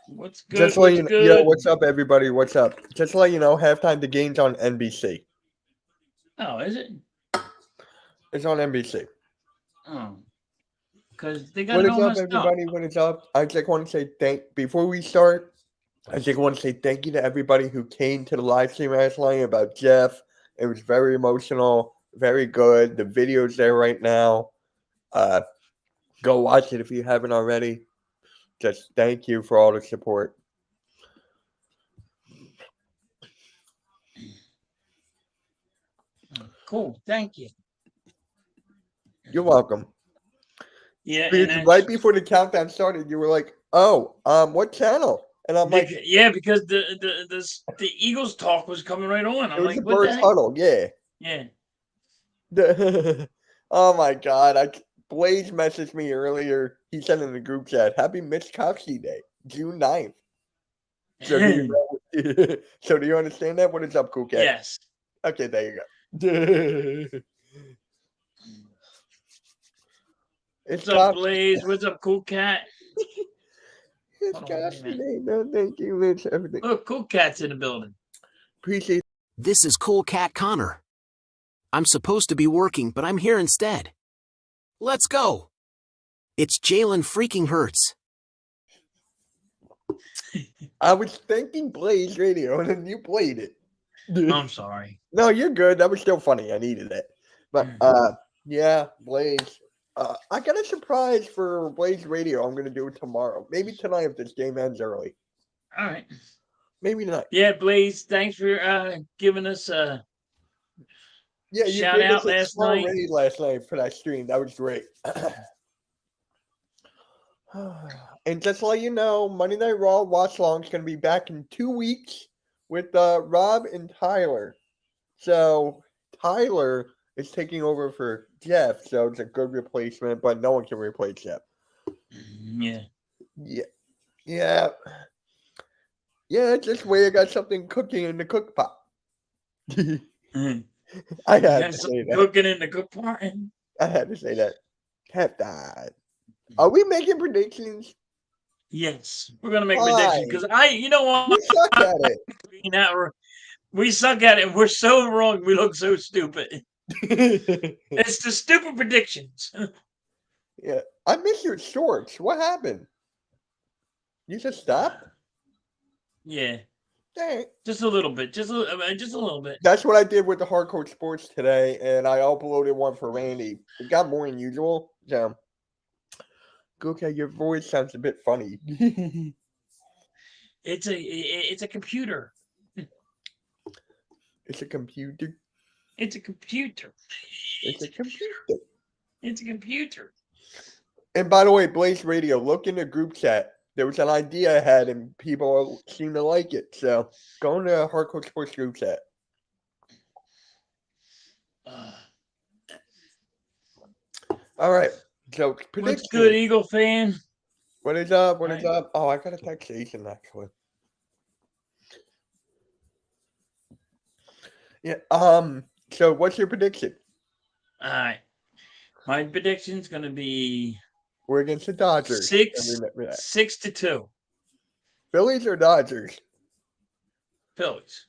What's Just good? to let What's you know, yo, good? what's up, everybody? What's up? Just to let you know, halftime the game's on NBC. Oh, is it? It's on NBC. Oh, because they got What it is all up, messed up. everybody? What is up? I just want to say before we start. I just want to say thank you to everybody who came to the live stream last night about Jeff. It was very emotional, very good. The video's there right now. Uh, go watch it if you haven't already. Just thank you for all the support. Cool. Thank you. You're welcome. Yeah, and Because right before the countdown started, you were like, "Oh, what channel?" And I'm like, because the Eagles talk was coming right on. "It I'm was the like, what the Birds heck? Huddle." Yeah. Yeah. Oh my God! Blaze messaged me earlier. He said in the group chat, "Happy Mitch Kofsky Day, June 9th." So do you know, so do you understand that? What is up, cool cat? Yes. Okay, there you go. It's What's up, Kofsky. Blaze? What's up, Cool Cat? It's Hold on, wait a Kofsky minute. Day. No, thank you, Mitch. Everything. Look, Cool Cat's in the building. Appreciate. This is Cool Cat Connor. I'm supposed to be working, but I'm here instead. Let's go. It's Jalen freaking Hurts. I was thinking Blaze Radio, and then you played it. I'm sorry. No, you're good. That was still funny. I needed it. But yeah, Blaze. I got a surprise for Blaze Radio. I'm gonna do it tomorrow. Maybe tonight if this game ends early. All right. Maybe tonight. Yeah, Blaze, thanks for giving us a Yeah, you shout gave out us a last small night. raid last night for that stream. That was great. And just to let you know, Monday Night Raw watch along is going to be back in 2 weeks with Rob and Tyler. So Tyler is taking over for Jeff, so it's a good replacement, but no one can replace Jeff. Yeah. Yeah. Yeah. Yeah, just wait. I got something cooking in the cook pot. I had to say that. Cooking in the cook pot. I had to say that. Have that. Are we making predictions? Yes, we're gonna make a Why? prediction because you know what? We suck at it. We suck at it. We're so wrong. We look so stupid. It's the stupid predictions. Yeah, I miss your shorts. What happened? You just stopped? Yeah, Dang. just a little bit. Just a little bit. That's what I did with the hardcore sports today, and I uploaded one for Randy. It got more than usual. So, okay, your voice sounds a bit funny. It's a computer. It's a computer. It's a computer. It's a computer. It's a computer. And by the way, Blaze Radio, look in the group chat. There was an idea I had, and people seem to like it. So go in the hardcore sports group chat. All right. So prediction. What's good, Eagle fan? What is up? What is up? Oh, I got a text Jason actually. Yeah. So what's your prediction? All right. My prediction's gonna be We're against the Dodgers. 6-2. Phillies or Dodgers? Phillies.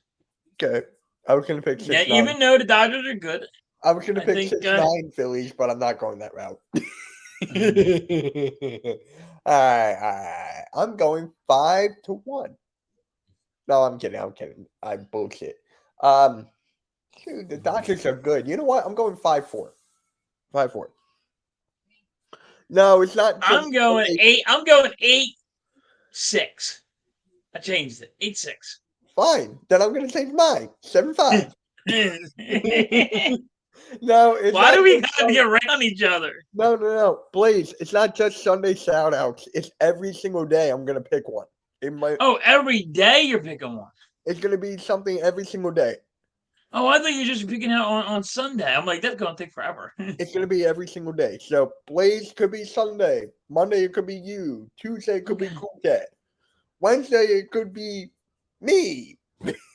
Okay. I was gonna pick 6-9. Yeah, even though the Dodgers are good. I was gonna pick 6-9 Phillies, but I'm not going that route. All right. I'm going 5-1. No, I'm kidding. I bullshit. Dude, the Dodgers are good. You know what? I'm going 5-4. 5-4. No, it's not. I'm going 8. I'm going 8-6. I changed it. 8-6. Fine. Then I'm gonna change mine. 7-5. No, it's why do we gotta be around each other? No. Blaze, it's not just Sunday shout outs. It's every single day I'm gonna pick one. Every day you're picking one. It's gonna be something every single day. Oh, I thought you were just picking out on Sunday. I'm like, that's gonna take forever. It's gonna be every single day. So Blaze could be Sunday. Monday it could be you. Tuesday it could be Cool Cat. Wednesday it could be me.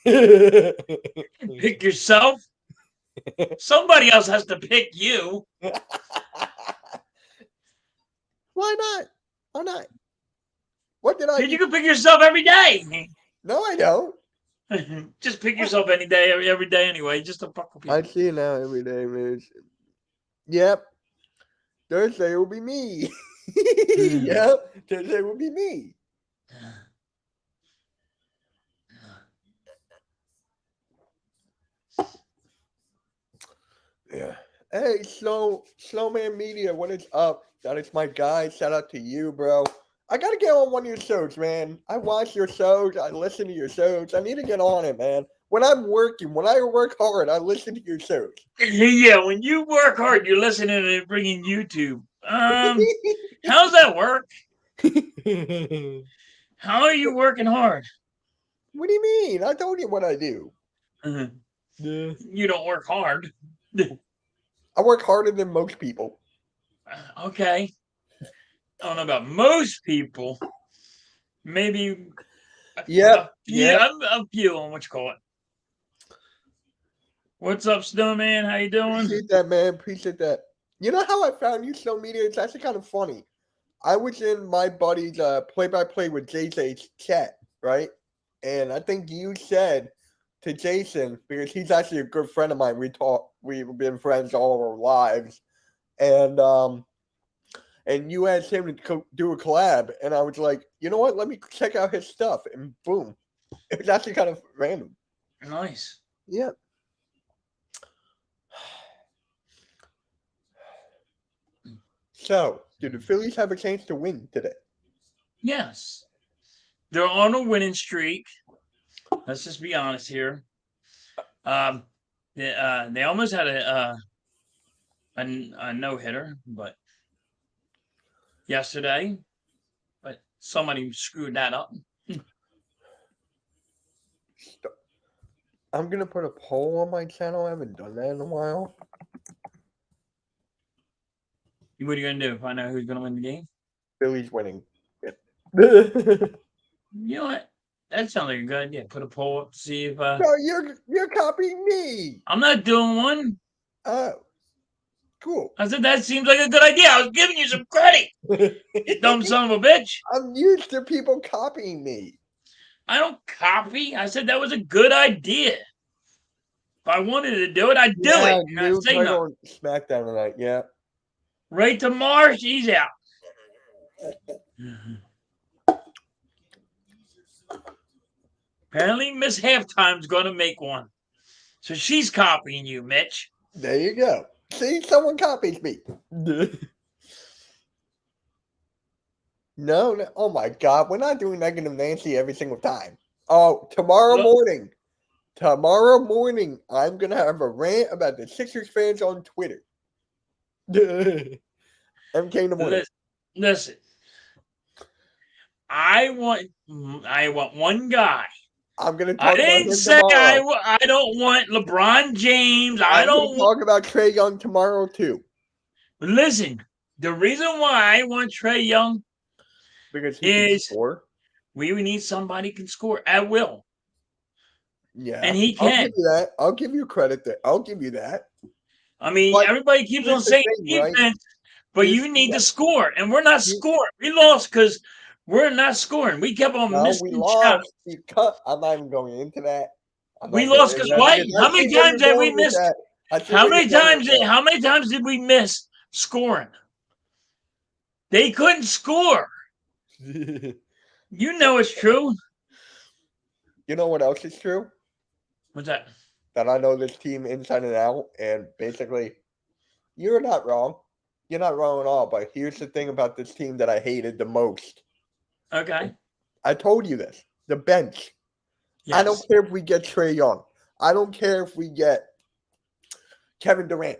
Pick yourself. Somebody else has to pick you. Why not? Why not? What did I Dude, do? you can pick yourself every day. No, I don't. Just pick yourself any day, every day anyway, just to fuck with people. I see it now every day, man. Yep. Thursday will be me. Yep. Thursday will be me. Yeah. Hey, Snowman Media, what is up? That is my guy. Shout out to you, bro. I gotta get on one of your shows, man. I watch your shows. I listen to your shows. I need to get on it, man. When I'm working, when I work hard, I listen to your shows. Yeah, when you work hard, you're listening and bringing YouTube. How's that work? How are you working hard? What do you mean? I told you what I do. You don't work hard. I work harder than most people. Okay. I don't know about most people. Maybe. Yep. A few on what you call it. What's up, Snowman? How you doing? Appreciate that, man. Appreciate that. You know how I found you, Snow Media? It's actually kind of funny. I was in my buddy's play-by-play with JJ's chat, right? And I think you said to Jason, because he's actually a good friend of mine. We've been friends all our lives, and you asked him to do a collab, and I was like, you know what? Let me check out his stuff, and boom, it was actually kind of random. Nice. Yeah. So, do the Phillies have a chance to win today? Yes. They're on a winning streak. Let's just be honest here. They almost had a no-hitter, but yesterday, but somebody screwed that up. I'm gonna put a poll on my channel. I haven't done that in a while. What are you gonna do? Find out who's gonna win the game? Phillies winning. Yep. You know what? That sounds like a good idea. Put a poll up to see if No, you're copying me. I'm not doing one. Oh, cool. I said that seems like a good idea. I was giving you some credit. You dumb son of a bitch. I'm used to people copying me. I don't copy. I said that was a good idea. If I wanted to do it, I'd do it. New Not say title no. on SmackDown tonight. Yeah. Right to Marsh, he's out. Apparently, Miss Halftime's going to make one. So she's copying you, Mitch. There you go. See, someone copies me. No. Oh my God, we're not doing Negative Nancy every single time. Oh, tomorrow morning, I'm gonna have a rant about the Sixers fans on Twitter. MK in the morning. Listen. I want one guy. I'm gonna talk I about didn't him say tomorrow. I don't want LeBron James. I don't talk about Trae Young tomorrow too. Listen, the reason why I want Trae Young because he can score. We need somebody who can score at will. Yeah, and he can. I'll give you that. I'll give you credit there. I'll give you that. I mean, but everybody keeps on saying defense, right? But you need to score, and we're not scoring. We lost because we're not scoring. We kept on missing. We lost because I'm not even going into that. We lost because what? How many times have we missed? How many times did we miss scoring? They couldn't score. You know it's true. You know what else is true? What's that? That I know this team inside and out, and basically, you're not wrong. You're not wrong at all. But here's the thing about this team that I hated the most. Okay. I told you this. The bench. Yes. I don't care if we get Trae Young. I don't care if we get Kevin Durant.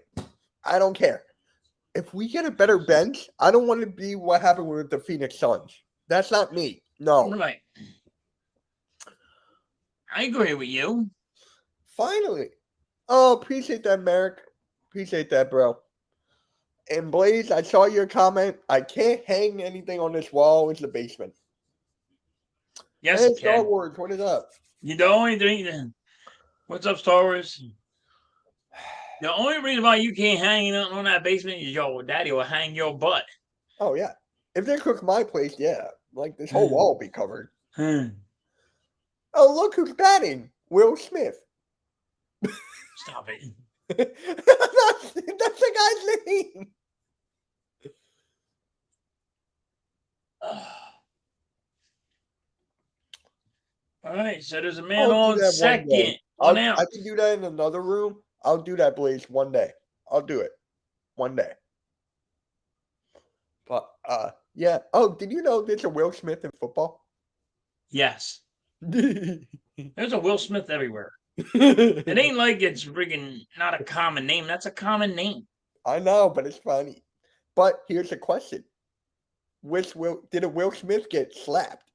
I don't care. If we get a better bench, I don't want to be what happened with the Phoenix Suns. That's not me. No. Right. I agree with you. Finally. Oh, appreciate that, Merrick. Appreciate that, bro. And Blaze, I saw your comment. I can't hang anything on this wall. It's the basement. Yes, hey, Star Wars, what is up? You the only thing. What's up, Star Wars? The only reason why you can't hang nothing on that basement is your daddy will hang your butt. Oh, yeah. If they cook my place, yeah. Like this whole wall will be covered. Oh, look who's batting. Will Smith. stop it. that's the guy's name. All right, so there's a man on second. I out. can do that in another room. I'll do that, Blaze, one day. I'll do it. One day. But yeah. Oh, did you know there's a Will Smith in football? Yes. There's a Will Smith everywhere. It ain't like it's friggin' not a common name. That's a common name. I know, but it's funny. But here's a question. Did a Will Smith get slapped?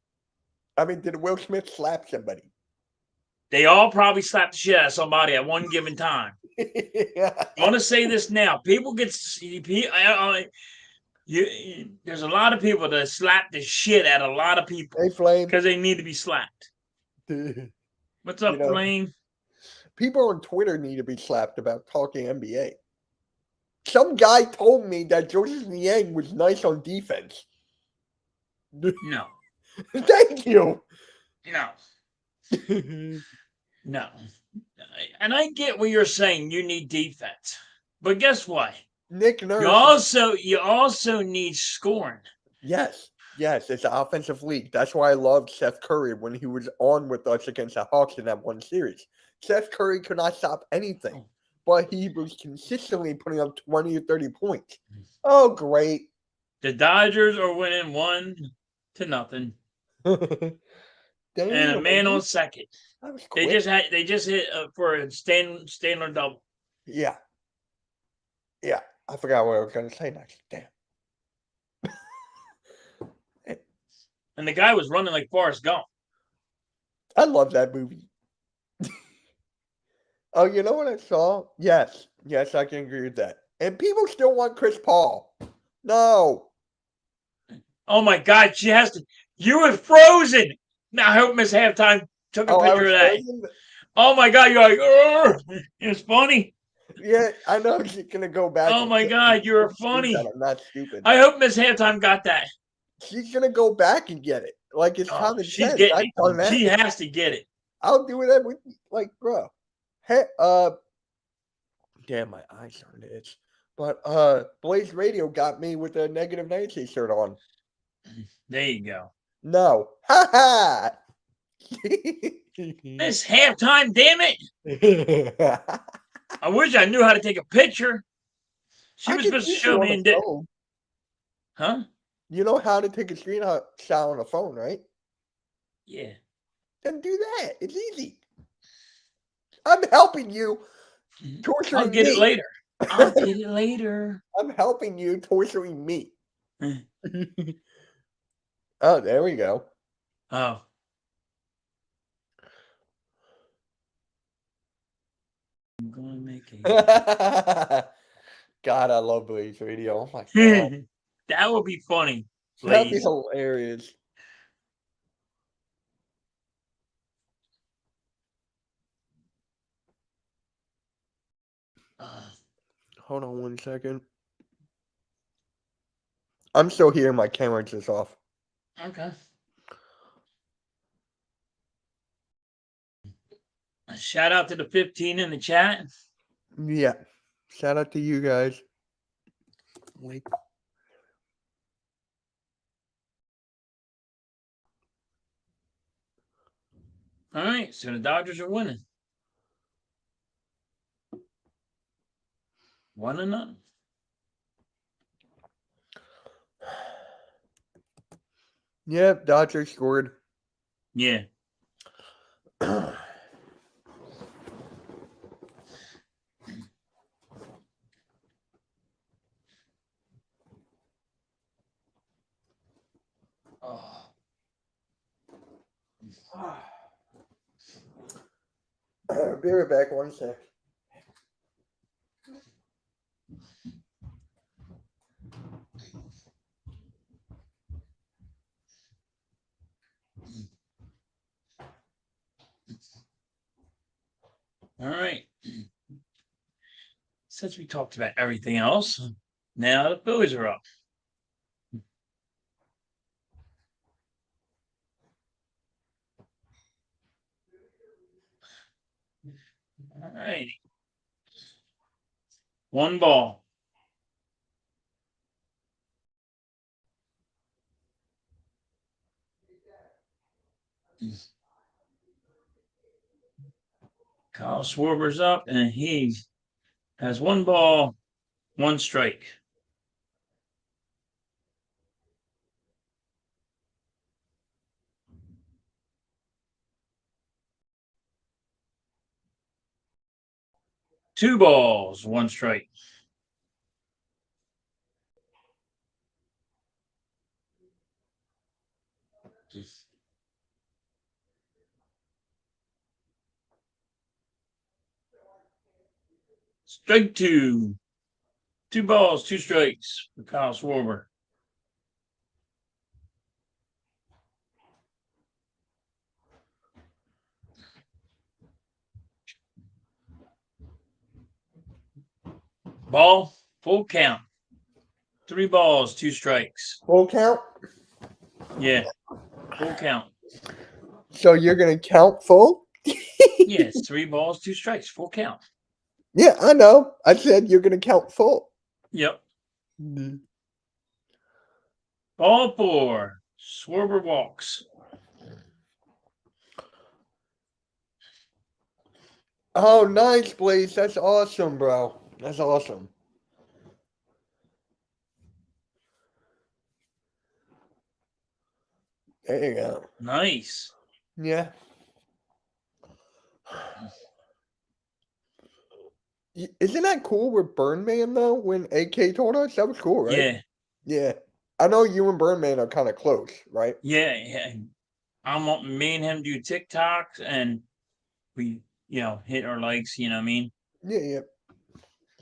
I mean, did Will Smith slap somebody? They all probably slapped the shit out of somebody at one given time. Yeah. I want to say this now. People get there's a lot of people that slap the shit out of a lot of people because they need to be slapped. What's up, Flame? People on Twitter need to be slapped about talking NBA. Some guy told me that Joseph Niang was nice on defense. No. Thank you. No. No. And I get what you're saying. You need defense. But guess what? Nick Nurse. You also need scoring. Yes. Yes, it's an offensive league. That's why I loved Seth Curry when he was on with us against the Hawks in that one series. Seth Curry could not stop anything, but he was consistently putting up 20 or 30 points. Oh, great. The Dodgers are winning 1-0. And a man on second. They just hit for a Stanler double. Yeah. Yeah. I forgot what I was going to say next. Damn. And the guy was running like Forrest Gump. I love that movie. Oh, you know what I saw? Yes. Yes, I can agree with that. And people still want Chris Paul. No. Oh, my God. She has to. You were frozen. Now, I hope Miss Halftime took a picture of that. Frozen? Oh, my God. You're like, Urgh. It was funny. Yeah, I know she's going to go back. Oh, my God. You're funny. I'm not stupid. I hope Miss Halftime got that. She's going to go back and get it. Like, it's common sense. She's getting it. She has to get it. I'll do it with, like, bro. Hey, damn, my eyes starting to itch. But Blaze Radio got me with a Negative 90 shirt on. There you go. No. Ha ha. Miss Halftime, damn it. I wish I knew how to take a picture. She was supposed to show me. Huh? You know how to take a screenshot on a phone, right? Yeah. Then do that. It's easy. I'm helping you. I'll get it later. I'll get it later. I'm helping you torturing me. Oh, there we go. Oh. I'm gonna make it. God, I love Blaze Radio. Oh my God. That would be funny. That'd be hilarious. Hold on 1 second. I'm still here. My camera's just off. Okay. Shout out to the 15 in the chat. Yeah. Shout out to you guys. Wait. All right. So the Dodgers are winning. 1-0. Yep, Dodgers scored. Yeah. Be right back 1 sec. All right. Since we talked about everything else, now the Phillies are up. right. 1 ball. Kyle Schwarber's up, and he has 1 ball, 1 strike. Two balls, 1 strike. Strike 2. 2 balls, 2 strikes for Kyle Schwarber. Ball, full count. 3 balls, 2 strikes. Full count? Yeah, full count. So you're going to count full? Yes, 3 balls, 2 strikes, full count. Yeah, I know. I said you're going to count full. Yep. Ball 4. Schwarber walks. Oh, nice, Blaze. That's awesome, bro. That's awesome. There you go. Nice. Yeah. Isn't that cool with Birdman, though, when AK told us? That was cool, right? Yeah. Yeah. I know you and Birdman are kind of close, right? Yeah. Me and him do TikToks, and we, hit our likes, you know what I mean? Yeah, yeah.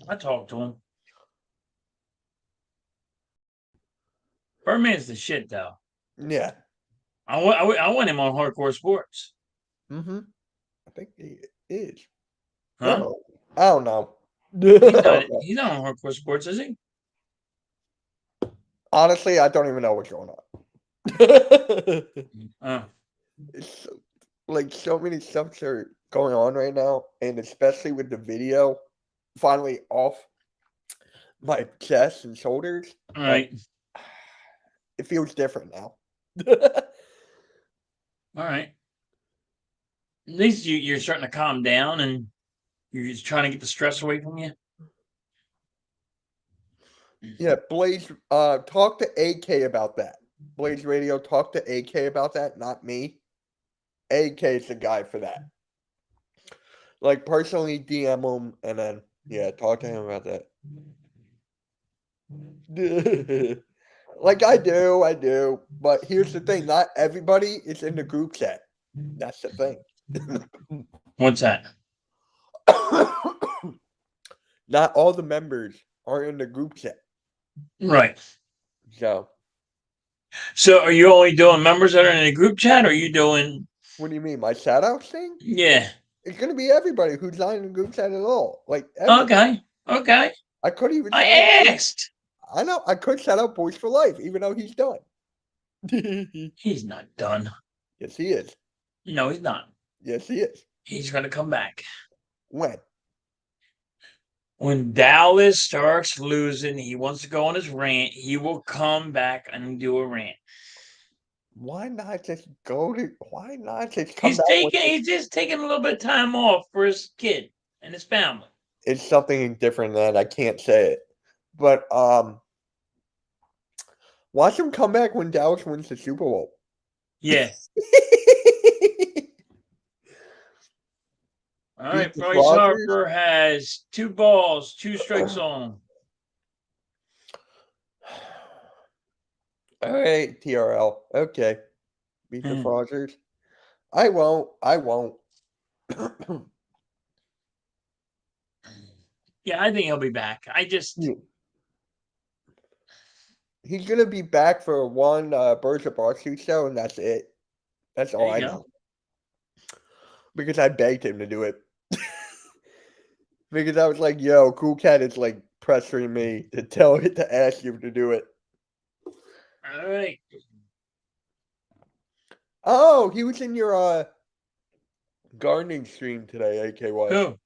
I talked to him. Birdman's the shit, though. Yeah. I want him on Hardcore Sports. Mm-hmm. I think he is. Huh? No. I don't know. He's not on Hardcore Sports, is he? Honestly, I don't even know what's going on. It's so many stuff are going on right now, and especially with the video finally off my chest and shoulders. All right. It feels different now. All right. At least you're starting to calm down, and you're just trying to get the stress away from you. Yeah, Blaze, talk to AK about that. Blaze Radio, talk to AK about that, not me. AK is the guy for that. Like, personally DM him and then, talk to him about that. Like, I do. But here's the thing, not everybody is in the group chat. That's the thing. What's that? Not all the members are in the group chat. Right. So are you only doing members that are in a group chat, or are you doing... What do you mean, my shout-out thing? Yeah. It's going to be everybody who's not in the group chat at all. Like, everybody. Okay. I could even... I asked. I know. I could shout out Boys for Life, even though he's done. He's not done. Yes, he is. No, he's not. Yes, he is. He's going to come back. When? When Dallas starts losing, he wants to go on his rant. He will come back and do a rant. Why not just come back? He's just taking a little bit of time off for his kid and his family. It's something different than I can't say it. But watch him come back when Dallas wins the Super Bowl. Yeah. All right, Bryce Harper has 2 balls, 2 strikes on. All right, TRL. Okay. Beat the Frogers. I won't. Yeah, I think he'll be back. He's going to be back for one Birds of Barstool show, and that's it. That's all I know. Because I begged him to do it. Because I was like, yo, Cool Cat is like pressuring me to ask you to do it. All right. Oh, he was in your gardening stream today, AKY. Who?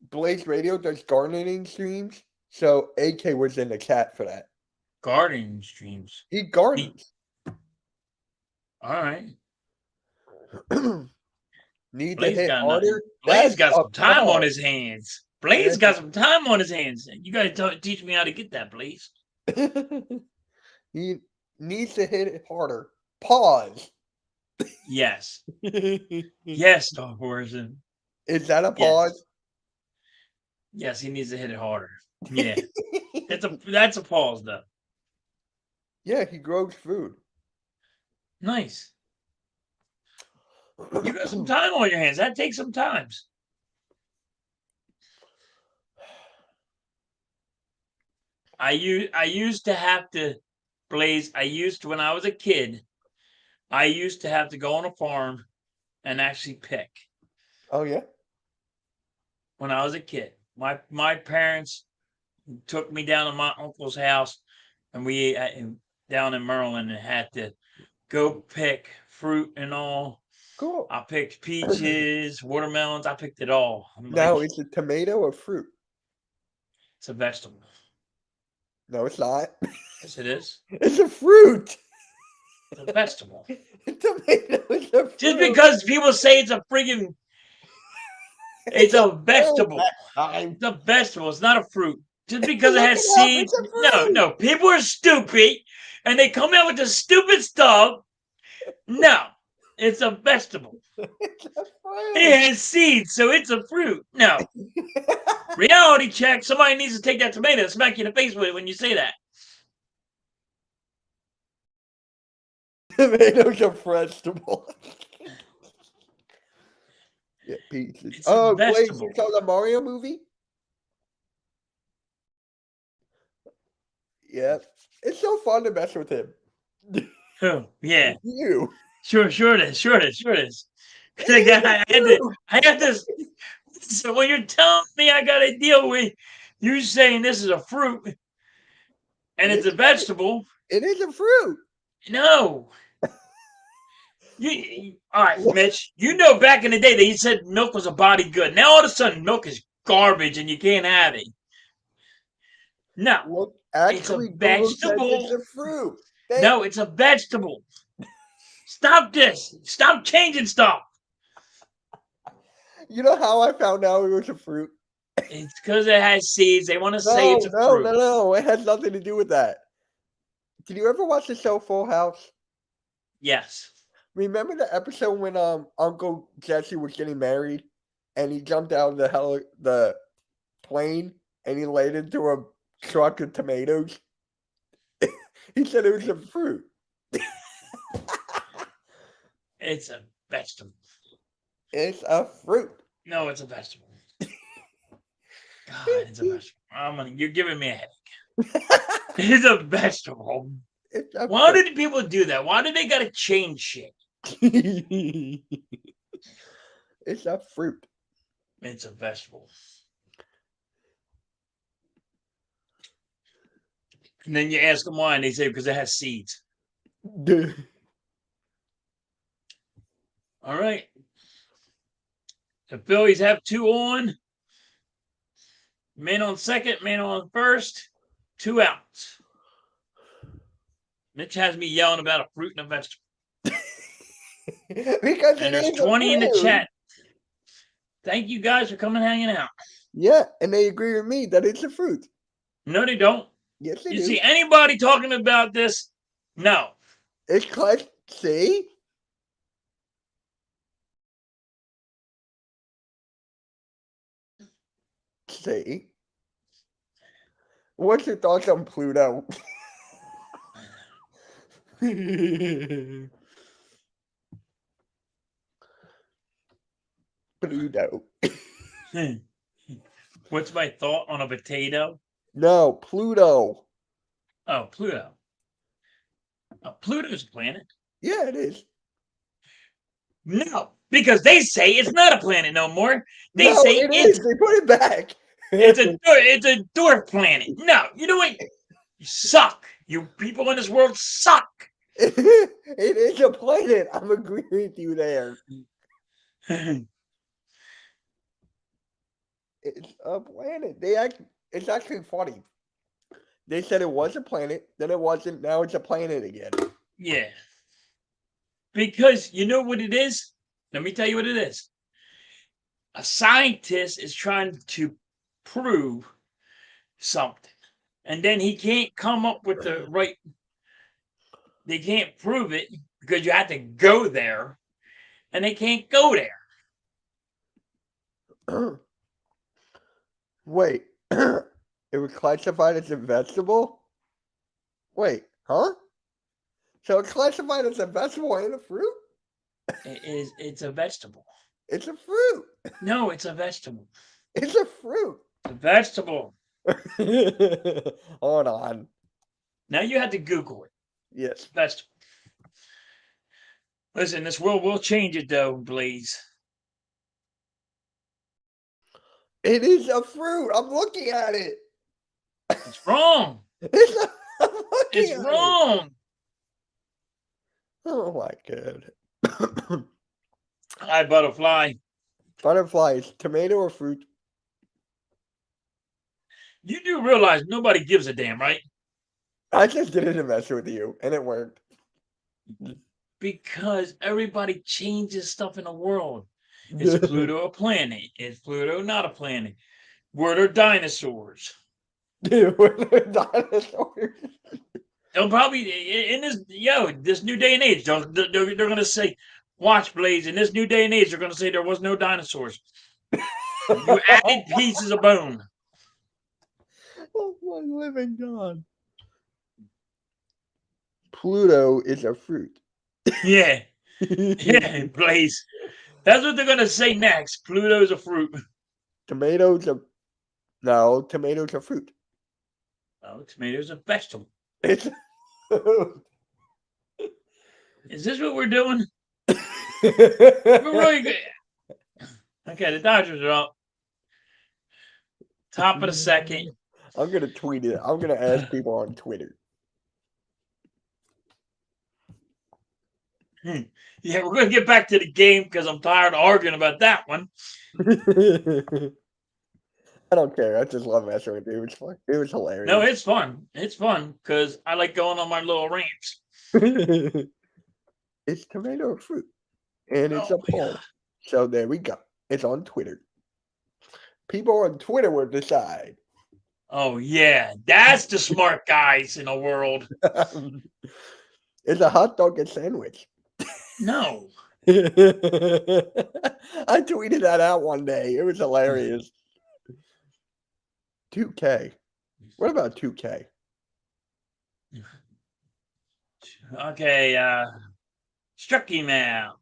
Blaze Radio does gardening streams, so AK was in the chat for that. Gardening streams. He gardens. All right. Need Blaze to hit got harder. Blaze got some time on his hands. Blaze got some time on his hands. You got to teach me how to get that, Blaze. He needs to hit it harder. Pause. Yes. Yes, Dog Horson. Is that a pause? Yes, he needs to hit it harder. Yeah. That's a pause, though. Yeah, he grows food. Nice. You got some time on your hands. That takes some time. I used to have to, Blaze, when I was a kid, I used to have to go on a farm and actually pick. Oh, yeah? When I was a kid. My parents took me down to my uncle's house, and we down in Maryland and had to go pick fruit and all. Cool. I picked peaches, watermelons. I picked it all. Now, is it tomato or fruit? It's a vegetable. No, it's not. Yes, it is. It's a fruit. It's a vegetable. Tomato is a fruit. Just because people say it's a friggin'... It's a vegetable. It's a vegetable. It's not a fruit. Just because it has seeds. No. People are stupid, and they come out with this stupid stuff. No. It's a vegetable. It has seeds, so it's a fruit. No. Reality check. Somebody needs to take that tomato and smack you in the face with it when you say that. Tomatoes are vegetable. Yeah, peaches. Oh, Blaze, you saw the Mario movie? Yeah. It's so fun to mess with him. Oh, yeah. You. Sure it is. I had this. So when you're telling me I got to deal with you saying this is a fruit and it's a vegetable. It is a fruit. No. All right, Mitch. You know back in the day they said milk was a body good. Now all of a sudden milk is garbage and you can't have it. No. Well, actually, it's a vegetable. It's a fruit. No, it's a vegetable. Stop this. Stop changing stuff. You know how I found out it was a fruit? It's because it has seeds. They want to say it's a fruit. No. It has nothing to do with that. Did you ever watch the show Full House? Yes. Remember the episode when Uncle Jesse was getting married and he jumped out of the plane and he laid into a truck of tomatoes? He said it was a fruit. It's a vegetable. It's a fruit. No, it's a vegetable. God, it's a vegetable. You're giving me a headache. It's a vegetable. Why did people do that? Why did they gotta change shit? It's a fruit. It's a vegetable. And then you ask them why, and they say because it has seeds. All right. The Phillies have 2 on. Man on second, man on first. 2 outs. Mitch has me yelling about a fruit and a vegetable. And there's 20 in the chat. Thank you guys for coming hanging out. Yeah, and they agree with me that it's a fruit. No, they don't. Yes, they do. You see anybody talking about this? No. It's called, see? See? What's your thoughts on Pluto? Pluto. What's my thought on a potato? No, Pluto. Oh, Pluto. Pluto's a planet. Yeah, it is. No, because they say it's not a planet no more. They say it is. They put it back. It's a dwarf planet. No, you know what? You suck. You people in this world suck. It is a planet. I'm agreeing with you there. It It's a planet. It's actually funny. They said it was a planet, then it wasn't. Now it's a planet again. Yeah. Because you know what it is? Let me tell you what it is. A scientist is trying to prove something. And then he can't come up with the right. They can't prove it because you have to go there. And they can't go there. Wait. It was classified as a vegetable? Wait, huh? So it's classified as a vegetable and a fruit? It's a vegetable. It's a fruit. No, it's a vegetable. It's a fruit. It's a vegetable. Hold on. Now you have to Google it. Yes. Vegetable. Listen, this world will change it though, Blaze. It is a fruit. I'm looking at it. It's wrong. I'm looking It's at wrong. It. Oh my god. Hi, butterfly. Butterfly is tomato or fruit? You do realize nobody gives a damn, right? I just did it to mess with you, and it worked. Because everybody changes stuff in the world. Is Pluto a planet? Is Pluto not a planet? Were there dinosaurs? Were there dinosaurs? They'll probably in this new day and age. They're going to say, "Watch, Blaze." In this new day and age, they're going to say there was no dinosaurs. You added pieces of bone. Oh my living God! Pluto is a fruit. Yeah, yeah, Blaze. That's what they're going to say next. Pluto's a fruit. Tomatoes are fruit. Oh, tomatoes a vegetable. It's Is this what we're doing? We're really good. Okay, the Dodgers are up. Top of the second. I'm gonna tweet it. I'm gonna ask people on Twitter. Yeah, we're gonna get back to the game because I'm tired of arguing about that one. I don't care. I just love messing with you. It was fun. It was hilarious. No, it's fun. It's fun because I like going on my little ramps. It's tomato or fruit, and it's a poll. So there we go. It's on Twitter. People on Twitter will decide. Oh yeah, that's the smart guys in the world. Is a hot dog a sandwich? No. I tweeted that out one day. It was hilarious. 2K. What about 2K? Okay, struck him out.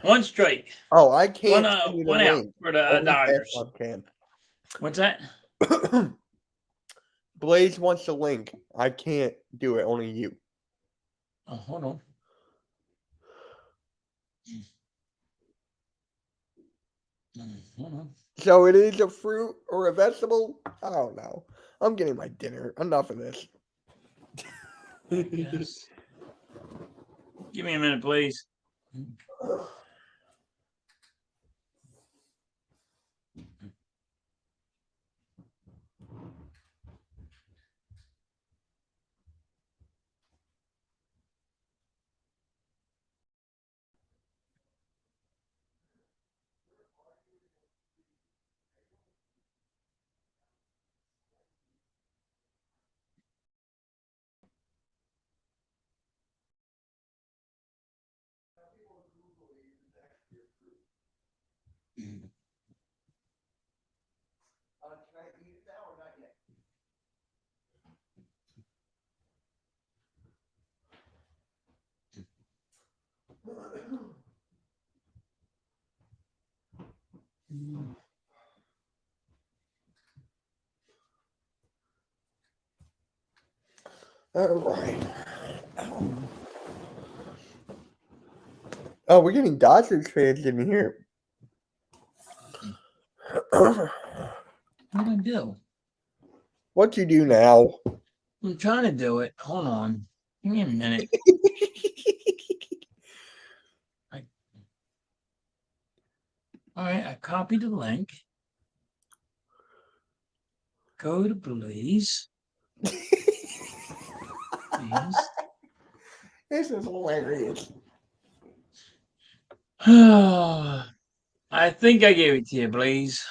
One strike. Oh, I can't. One out for the Dodgers. Can. What's that? Blaze wants the link. I can't do it. Only you. Oh, hold on. Hold on. So it is a fruit or a vegetable? I don't know. I'm getting my dinner. Enough of this. Yes. Give me a minute, please. All right. Oh, we're getting Dodgers fans in here. What do I do? What you do now? I'm trying to do it. Hold on. Give me a minute. All right, I copied the link. Go to Belize. Please. This is hilarious. I think I gave it to you, Blaze.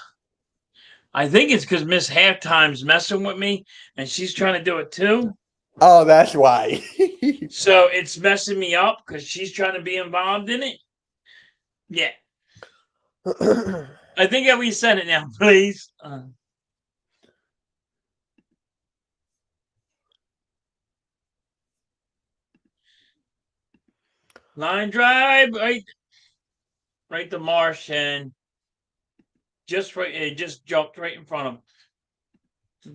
I think it's because Miss Halftime's messing with me, and she's trying to do it too. Oh, that's why. So it's messing me up because she's trying to be involved in it. Yeah. I think we sent it now, please. Line drive, right to Marsh, and just right, it just jumped right in front of him.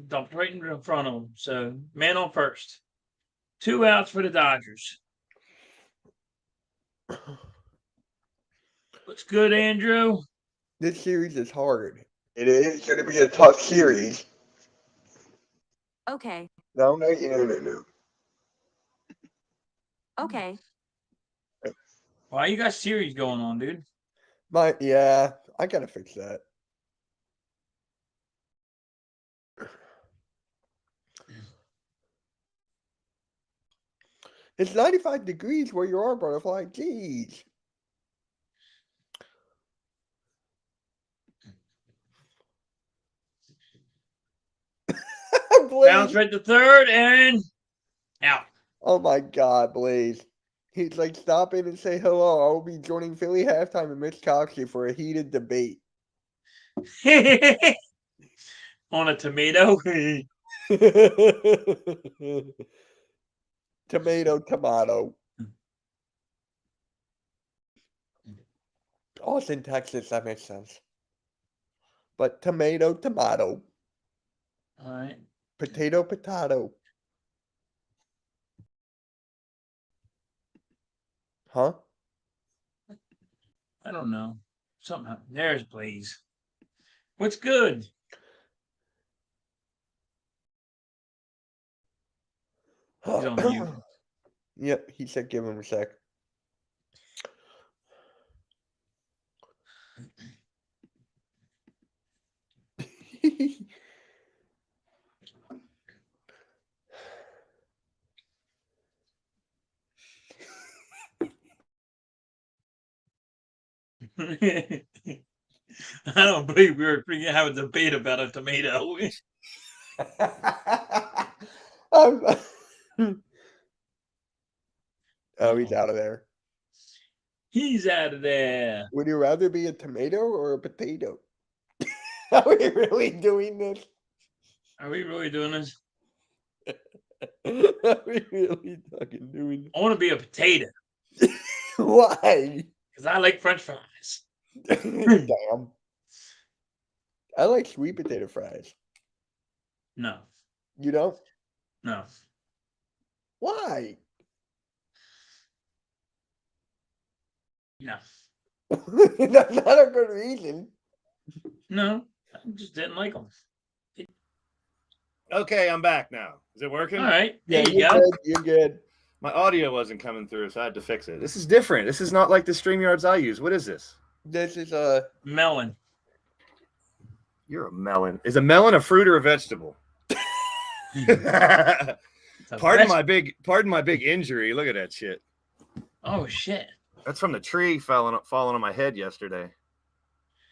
Dumped right in front of him. So man on first. 2 outs for the Dodgers. What's good, Andrew? This series is hard. It is going to be a tough series. Okay. No. Okay. Why you got series going on, dude? Yeah, I gotta fix that. It's 95 degrees where you are, Butterfly. Jeez. Bounce right to third and out. Oh my God, Blaze. He's like, stop in and say hello. I will be joining Philly halftime and Mitch Kofsky for a heated debate. On a tomato. Tomato. Austin, Texas, that makes sense. But tomato. All right. Potato. Huh? I don't know. Something. There's Blaze. What's good? He's on mute. Yep, he said give him a sec. I don't believe we were freaking having a debate about a tomato. Oh, he's out of there. He's out of there. Would you rather be a tomato or a potato? Are we really doing this? Are we really doing this? Are we really fucking doing this? I want to be a potato. Why? Because I like French fries. Damn. I like sweet potato fries. No. You don't? No. Why? No. That's not a good reason. No. I just didn't like them. Okay, I'm back now. Is it working? All right. Yeah, There you you're go. good. You're good. My audio wasn't coming through, so I had to fix it. This is different. This is not like the StreamYards I use. What is this? This is a Melon. You're a melon. Is a melon a fruit or a vegetable? Pardon my big injury. Look at that shit. Oh shit. That's from the tree falling on my head yesterday.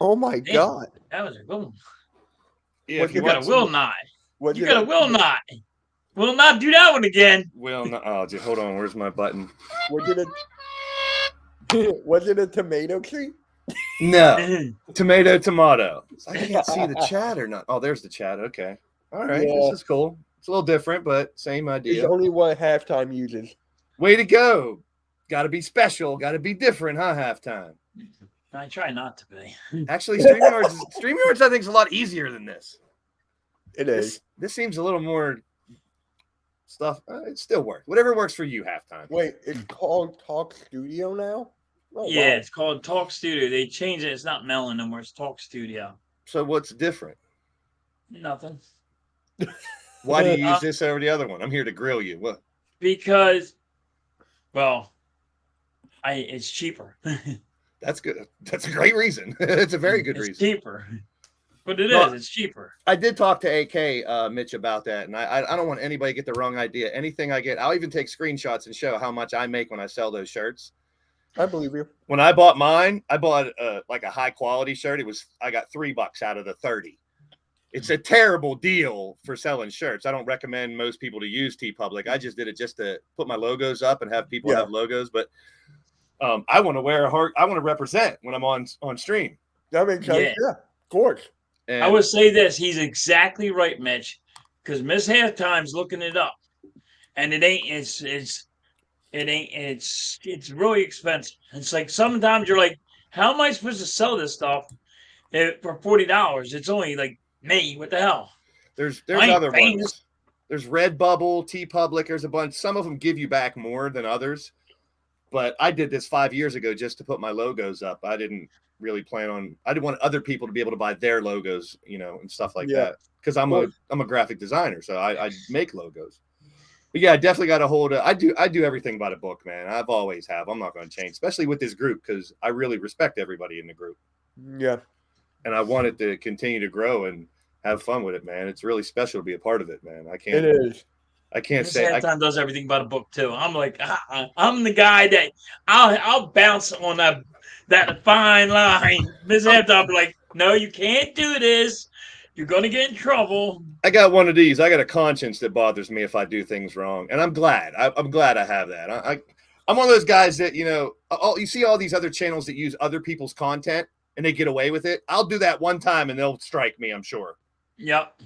Oh my Damn. God. That was a good one. Yeah, What if You you got a will not. Was You it got a will not. Will not do that one again. will not. Oh, dude, hold on. Where's my button? Was it a tomato tree? No. Tomato. I can't see the chat or not. Oh, there's the chat. Okay. All right. Yeah. This is cool. It's a little different, but same It's idea. only what halftime uses. Way to go. Got to be special. Got to be different, huh? Halftime. I try not to be. Actually, StreamYards I think is a lot easier than this. It is. This seems a little more stuff. It still works. Whatever works for you, halftime. Wait, it's called Talk Studio now? Oh, Yeah, wow. it's called Talk Studio. They changed it. It's not Melon anymore. It's Talk Studio. So what's different? Nothing. Why do you use this over the other one? I'm here to grill you. What? Because, well, it's cheaper. That's good. That's a great reason. It's a very good It's reason. cheaper. But it No, is. It's cheaper. I did talk to AK Mitch about that, and I don't want anybody to get the wrong idea. Anything I get, I'll even take screenshots and show how much I make when I sell those shirts. I believe you. When I bought mine, I bought like a high quality shirt. I got $3 out of the 30. It's a terrible deal for selling shirts. I don't recommend most people to use TeePublic. I just did it just to put my logos up and have people have logos. But I want to wear I want to represent when I'm on stream. That makes sense. Yeah, of course. And I would say this. He's exactly right, Mitch, because Miss Halftime's looking it up, and it ain't. It's really expensive. It's like sometimes you're like, how am I supposed to sell this stuff for $40? It's only like me. What the hell? There's other ones. There's Redbubble, TeePublic. There's a bunch. Some of them give you back more than others. But I did this 5 years ago just to put my logos up. I didn't really plan on. I didn't want other people to be able to buy their logos, and stuff like that. Because I'm a graphic designer, so I make logos. But yeah, I definitely got a hold of. I do everything by the book, man. I've always have. I'm not going to change, especially with this group, because I really respect everybody in the group. Yeah, and I want it to continue to grow and have fun with it, man. It's really special to be a part of it, man. I can't. it is. I can't Miss say. Halftime does everything by the book too. I'm like, I'm the guy that I'll bounce on that fine line. Miss Halftime be like, no, you can't do this. You're gonna get in trouble. I got one of these. I got a conscience that bothers me if I do things wrong, and I'm glad. I'm glad I have that. I'm one of those guys that you see all these other channels that use other people's content and they get away with it. I'll do that one time and they'll strike me. I'm sure. Yep.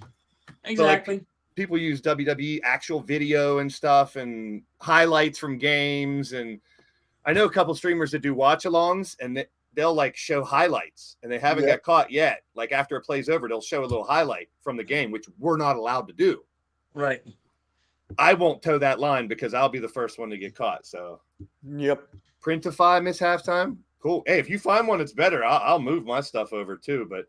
Exactly. So people use WWE actual video and stuff and highlights from games, and I know a couple streamers that do watch-alongs and they'll like show highlights and they haven't got caught yet. Like after it plays over, they'll show a little highlight from the game, which we're not allowed to do. Right. I won't toe that line because I'll be the first one to get caught. So, Printify, Miss Halftime. Cool. Hey, if you find one that's better, I'll move my stuff over too. But,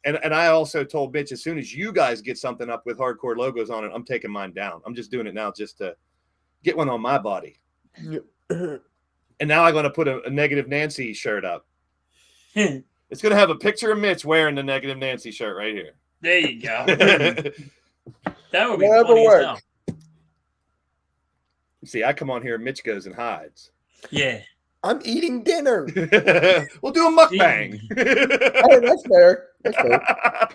and I also told Mitch, as soon as you guys get something up with hardcore logos on it, I'm taking mine down. I'm just doing it now just to get one on my body. And now I'm going to put a Negative Nancy shirt up. It's going to have a picture of Mitch wearing the Negative Nancy shirt right here. There you go. That would be funny as hell. See, I come on here, Mitch goes and hides. Yeah. I'm eating dinner. We'll do a mukbang. Oh, that's fair. That's fair.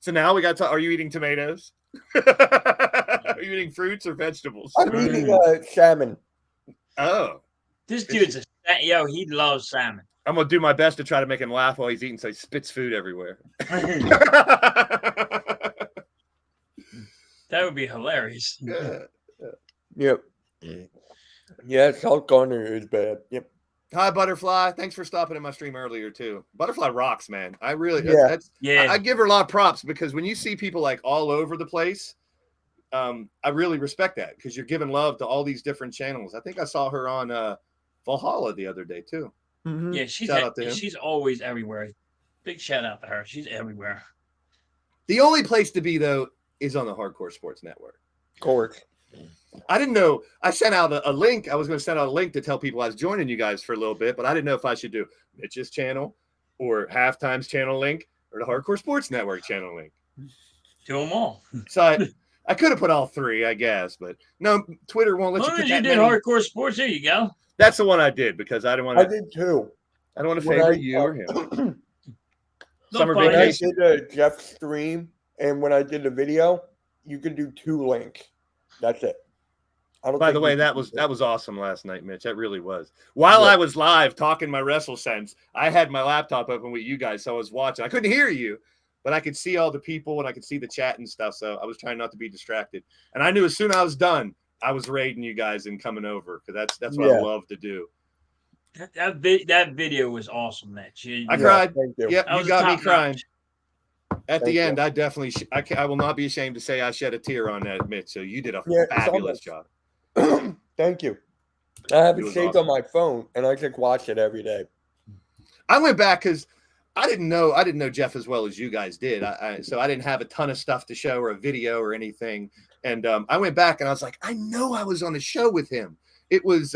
So now we got to. Are you eating tomatoes? Are you eating fruits or vegetables? I'm eating salmon. Oh. This dude's he loves salmon. I'm going to do my best to try to make him laugh while he's eating, so he spits food everywhere. That would be hilarious. Yep. Yeah, Salt Garner is bad. Yep. Hi, Butterfly. Thanks for stopping in my stream earlier, too. Butterfly rocks, man. I really, I give her a lot of props because when you see people like all over the place, I really respect that because you're giving love to all these different channels. I think I saw her on Valhalla the other day, too. Mm-hmm. Yeah, she's always everywhere. Big shout out to her. She's everywhere. The only place to be, though, is on the Hardcore Sports Network. Of course. I didn't know. I sent out a link. I was going to send out a link to tell people I was joining you guys for a little bit, but I didn't know if I should do Mitch's channel or Halftime's channel link or the Hardcore Sports Network channel link. Do them all. So I could have put all three, I guess, but no, Twitter won't let you put that did Hardcore Sports. There you go. That's the one I did because I didn't want to. I did too. I don't want to favor you or him. Summer When vacation. I did a Jeff stream and when I did the video, you can do 2 links. That's it. By the way, that was awesome last night, Mitch. That really was. While I was live talking my Wrestle Sense, I had my laptop open with you guys, so I was watching. I couldn't hear you, but I could see all the people and I could see the chat and stuff. So I was trying not to be distracted. And I knew as soon as I was done, I was raiding you guys and coming over because that's what I love to do. That video was awesome, Mitch. I cried. Thank you. Yep, you got me crying. At Thank the end, you. I definitely, I will not be ashamed to say I shed a tear on that, Mitch. So you did a fabulous job. Thank you. I have it was saved awesome. on my phone, and I just watch it every day. I went back because I didn't know Jeff as well as you guys did. So I didn't have a ton of stuff to show or a video or anything. And I went back and I was like, I know I was on a show with him. It was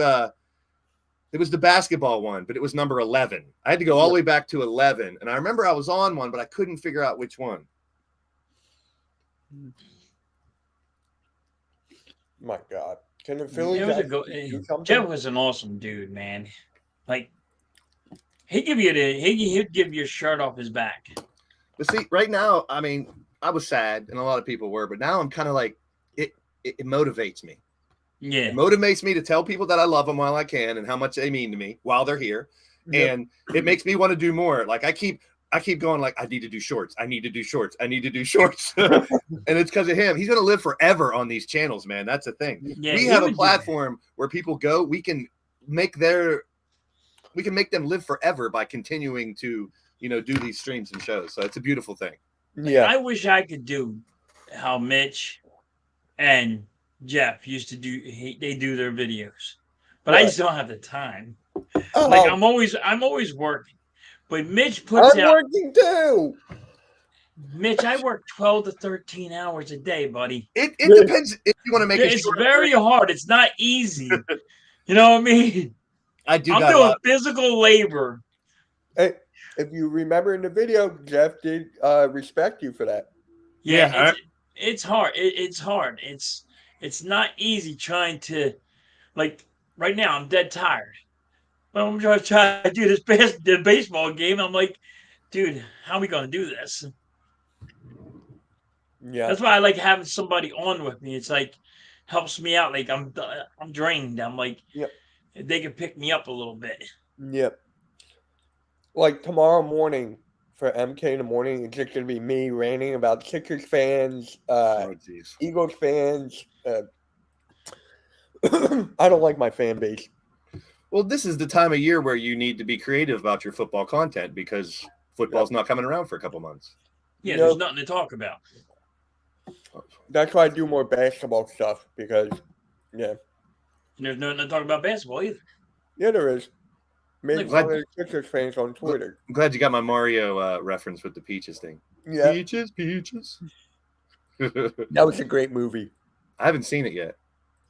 It was the basketball one, but it was number 11. I had to go all the way back to 11. And I remember I was on one, but I couldn't figure out which one. My God. Can the Phillies do something? Jeff was an awesome dude, man. Like, he'd give you a shirt off his back. But see, right now, I mean, I was sad, and a lot of people were, but now I'm kind of like, it motivates me. Yeah. It motivates me to tell people that I love them while I can and how much they mean to me while they're here. Yep. And it makes me want to do more. Like I keep going like, I need to do shorts. I need to do shorts. I need to do shorts. And it's because of him. He's going to live forever on these channels, man. That's the thing. Yeah, we have a platform where people go, we can make them live forever by continuing to, do these streams and shows. So it's a beautiful thing. Yeah. I wish I could do how Mitch and Jeff used to do. They do their videos, but I just don't have the time. Like I'm always working. But Mitch puts out. I'm working too. Mitch, I work 12 to 13 hours a day, buddy. It depends if you want to make it. It's very hard. It's not easy. You know what I mean? I'm doing physical labor. Hey, if you remember in the video, Jeff did respect you for that. Yeah, it's hard. It's hard. It's not easy trying to, like, right now I'm dead tired. But I'm trying to do the baseball game. I'm like, dude, how are we going to do this? Yeah. That's why I like having somebody on with me. It's like, helps me out. Like, I'm drained. I'm like, yep. They can pick me up a little bit. Yep. Like tomorrow morning for MK in the morning, it's just going to be me ranting about Sixers fans, Eagles fans. I don't like my fan base. Well, this is the time of year where you need to be creative about your football content because football's not coming around for a couple months. Yeah, there's nothing to talk about. That's why I do more basketball stuff because, there's nothing to talk about basketball either. Yeah, there is. Maybe other Sixers fans on Twitter. I'm glad you got my Mario reference with the peaches thing. Yeah. Peaches. That was a great movie. I haven't seen it yet.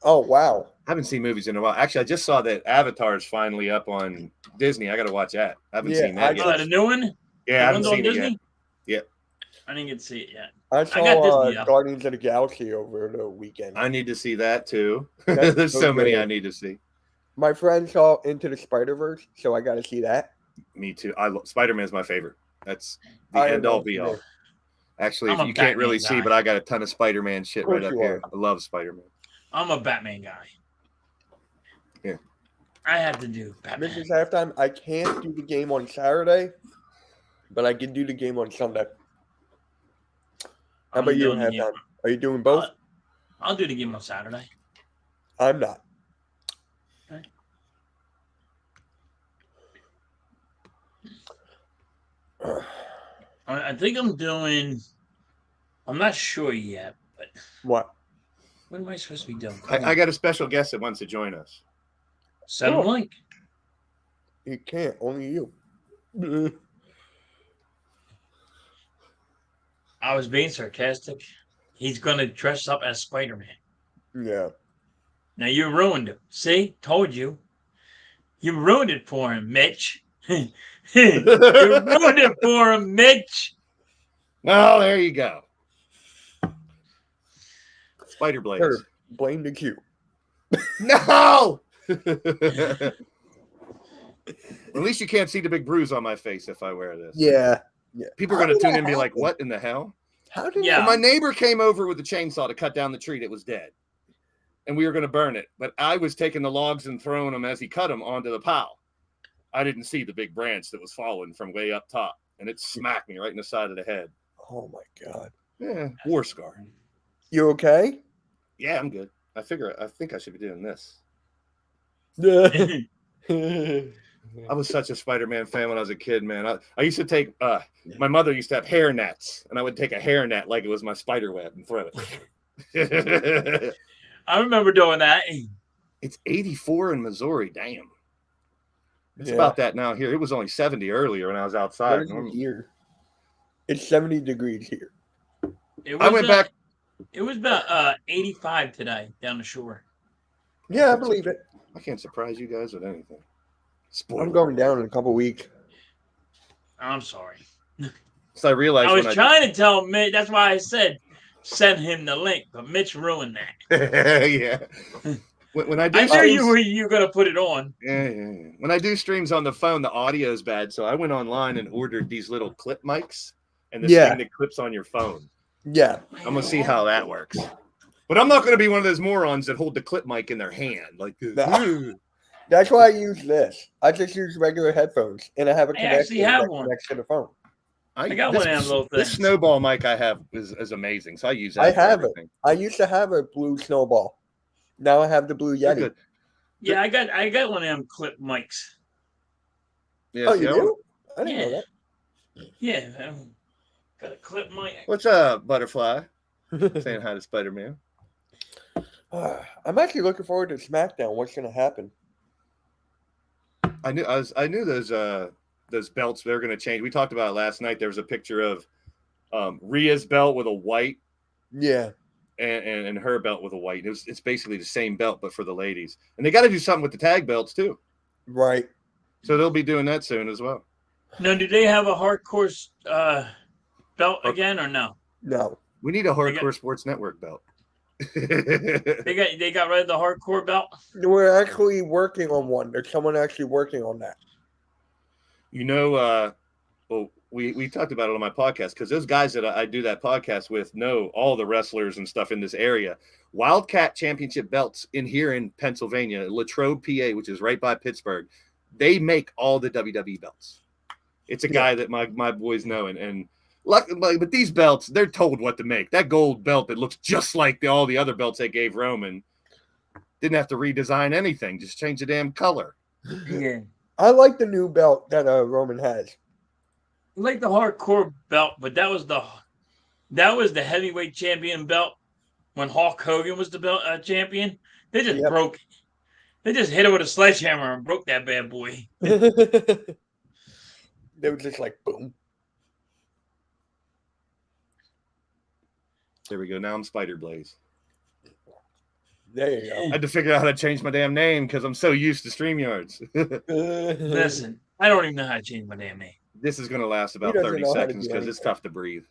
Oh, wow. I haven't seen movies in a while. Actually, I just saw that Avatar is finally up on Disney. I got to watch that. I haven't seen that yet. The new one? Yeah, I haven't seen it yet. Yeah. I didn't get to see it yet. I saw Guardians of the Galaxy over the weekend. I need to see that too. There's so many I need to see. My friend saw Into the Spider-Verse, so I got to see that. Me too. Spider-Man's my favorite. That's the end-all be-all. Actually, if you can't really see, but I got a ton of Spider-Man shit right up here. I love Spider-Man. I'm a Batman guy. Yeah. I have to do Batman. This is halftime. I can't do the game on Saturday, but I can do the game on Sunday. How about you, halftime? Are you doing both? I'll do the game on Saturday. I'm not. Okay. I think I'm doing. I'm not sure yet, but what? What am I supposed to be doing? I got a special guest that wants to join us. Send him a link. You can't. Only you. I was being sarcastic. He's going to dress up as Spider-Man. Yeah. Now you ruined it. See? Told you. You ruined it for him, Mitch. You ruined it for him, Mitch. Well, there you go. Spider Blades. Sure. Blame the Q. No! At least you can't see the big bruise on my face if I wear this. Yeah. People are going to tune in and be like, what in the hell? How did my neighbor came over with a chainsaw to cut down the tree that was dead. And we were going to burn it. But I was taking the logs and throwing them as he cut them onto the pile. I didn't see the big branch that was falling from way up top. And it smacked me right in the side of the head. Oh, my God. Yeah, war scar. You okay? Yeah, I'm good. I think I should be doing this. I was such a Spider-Man fan when I was a kid, man. I used to take my mother used to have hair nets, and I would take a hair net like it was my spider web and throw it. I remember doing that. It's 84 in Missouri. Damn. It's about that now here. It was only 70 earlier when I was outside. Here? It's 70 degrees here. I went back. It was about 85 today down the shore. Yeah, I believe it. I can't surprise you guys with anything. I'm going down in a couple weeks. I'm sorry. So I realized I was trying to tell Mitch. That's why I said send him the link, but Mitch ruined that. Yeah. When I do, I knew you were gonna put it on. Yeah. When I do streams on the phone, the audio is bad, so I went online and ordered these little clip mics and this thing that clips on your phone. Yeah. I'm gonna see how that works. But I'm not gonna be one of those morons that hold the clip mic in their hand like this. That's why I use this. I just use regular headphones, and I have a connection that connects to the phone. I got one of them little things. This snowball mic I have is amazing, so I use that. I have it. I used to have a blue snowball. Now I have the blue Yeti. Yeah, I got one of them clip mics. Yeah, oh, you do? I didn't know that. Yeah, got a clip mic. What's up, Butterfly? Saying hi to Spider-Man. I'm actually looking forward to SmackDown. What's going to happen? I knew those belts they're going to change. We talked about it last night. There was a picture of Rhea's belt with a white. Yeah. And her belt with a white. It's basically the same belt, but for the ladies. And they got to do something with the tag belts too. Right. So they'll be doing that soon as well. Now, do they have a hardcore belt again or no? No. We need a hardcore sports network belt. they got rid of the hardcore belt. We're actually working on one. There's someone actually working on that. You know, well, we talked about it on my podcast because those guys that I do that podcast with know all the wrestlers and stuff in this area. Wildcat Championship belts here in Pennsylvania, Latrobe, PA, which is right by Pittsburgh. They make all the WWE belts. It's a guy that my boys know, and but these belts, they're told what to make. That gold belt that looks just like all the other belts they gave Roman, didn't have to redesign anything, just change the damn color. Yeah, I like the new belt that Roman has. I like the hardcore belt, but that was the heavyweight champion belt when Hulk Hogan was the belt champion. They just broke it. They just hit it with a sledgehammer and broke that bad boy. They were just like boom. There we go. Now I'm Spider Blaze. There you go. I had to figure out how to change my damn name because I'm so used to StreamYards. Listen, I don't even know how to change my damn name. This is going to last about 30 seconds because it's tough to breathe.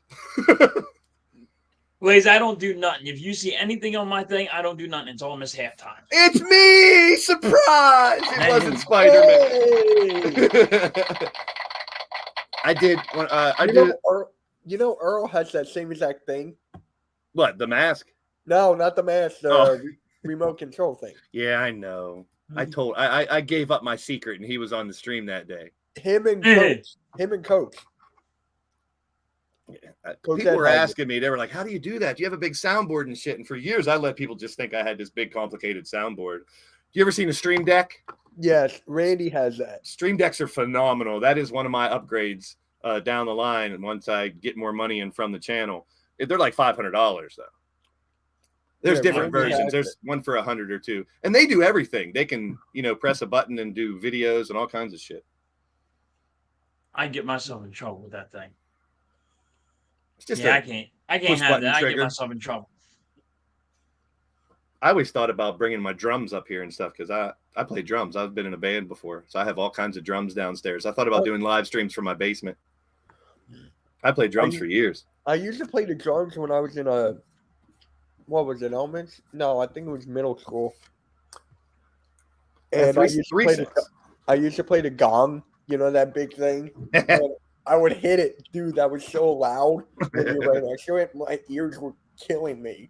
Blaze, I don't do nothing. If you see anything on my thing, I don't do nothing. It's almost halftime. It's me! Surprise! It wasn't Spider-Man. Hey. I did. You know, Earl has that same exact thing. What, the mask? No, not the mask. The remote control thing. Yeah, I know. I gave up my secret, and he was on the stream that day. Him and Coach. People were asking me, they were like, how do you do that? Do you have a big soundboard and shit? And for years, I let people just think I had this big, complicated soundboard. You ever seen a Stream Deck? Yes, Randy has that. Stream Decks are phenomenal. That is one of my upgrades down the line. And once I get more money in from the channel, they're like $500 though. There's different versions. There's one for $100 or $200. And they do everything. They can, press a button and do videos and all kinds of shit. I get myself in trouble with that thing. It's just I can't have that. Trigger. I get myself in trouble. I always thought about bringing my drums up here and stuff because I play drums. I've been in a band before, so I have all kinds of drums downstairs. I thought about doing live streams from my basement. I played drums for years. I used to play the drums when I was in elementary? No, I think it was middle school. And I used to play the gong, that big thing. I would hit it, dude. That was so loud when you were right next to it. My ears were killing me.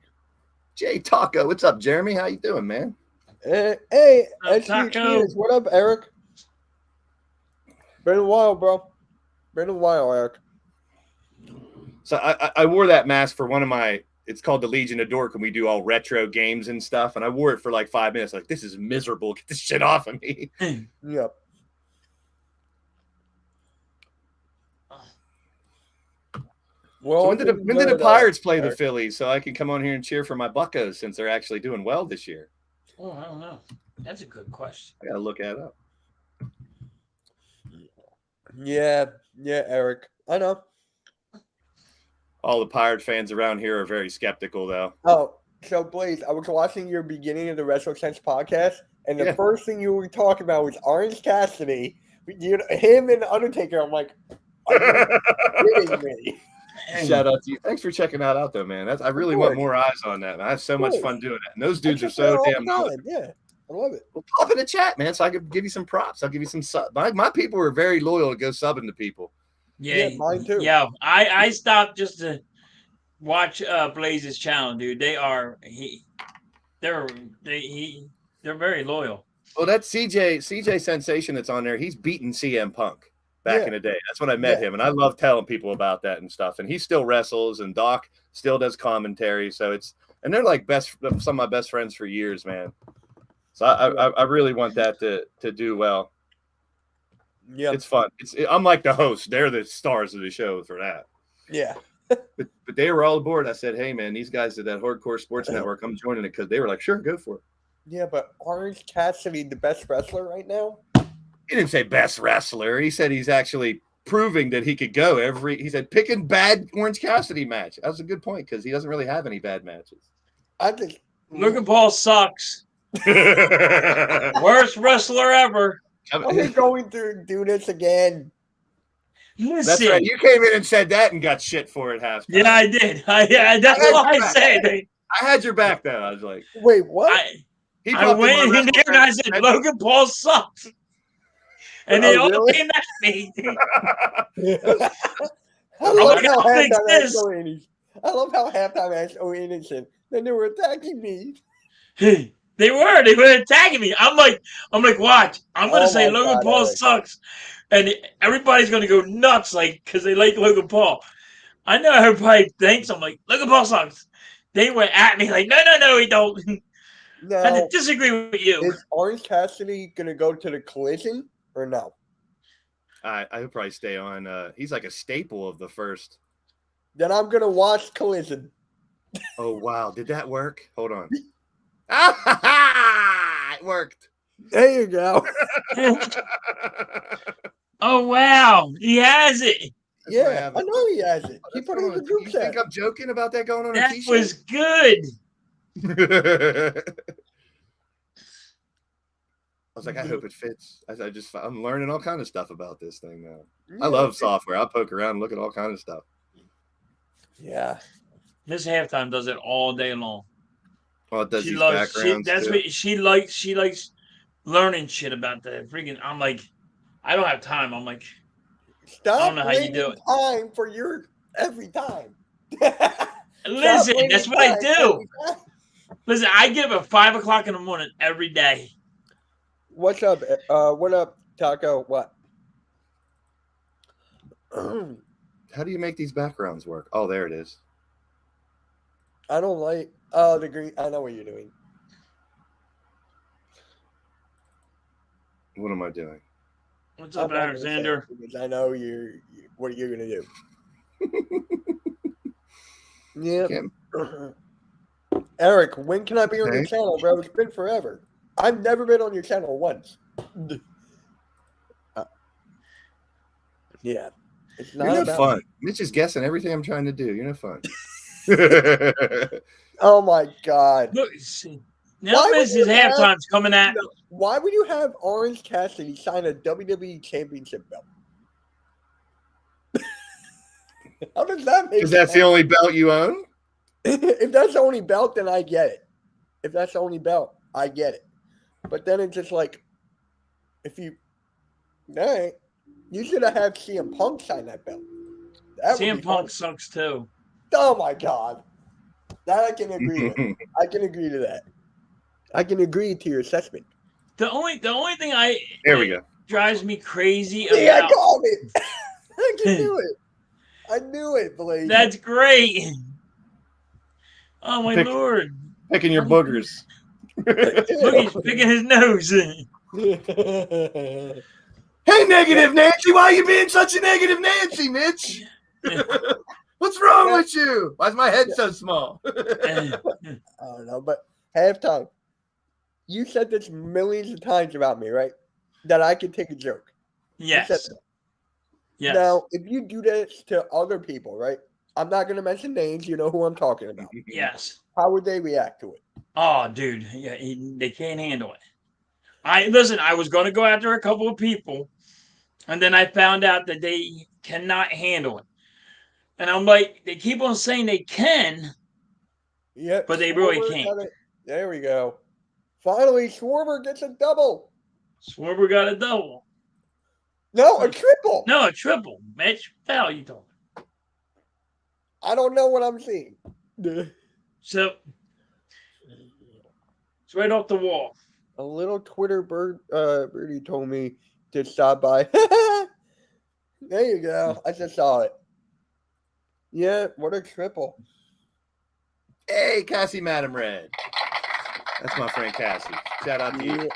Jay Taco, what's up, Jeremy? How you doing, man? Hey, Taco. What up, Eric? Been a while, bro. Been a while, Eric. So I wore that mask for one of my. It's called the Legion of Dork, and we do all retro games and stuff. And I wore it for like 5 minutes. Like, this is miserable. Get this shit off of me. Yep. Well, so when did the Pirates play the Phillies so I can come on here and cheer for my Buccos since they're actually doing well this year? Oh, I don't know. That's a good question. I gotta look that up. Yeah, Eric. I know. All the Pirate fans around here are very skeptical, though. Oh, so Blaze, I was watching your beginning of the WrestleSense podcast, And the first thing you were talking about was Orange Cassidy. Him and Undertaker. I'm like, are you kidding me? Shout out to you. Thanks for checking that out, though, man. I really want more eyes on that, man. I have so much fun doing it. And those dudes are so damn good. Yeah, I love it. Well, pop in the chat, man, so I could give you some props. I'll give you some sub. My people were very loyal to go subbing to people. Yeah, mine too. Yeah, I stopped just to watch Blaze's channel, dude. They're very loyal. Well, that CJ Sensation that's on there, he's beaten CM Punk back in the day. That's when I met him, and I love telling people about that and stuff. And he still wrestles, and Doc still does commentary. So and they're like some of my best friends for years, man. So I really want that to do well. Yeah, it's fun. I'm like the host. They're the stars of the show for that. Yeah. But they were all aboard. I said, hey, man, these guys at that Hardcore Sports Network, I'm joining it, because they were like, sure, go for it. Yeah, but Orange Cassidy, the best wrestler right now? He didn't say best wrestler. He said he's actually proving that he could go he said picking bad Orange Cassidy match. That was a good point, because he doesn't really have any bad matches. Logan Paul sucks. Worst wrestler ever. Are we going to do this again? Listen. That's right. You came in and said that and got shit for it half time. Yeah, I did. That's what I said. I had your back, though. I was like, wait, what? I went in there and I said, Logan Paul sucks. And they all came at me. I love how halftime Ash O'Enon said, then they were attacking me. They were attacking me. I'm like, watch. I'm gonna say Logan Paul sucks, and everybody's gonna go nuts, like, because they like Logan Paul. I know everybody thinks I'm like, Logan Paul sucks. They went at me like, no, he don't. No, I had to disagree with you. Is Orange Cassidy gonna go to the Collision or no? I'll probably stay on. He's like a staple of the first. Then I'm gonna watch Collision. Oh wow, did that work? Hold on. It worked. There you go. Oh wow, he has it. Yeah, I know he has it. He put it in the group chat. You think I'm joking about that going on that a t-shirt? Was good. I was like, I hope it fits. I'm learning all kind of stuff about this thing now. Yeah, I love software. I'll poke around and look at all kind of stuff. Yeah. This halftime does it all day long. Well, it does these backgrounds. What she likes. She likes learning shit about the freaking. I'm like, I don't have time. I'm like, stop. I don't know how you do it. Time for your every time. Listen, that's what I do. Listen, I get up at 5 o'clock in the morning every day. What's up? What up, Taco? What? How do you make these backgrounds work? Oh, there it is. I don't like. Oh, the green. I know what you're doing. What am I doing? What's up, Alexander? Because I know what you're gonna do. Yeah. Eric, when can I be on your channel, bro? It's been forever. I've never been on your channel once. Yeah. It's not You're no fun. Mitch is guessing everything I'm trying to do. You're no fun. Oh my God. Look, now this is halftime's coming at me. Why would you have Orange Cassidy sign a WWE Championship belt? How does that make sense? Because that's the only belt you own? If that's the only belt, then I get it. If that's the only belt, I get it. But then it's just like, all right, you should have had CM Punk sign that belt. CM Punk sucks too. Oh my God. That I can agree with. I can agree to that. I can agree to your assessment. The only thing there we go. Drives me crazy about. I called it. I can do it. I knew it, Blaze. That's great. Oh my Lord. Picking your boogers. Look, he's picking his nose. Hey, Negative Nancy, why are you being such a negative Nancy, Mitch? What's wrong with you? Why's my head so small? I don't know, but halftime. You said this millions of times about me, right? That I could take a joke. Yes. Yes. Now, if you do this to other people, right? I'm not going to mention names. You know who I'm talking about. Yes. How would they react to it? Oh, dude. Yeah, they can't handle it. I was going to go after a couple of people, and then I found out that they cannot handle it. And I'm like, they keep on saying they can, Yep. but they really can't. There we go. Finally, Schwarber gets a double. Schwarber got a double. No, a triple. No, a triple. Mitch, what the hell are you talking? I don't know what I'm seeing. So, it's right off the wall. A little Twitter birdie told me to stop by. There you go. I just saw it. Yeah, what a triple. Hey, Cassie Madam Red. That's my friend Cassie. Shout out to you.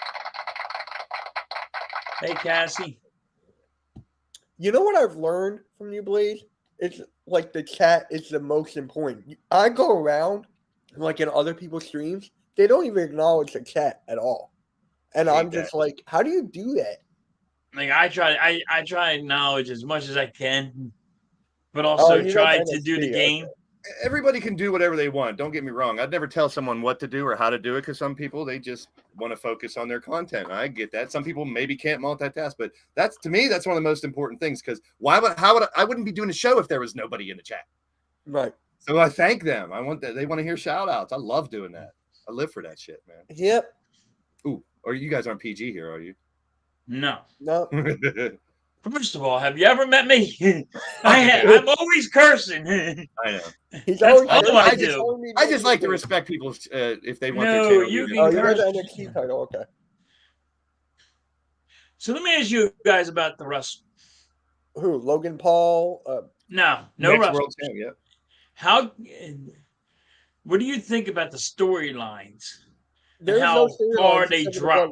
Hey, Cassie. You know what I've learned from you, Blaze? It's like the chat is the most important. I go around, like in other people's streams, they don't even acknowledge the chat at all. And I'm just like, how do you do that? Like I try to acknowledge as much as I can, but also try to do the game. Everybody can do whatever they want. Don't get me wrong. I'd never tell someone what to do or how to do it because some people, they just want to focus on their content. I get that. Some people maybe can't multitask, but that's, to me, that's one of the most important things because I wouldn't be doing a show if there was nobody in the chat. Right. So I thank them. They want to hear shout outs. I love doing that. I live for that shit, man. Yep. Ooh, or you guys aren't PG here, are you? No. First of all, have you ever met me? I'm always cursing. I know. I just like to respect people if they want their channel. You got the NXT title, okay. So let me ask you guys about the wrestling. Who? Logan Paul? No wrestling. Yeah. What do you think about the storylines? And how far they drop?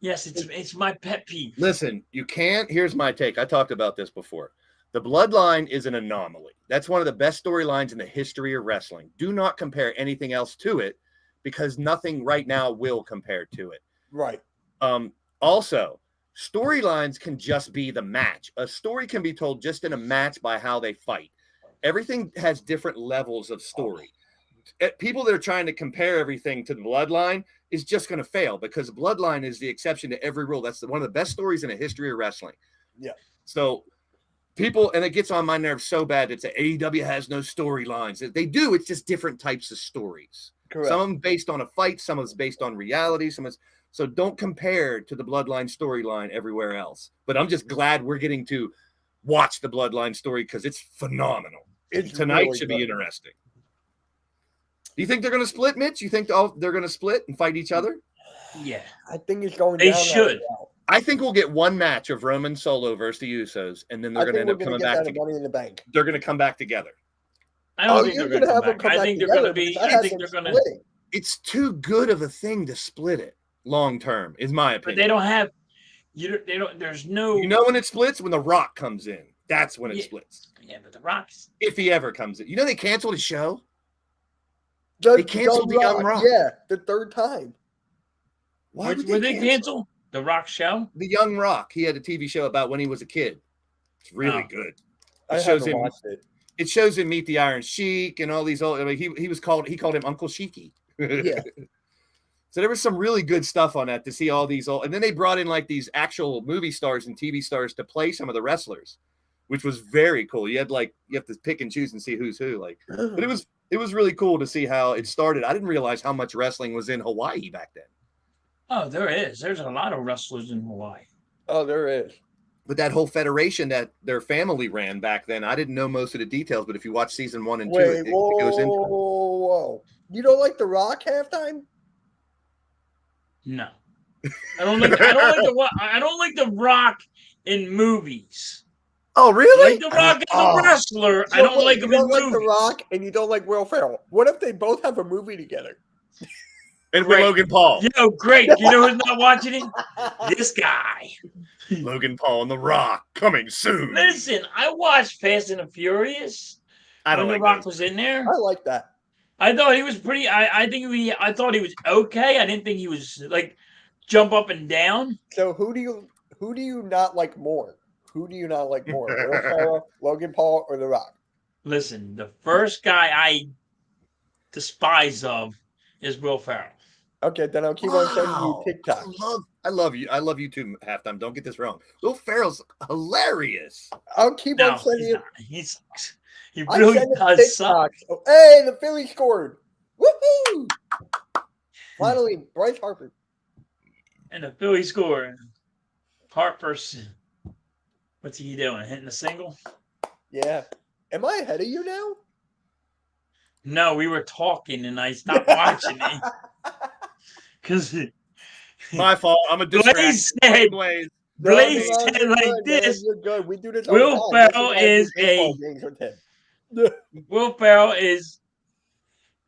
Yes, it's my pet peeve. Listen, here's my take. I talked about this before. The bloodline is an anomaly. That's one of the best storylines in the history of wrestling. Do not compare anything else to it because nothing right now will compare to it. Right. Also, storylines can just be the match. A story can be told just in a match by how they fight. Everything has different levels of story. People that are trying to compare everything to the bloodline is just going to fail because bloodline is the exception to every rule. That's one of the best stories in the history of wrestling. Yeah. So people, and it gets on my nerves so bad that AEW has no storylines. They do. It's just different types of stories. Correct. Some of them based on a fight. Some of them based on reality. So don't compare to the bloodline storyline everywhere else. But I'm just glad we're getting to watch the bloodline story because it's phenomenal. Tonight really should be interesting. Do you think they're going to split, Mitch? You think they're going to split and fight each other? Yeah. I think it's going They down. should. I think we'll get one match of Roman Solo versus the Usos, and then they're going to end up coming back together. Money in the Bank. They're going to come back together. I don't think they're going to come back. I think they're going to be. I think they're going to. It's too good of a thing to split it long term, is my opinion. But they don't have. They don't. There's no. You know when it splits? When The Rock comes in. That's when it splits. Yeah, but The Rock's. If he ever comes in. You know they canceled his show? They canceled the Young Rock. Yeah, the third time. Why would they cancel the Rock show? The Young Rock. He had a TV show about when he was a kid. It's really good. I haven't watched it. It shows him meet the Iron Sheik and all these old. I mean, he called him Uncle Sheiky. Yeah. So there was some really good stuff on that to see all these old. And then they brought in like these actual movie stars and TV stars to play some of the wrestlers, which was very cool. You have to pick and choose and see who's who. But it was really cool to see how it started. I didn't realize how much wrestling was in Hawaii back then. Oh, there is. There's a lot of wrestlers in Hawaii. Oh, there is. But that whole federation that their family ran back then, I didn't know most of the details. But if you watch season 1 and 2, it goes into. Whoa! You don't like The Rock halftime? No, I don't like. I don't like The Rock in movies. Oh, really? Like The Rock as a wrestler. I don't like him in movies. You don't like The Rock and you don't like Will Ferrell. What if they both have a movie together? And with Logan Paul. Great. You know who's not watching it? This guy. Logan Paul and The Rock coming soon. Listen, I watched Fast and the Furious. When The Rock was in there. I like that. I thought he was pretty. I thought he was okay. I didn't think he was like jump up and down. So who do you not like more? Who do you not like more? Will Ferrell, Logan Paul, or The Rock? Listen, the first guy I despise of is Will Ferrell. Okay, then I'll keep on sending you TikToks. I love you. I love you too, Halftime. Don't get this wrong. Will Ferrell's hilarious. I'll keep on sending you. He really does suck. Oh, hey, the Phillies scored. Woohoo! Finally, Bryce Harper. And the Phillies score. Harper's, what's he doing? Hitting a single? Yeah. Am I ahead of you now? No, we were talking and I stopped watching it. Because my fault. I'm a distraction. Blaze said like this. You're good. We do this all Will the time. Ferrell is a Will Ferrell is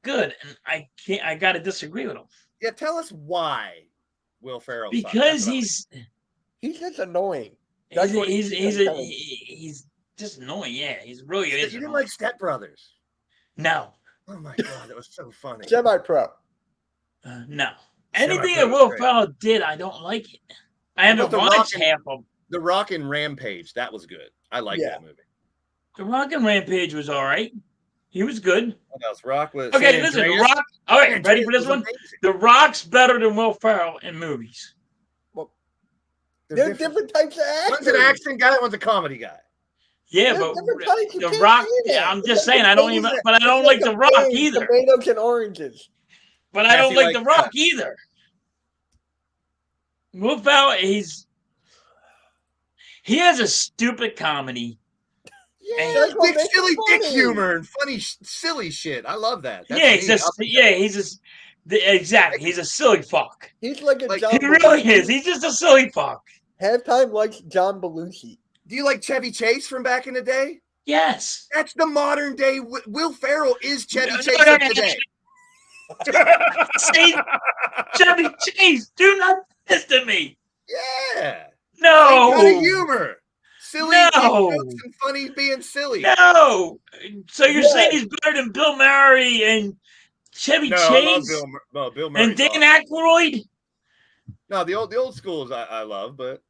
good, and I gotta disagree with him. Yeah, tell us why Will Ferrell. Because he's just annoying. He's just annoying. Yeah, he's really. You didn't like Step Brothers? No. Oh my god, that was so funny. Semi-pro. No. Anything that Will Ferrell did, I don't like it. I haven't watched half of them. The Rock and Rampage, that was good. I like that movie. The Rock and Rampage was all right. He was good. What else? Rock was okay. Listen, The Rock. All right, ready for this one? Amazing. The Rock's better than Will Ferrell in movies. Well, they're different types of actors. One's an action guy, one's a comedy guy. Yeah, but The Rock. Yeah, I'm just saying. I don't even. But I don't like The Rock either. Tomatoes and oranges. But I don't like The Rock either. Will Ferrell, he has a stupid comedy. Yeah, big silly dick humor and funny silly shit. I love that. That's exactly. He's a silly fuck. He's like John he really is. He's just a silly fuck. Halftime likes John Belushi. Do you like Chevy Chase from back in the day? Yes. That's the modern day. Will Ferrell is Chevy Chase of today. See, Chevy Chase, do not piss to me. Yeah. No. Same kind of humor. Silly jokes and funny being silly. No. So you're saying he's better than Bill Murray and Chevy Chase? Bill Murray. And Dan Aykroyd? No, the old schools I love, but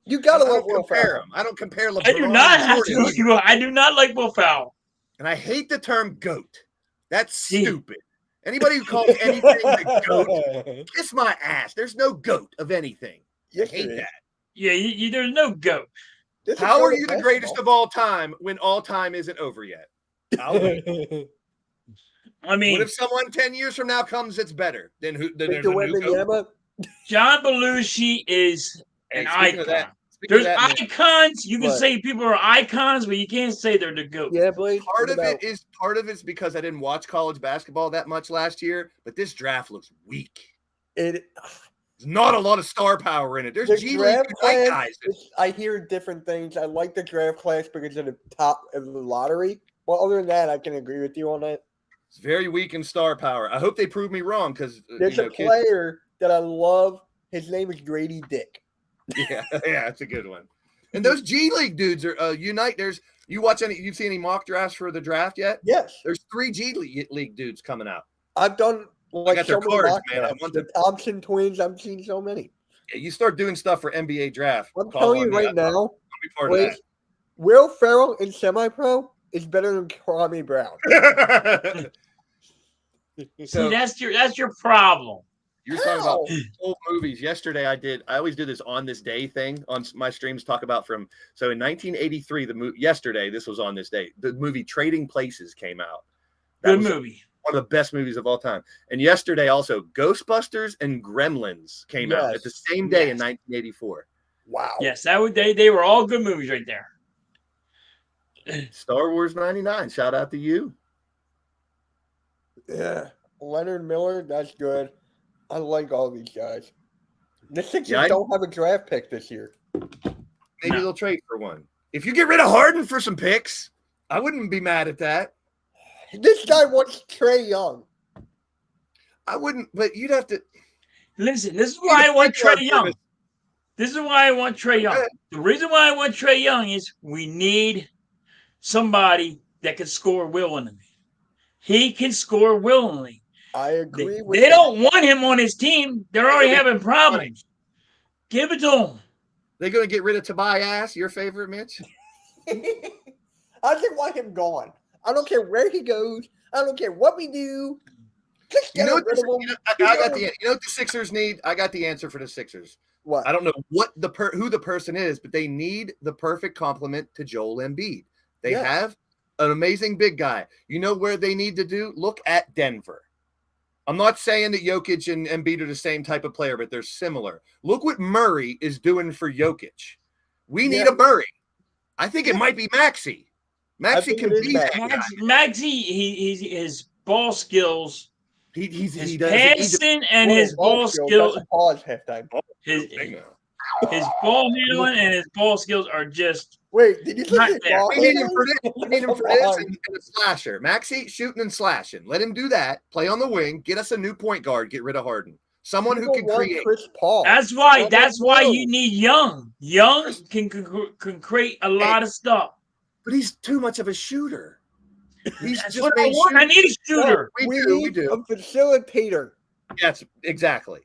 you gotta love Will Ferrell. I don't compare LeBron. I do not have to. I do not like Will Ferrell. And I hate the term goat. That's stupid. Anybody who calls anything the goat, kiss my ass. There's no goat of anything. Yes, I hate that. Yeah, there's no goat. How are you the greatest of all time when all time isn't over yet? I mean, what if someone 10 years from now comes that's better? Then there's a new goat? John Belushi is an icon. There's icons. You can say people are icons, but you can't say they're the GOAT. Yeah, Blake. Part of it's because I didn't watch college basketball that much last year, but this draft looks weak. There's not a lot of star power in it. There's G League guys. I hear different things. I like the draft class because of the top of the lottery. Well, other than that, I can agree with you on that. It's very weak in star power. I hope they prove me wrong because there's a player that I love. His name is Grady Dick. Yeah, that's a good one. And those G League dudes are unite. You've seen any mock drafts for the draft yet? Yes. There's 3 G League dudes coming out. I've done like so many cards, man. The Thompson twins. I've seen so many. Yeah, you start doing stuff for NBA draft. I'm telling you right now, Will Ferrell in semi-pro is better than Kwame Brown. See, that's your problem. You were talking about old movies. Yesterday, I always do this on this day thing on my streams. Talk about in 1983, yesterday, this was on this day. The movie Trading Places came out. Good movie. One of the best movies of all time. And yesterday, also Ghostbusters and Gremlins came out at the same day in 1984. Wow. Yes, they were all good movies right there. Star Wars 99. Shout out to you. Yeah, Leonard Miller. That's good. I like all these guys. The Sixers don't have a draft pick this year. Maybe they'll trade for one. If you get rid of Harden for some picks, I wouldn't be mad at that. This guy wants Trae Young. I wouldn't, but you'd have to. Listen, this is why I want Trae Young. This is why I want Trae Young. The reason why I want Trae Young is we need somebody that can score willingly. He can score willingly. I agree with They don't want him on his team. They're already having problems. Give it to him. They're going to get rid of Tobias, your favorite, Mitch? I just want him gone. I don't care where he goes. I don't care what we do. You know what? I got the. You know what the Sixers need? I got the answer for the Sixers. What? I don't know what who the person is, but they need the perfect complement to Joel Embiid. They have an amazing big guy. You know where they need to do? Look at Denver. I'm not saying that Jokic and Embiid are the same type of player, but they're similar. Look what Murray is doing for Jokic. We need a Murray. I think it might be Maxey. Maxey can be that guy. Maxey, his ball skills, his does passing and his ball skills. Pause halftime. His ball handling and his ball skills are just. Wait, did you not there? We need him for this. We need him for this and a slasher. Maxey shooting and slashing. Let him do that. Play on the wing. Get us a new point guard. Get rid of Harden. Someone who can create. Chris Paul. That's why you need Young. Young can create a lot of stuff. But he's too much of a shooter. He's That's just what I want. I need a shooter. We need a facilitator. Yes, exactly.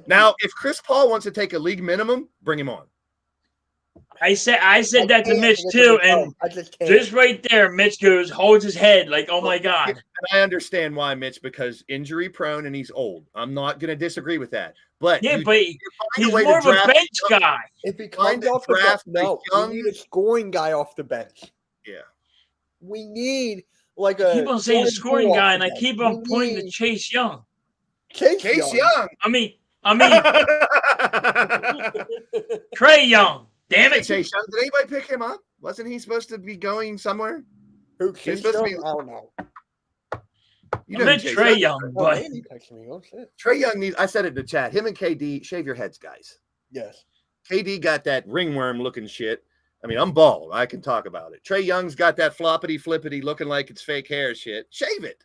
Now, if Chris Paul wants to take a league minimum, bring him on. I said that to Mitch too, and just right there, Mitch holds his head like, "Oh my God!" And I understand why, Mitch, because injury prone and he's old. I'm not going to disagree with that. But he's more of a bench guy. If he comes off the bench, we need a scoring guy off the bench. Yeah, we need like a. Keep on saying scoring guy, and I keep on pointing to Chase Young. Chase Young. I mean, Trae Young. Damn it, Chase Young. Did anybody pick him up? Wasn't he supposed to be going somewhere? Who? Chase Young? I don't know. You know Trae Young, but Trae Young needs. I said it in the chat. Him and KD, shave your heads, guys. Yes. KD got that ringworm looking shit. I mean, I'm bald. I can talk about it. Trae Young's got that floppity flippity looking like it's fake hair shit. Shave it.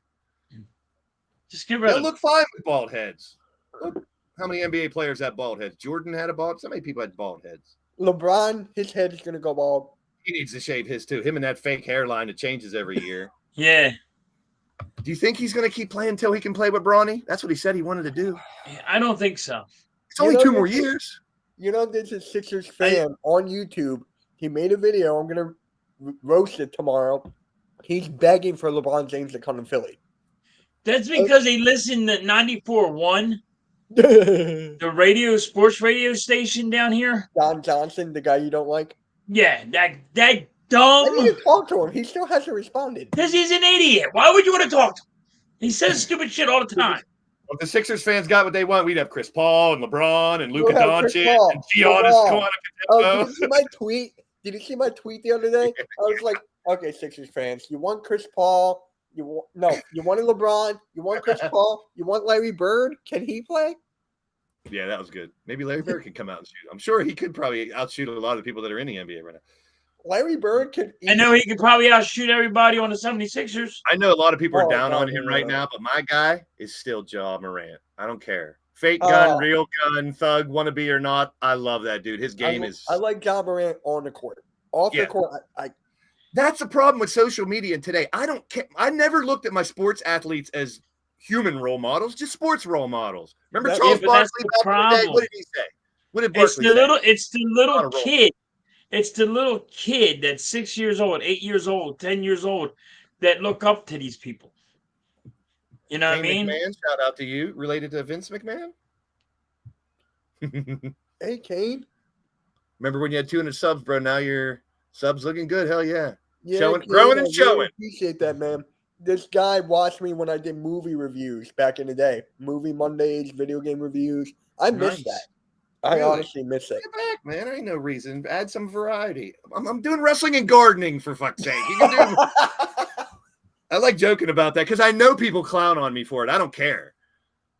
Just get rid of it. They'll look fine with bald heads. Look how many NBA players have bald heads. Jordan had a bald. So many people had bald heads. LeBron, his head is going to go bald. He needs to shave his too. Him and that fake hairline that changes every year. Yeah. Do you think he's going to keep playing until he can play with Bronny? That's what he said he wanted to do. I don't think so. It's only 2 more years. You know, there's a Sixers fan on YouTube. He made a video. I'm going to roast it tomorrow. He's begging for LeBron James to come to Philly. That's because they listen to 94.1. The sports radio station down here. Don Johnson, the guy you don't like. Yeah, that dumb. I need to talk to him. He still hasn't responded. Because he's an idiot. Why would you want to talk to him? He says stupid shit all the time. Well, if the Sixers fans got what they want, we'd have Chris Paul and LeBron and Luka Doncic and Giannis. Did you see my tweet? Did you see my tweet the other day? I was like, okay, Sixers fans, you want Chris Paul? You wanted LeBron. You want Chris Paul. You want Larry Bird. Can he play? Yeah, that was good. Maybe Larry Bird can come out and shoot. I'm sure he could probably outshoot a lot of the people that are in the NBA right now. Larry Bird could. I know he could probably outshoot everybody on the 76ers. I know a lot of people are down on him right now, but my guy is still Ja Morant. I don't care. Fake gun, real gun, thug, wannabe or not. I love that dude. His game is. I like Ja Morant on the court. Off the court, That's the problem with social media today. I don't care. I never looked at my sports athletes as human role models, just sports role models. Remember Charles Barkley back in the day? What did he say? What did Barkley say? It's the little kid. It's the little kid that's 6 years old, 8 years old, 10 years old that look up to these people. You know what I mean? McMahon, shout out to you. Related to Vince McMahon? Hey, Kane. Remember when you had 200 subs, bro? Now your subs looking good. Hell yeah. Showing, growing and showing. Really appreciate that, man. This guy watched me when I did movie reviews back in the day. Movie Mondays, video game reviews. I miss that. I honestly miss it. Get back, man. Ain't no reason. Add some variety. I'm doing wrestling and gardening, for fuck's sake. You can do I like joking about that because I know people clown on me for it. I don't care.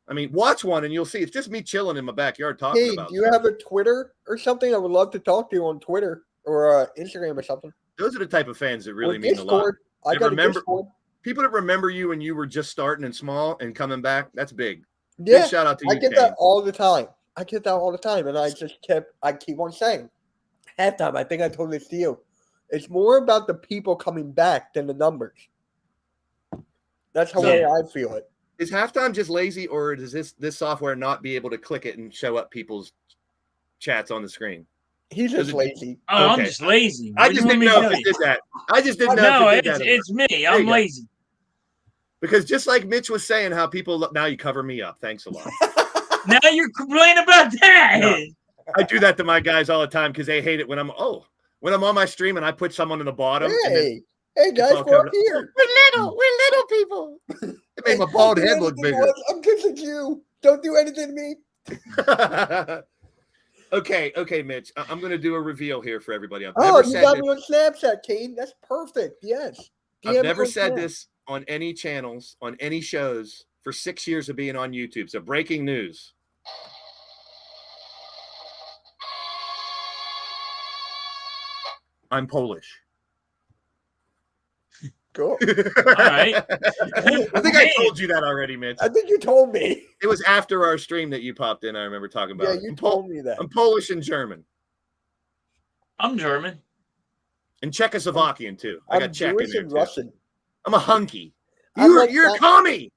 I mean, watch one and you'll see. It's just me chilling in my backyard talking about it. Do you have a Twitter or something? I would love to talk to you on Twitter or Instagram or something. Those are the type of fans that really mean a lot. I got Discord. People that remember you when you were just starting and small and coming back, that's big. Yeah, big shout out to you. I get that all the time. And I keep on saying, halftime, I think I told this to you. It's more about the people coming back than the numbers. That's how I feel it. Is halftime just lazy, or does this software not be able to click it and show up people's chats on the screen? He's just lazy. Oh, okay. I'm just lazy. I just didn't know if it did that. I just didn't know if it did that. No, it's me. I'm lazy. Because just like Mitch was saying, how people now you cover me up. Thanks a lot. Now you're complaining about that. No, I do that to my guys all the time because they hate it when I'm on my stream and I put someone in the bottom. Hey guys, we're here. We're little people. It made my bald head look bigger. I'm kissing you. Don't do anything to me. Okay, Mitch. I'm going to do a reveal here for everybody. You got me on Snapchat, Kane. That's perfect. Yes. I've never said this on any channels, on any shows for 6 years of being on YouTube. So breaking news. I'm Polish. Cool. All right. I think I told you that already, Mitch. I think you told me. It was after our stream that you popped in. I remember talking about it. Yeah, you told me that. I'm Polish and German. I'm German. And Czechoslovakian, too. I got Czech in there, and too. Russian. I'm a hunky. You're a commie.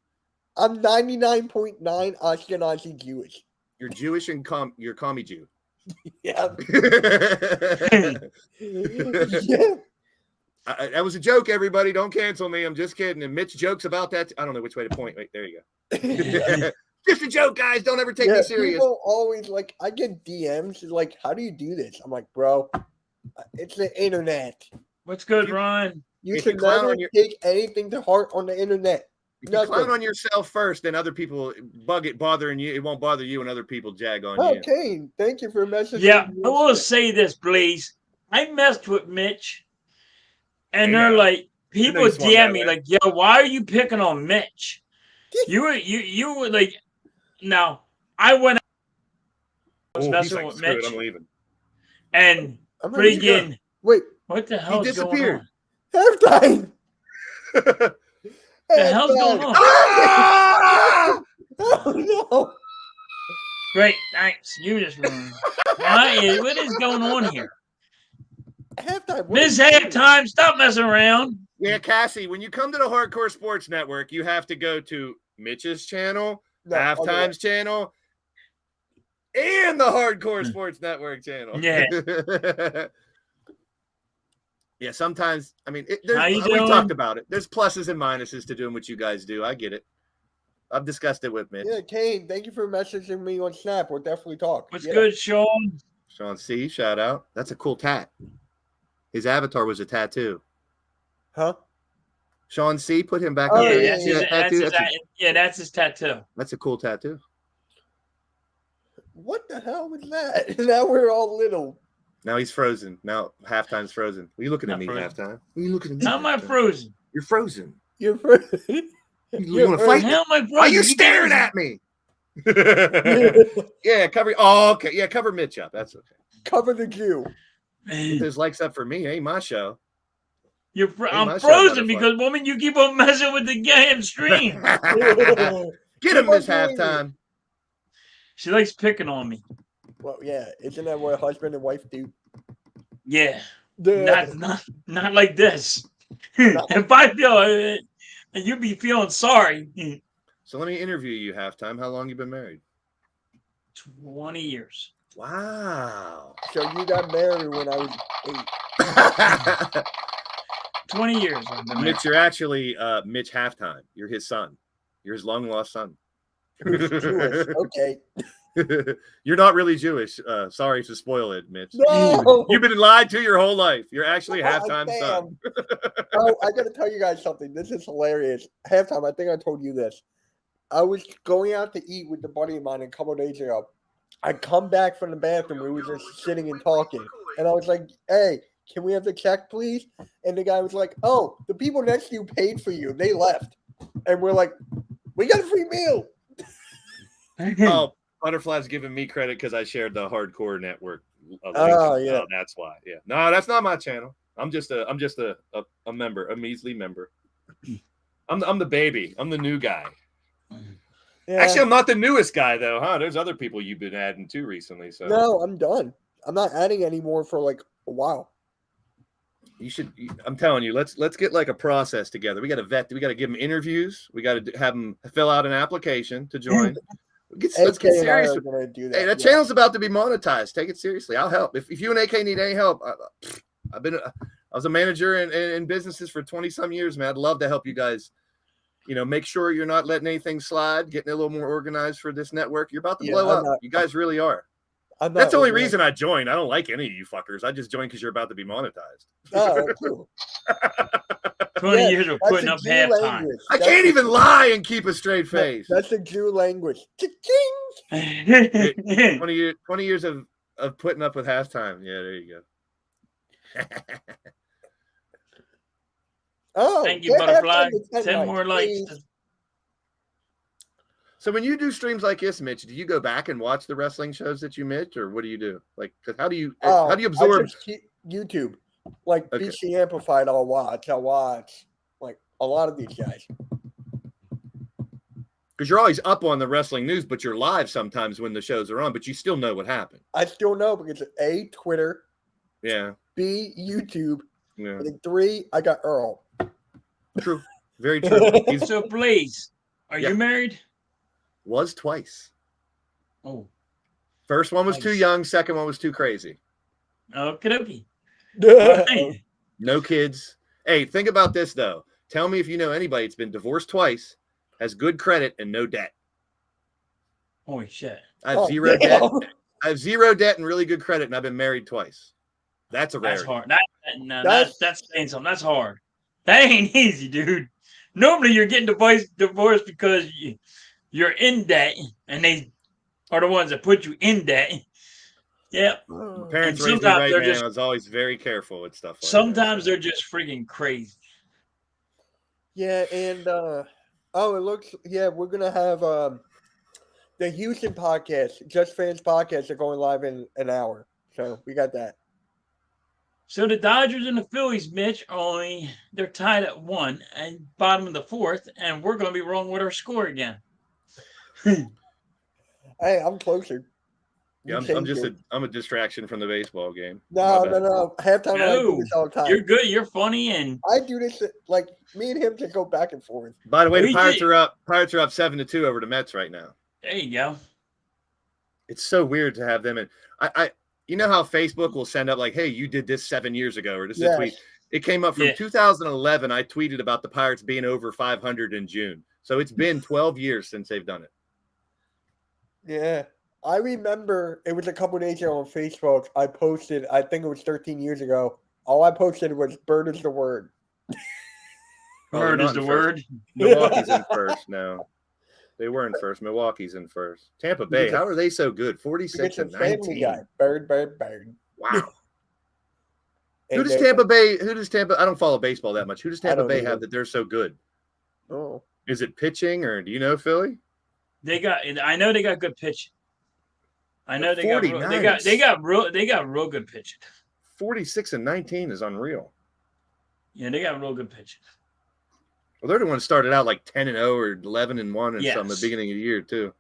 I'm 99.9 Ashkenazi Jewish. You're Jewish and you're a commie Jew. Yeah. Yeah. That was a joke, everybody. Don't cancel me. I'm just kidding. And Mitch jokes about that. I don't know which way to point. Wait, there you go. Just a joke, guys. Don't ever take me serious. People always like, I get DMs like, how do you do this? I'm like, bro, it's the internet. What's good, Ron? You should never take anything to heart on the internet. If you clown on yourself first, then other people bothering you. It won't bother you when other people jag on you. Okay, thank you for messaging. Yeah, I will say this, please. I messed with Mitch, and they're like, people DM me like, "Yo, why are you picking on Mitch? You were like, no." I went. I was messing with Mitch. I'm leaving. And freaking wait, what the hell is going on? Halftime. The hell's going on? Oh no! Great, thanks. You just ruined. What is going on here? Halftime. This halftime. Stop messing around. Yeah, Cassie. When you come to the Hardcore Sports Network, you have to go to Mitch's channel, Halftime's channel, and the Hardcore Sports Network channel. Yeah. Yeah, sometimes, I mean, we talked about it. There's pluses and minuses to doing what you guys do. I get it. I've discussed it with Mitch. Yeah, Kane, thank you for messaging me on Snap. We'll definitely talk. What's good, Sean? Sean C, shout out. That's a cool tat. His avatar was a tattoo. Huh? Sean C, put him back up there. That's his tattoo. That's a cool tattoo. What the hell was that? Now we're all little. Now he's frozen. Now halftime's frozen. Are you looking at me, halftime? Are you looking at me? How am I frozen? You're frozen. You're frozen. You want to fight? How am I frozen? Why are you staring at me? Yeah, cover. Oh, okay. Yeah, cover Mitch up. That's okay. Cover the Q. If there's likes up for me, ain't my show. I'm frozen because, woman, you keep on messing with the damn stream. Get him this halftime. She likes picking on me. Well, yeah, isn't that what husband and wife do? Yeah, not like this. If I feel, you'd be feeling sorry. So let me interview you, halftime. How long you been married? 20 years. Wow. So you got married when I was 8. 20 years. Mitch, you're actually Mitch Halftime. You're his son. You're his long lost son. Jewish. Okay. You're not really Jewish. Sorry to spoil it, Mitch. No. You've been lied to your whole life. You're actually Halftime's son. Oh, I got to tell you guys something. This is hilarious. Halftime, I think I told you this. I was going out to eat with a buddy of mine a couple of days ago. I come back from the bathroom. We were just sitting and talking. And I was like, hey, can we have the check, please? And the guy was like, oh, the people next to you paid for you. They left. And we're like, we got a free meal. Oh, Butterfly's giving me credit because I shared the Hardcore Network. Oh, yeah. Oh, that's why. Yeah. No, that's not my channel. I'm just a member, a measly member. I'm the baby. I'm the new guy. Yeah. Actually, I'm not the newest guy though, huh? There's other people you've been adding to recently. So no, I'm done. I'm not adding anymore for like a while. You should. I'm telling you, let's get like a process together. We got to vet. We got to give them interviews. We got to have them fill out an application to join. Let's get serious. Hey, that channel's about to be monetized. Take it seriously. I'll help. If you and AK need any help, I was a manager in businesses for 20 some years, man. I'd love to help you guys, make sure you're not letting anything slide, getting a little more organized for this network. You're about to Yeah, blow I'm up. not- You guys really are. I'm That's not the only organized. reason I joined. I don't like any of you fuckers. I just joined because you're about to be monetized. Oh, cool. 20 Yeah, years of that's putting the up Jew halftime. language. I That's can't the- even lie and keep a straight face. That's the Jew language. Cha-ching! 20 years of putting up with halftime. Yeah, there you go. Oh, Thank you, get Butterfly. halftime to 10 10 more likes. please. So when you do streams like this, Mitch, do you go back and watch the wrestling shows that you missed, or what do you do? Like, 'cause how do you absorb? I just keep YouTube, like Okay. BC Amplified. I'll watch like a lot of these guys. Because you're always up on the wrestling news, but you're live sometimes when the shows are on, but you still know what happened. I still know because A, Twitter, Yeah, B, YouTube, yeah, and then 3, I got Earl. true, very true. He's So, Blaze, are Yeah. you married? was twice. Oh, First one was too Nice. young. Second one was too crazy. okie dokie. No kids. Hey, think about this though. Tell me if you know anybody that's been divorced twice, has good credit and no debt. Holy shit. I have Oh, zero damn. debt. I have zero debt and really good credit, and I've been married twice. That's a That's rarity. hard. That's saying something. That's hard. That ain't easy, dude. Normally, you're getting divorced because you're in debt, and they are the ones that put you in debt. Yep. My parents And raised me sometimes right, they're man. just- I was always very careful with stuff like Sometimes that. they're just freaking crazy. Yeah, and it looks we're gonna have the Houston podcast, Just Fans podcast, are going live in an hour. So we got that. So the Dodgers and the Phillies, Mitch, they're tied at 1 and bottom of the 4th, and we're going to be wrong with our score again. Hey, I'm closer. Yeah, You I'm changed it. a distraction from the baseball game. No. My bad. Halftime, I do No, this all the time. you're good. You're funny, and I do this like me and him can go back and forth. By the way, the We Pirates did- are up. Pirates are up 7-2 over the Mets right now. there you go. It's so weird to have them in. I you know how Facebook will send up like, hey, you did this 7 years ago, or this is a Yes. tweet. It came up from Yeah. 2011. I tweeted about the Pirates being over 500 in June. So it's been 12 years since they've done it. Yeah. I remember it was a couple days ago on Facebook. I posted, I think it was 13 years ago. All I posted was "Bird is the word." Oh, they're Word not is the in first. word. Milwaukee's in first now. They were in first. Milwaukee's in first. Tampa Bay, Because- how are they so good? Because 46 of and Family 19. Guy. Bird. Wow. And Who does they- Tampa? I don't follow baseball that much. Who does I Tampa don't Bay either. have that they're so good? Oh. Is it pitching, or do you know, Philly? I know they got good pitching. I know they got real good pitching. 46 and 19 is unreal. Yeah, they got real good pitching. Well, they're the ones that started out like 10-0 or 11-1 or something at Yes. the beginning of the year, too.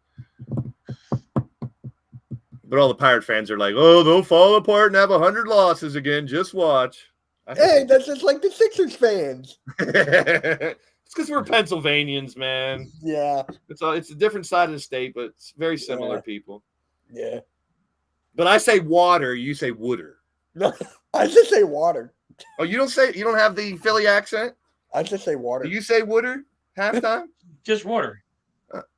But all the Pirate fans are like, oh, they'll fall apart and have 100 losses again. Just watch. Hey, that's just like the Sixers fans. It's because we're Pennsylvanians, man. Yeah. It's a different side of the state, but it's very similar Yeah. people. Yeah. But I say water, you say wooder. No, I just say water. Oh, you don't have the Philly accent? I just say water. Do you say wooder halftime? Just water.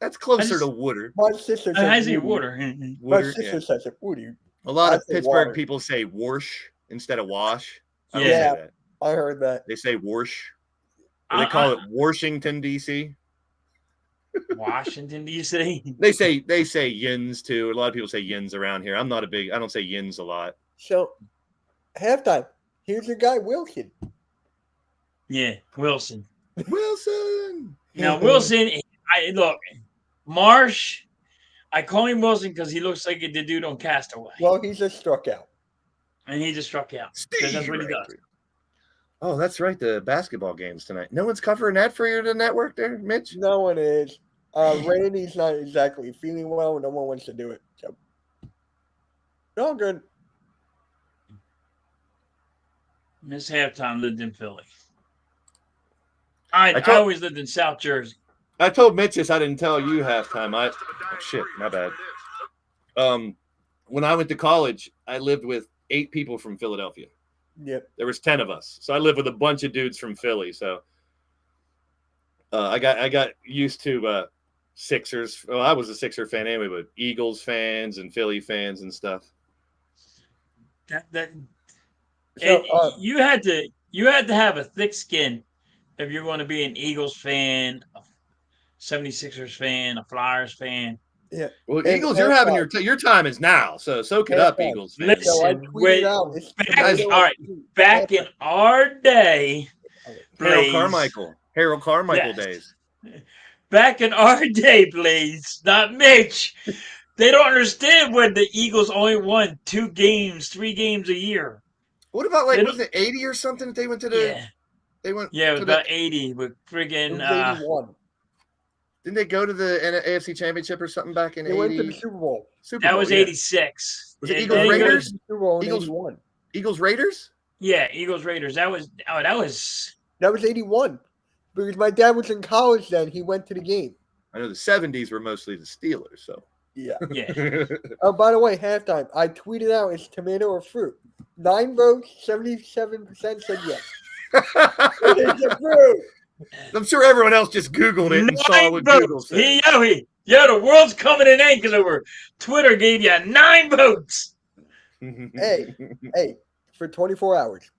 That's closer just- to wooder. My sister I says say Woody. water. My Wooder, sister yeah. says it. Woody. A lot I of say Pittsburgh water. people say warsh instead of wash. I don't Yeah. say that. I heard that. They say warsh. Or they call it Washington, D.C. Washington, D.C. They say yins too. A lot of people say yins around here. I don't say yins a lot. So, halftime. Here's your guy, Wilson. Yeah, Wilson. Wilson. Now Wilson, look, Marsh. I call him Wilson because he looks like the dude on Castaway, Well, he just struck out. and he just struck out. Because that's what he does. Oh, that's right. The basketball games tonight. No one's covering that for you, the network there, Mitch? No one is. Randy's not exactly feeling well, and no one wants to do it. So, all good. Miss Halftime lived in Philly. I told- always lived in South Jersey. I told Mitch this. I didn't tell you halftime. Shit, my bad. When I went to college, I lived with 8 people from Philadelphia. Yep. There was 10 of us. So I lived with a bunch of dudes from Philly. So I got used to Sixers. Well, I was a Sixer fan anyway, but Eagles fans and Philly fans and stuff. You had to have a thick skin if you're going to be an Eagles fan, a 76ers fan, a Flyers fan. Yeah. Well, Eagles, you're having your time is now. So soak it up, Eagles fans. Listen, back in our day, Harold Carmichael days. Back in our day, please, not Mitch. They don't understand when the Eagles only won 2 games, 3 games a year. What about was it 80 or something that they went to the? Yeah. They went. Yeah, it was about 80 with friggin' 81. Didn't they go to the AFC Championship or something back in 80? They went to the Super Bowl. That was 86. Was it Eagles Raiders? Super Bowl in 81. Eagles Raiders? Yeah, Eagles Raiders. That was 81. Because my dad was in college then. He went to the game. I know the 70s were mostly the Steelers, so. Yeah. Yeah. Oh, by the way, halftime. I tweeted out, it's tomato or fruit. 9 votes, 77% said yes. It's a fruit. I'm sure everyone else just Googled it and saw what Google said. The world's coming in ankles over. Twitter gave you 9 votes. Hey, for 24 hours.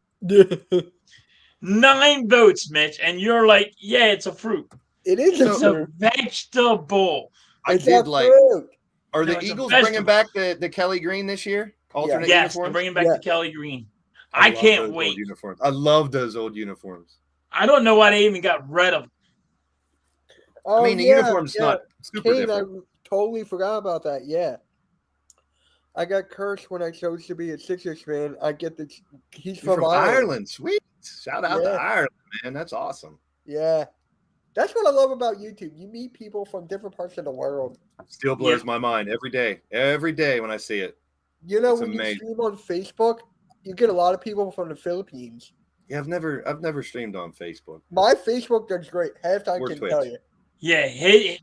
9 votes, Mitch, and you're like, yeah, it's a fruit. It is a vegetable. I did like. Fruit. Are the Eagles bringing back the Kelly Green this year? Alternate yes, uniforms? they're bringing back the Kelly Green. I can't wait. Uniforms. I love those old uniforms. I don't know why they even got rid of them. Oh, I mean, the uniform's not super different. I totally forgot about that. Yeah. I got cursed when I chose to be a Sixers fan. He's from Ireland. Sweet. Shout out to Ireland, man. That's awesome. Yeah. That's what I love about YouTube. You meet people from different parts of the world. Still blows my mind every day. Every day when I see it. You know, when you stream on Facebook, you get a lot of people from the Philippines. Yeah, I've never streamed on Facebook. My Facebook does great. Halftime can tell you. Yeah, his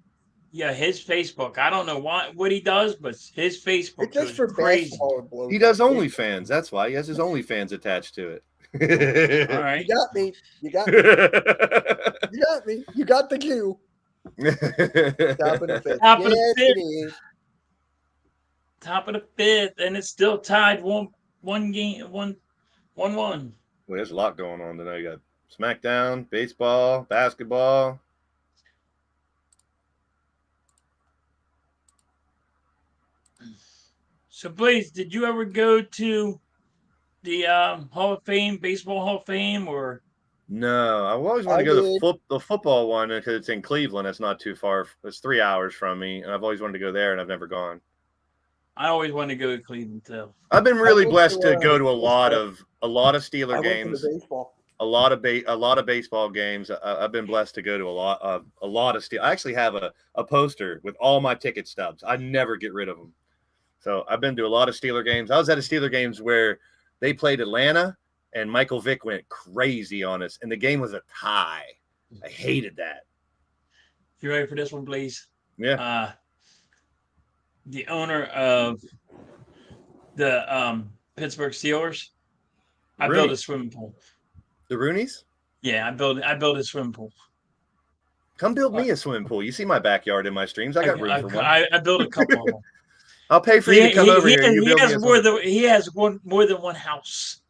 Facebook. I don't know what he does, but his Facebook it's just for crazy. He does OnlyFans. That's why he has his OnlyFans attached to it. All right, you got me. You got me. You got me. You got the cue. Top of the fifth. Top of the fifth. Top of the fifth, and it's still tied 1-1. Well, there's a lot going on tonight. You got SmackDown, baseball, basketball. So, Blaze, did you ever go to the Hall of Fame, Baseball Hall of Fame, or? No, I always wanted to go to the football one because it's in Cleveland. It's not too far. It's 3 hours from me, and I've always wanted to go there, and I've never gone. I always wanted to go to Cleveland too. I've been really blessed to go to a lot of Steeler games, a lot of baseball games. I've been blessed to go to a lot of Steel. I actually have a poster with all my ticket stubs. I never get rid of them. So I've been to a lot of Steeler games. I was at a Steeler games where they played Atlanta, and Michael Vick went crazy on us, and the game was a tie. I hated that. You ready for this one, please? Yeah. The owner of the Pittsburgh Steelers, I built a swimming pool. The Rooneys? Yeah, I built a swimming pool. Come build me a swimming pool. You see my backyard in my streams. I got room for one. I built a couple of them. I'll pay for you to come over here. He has more than one house.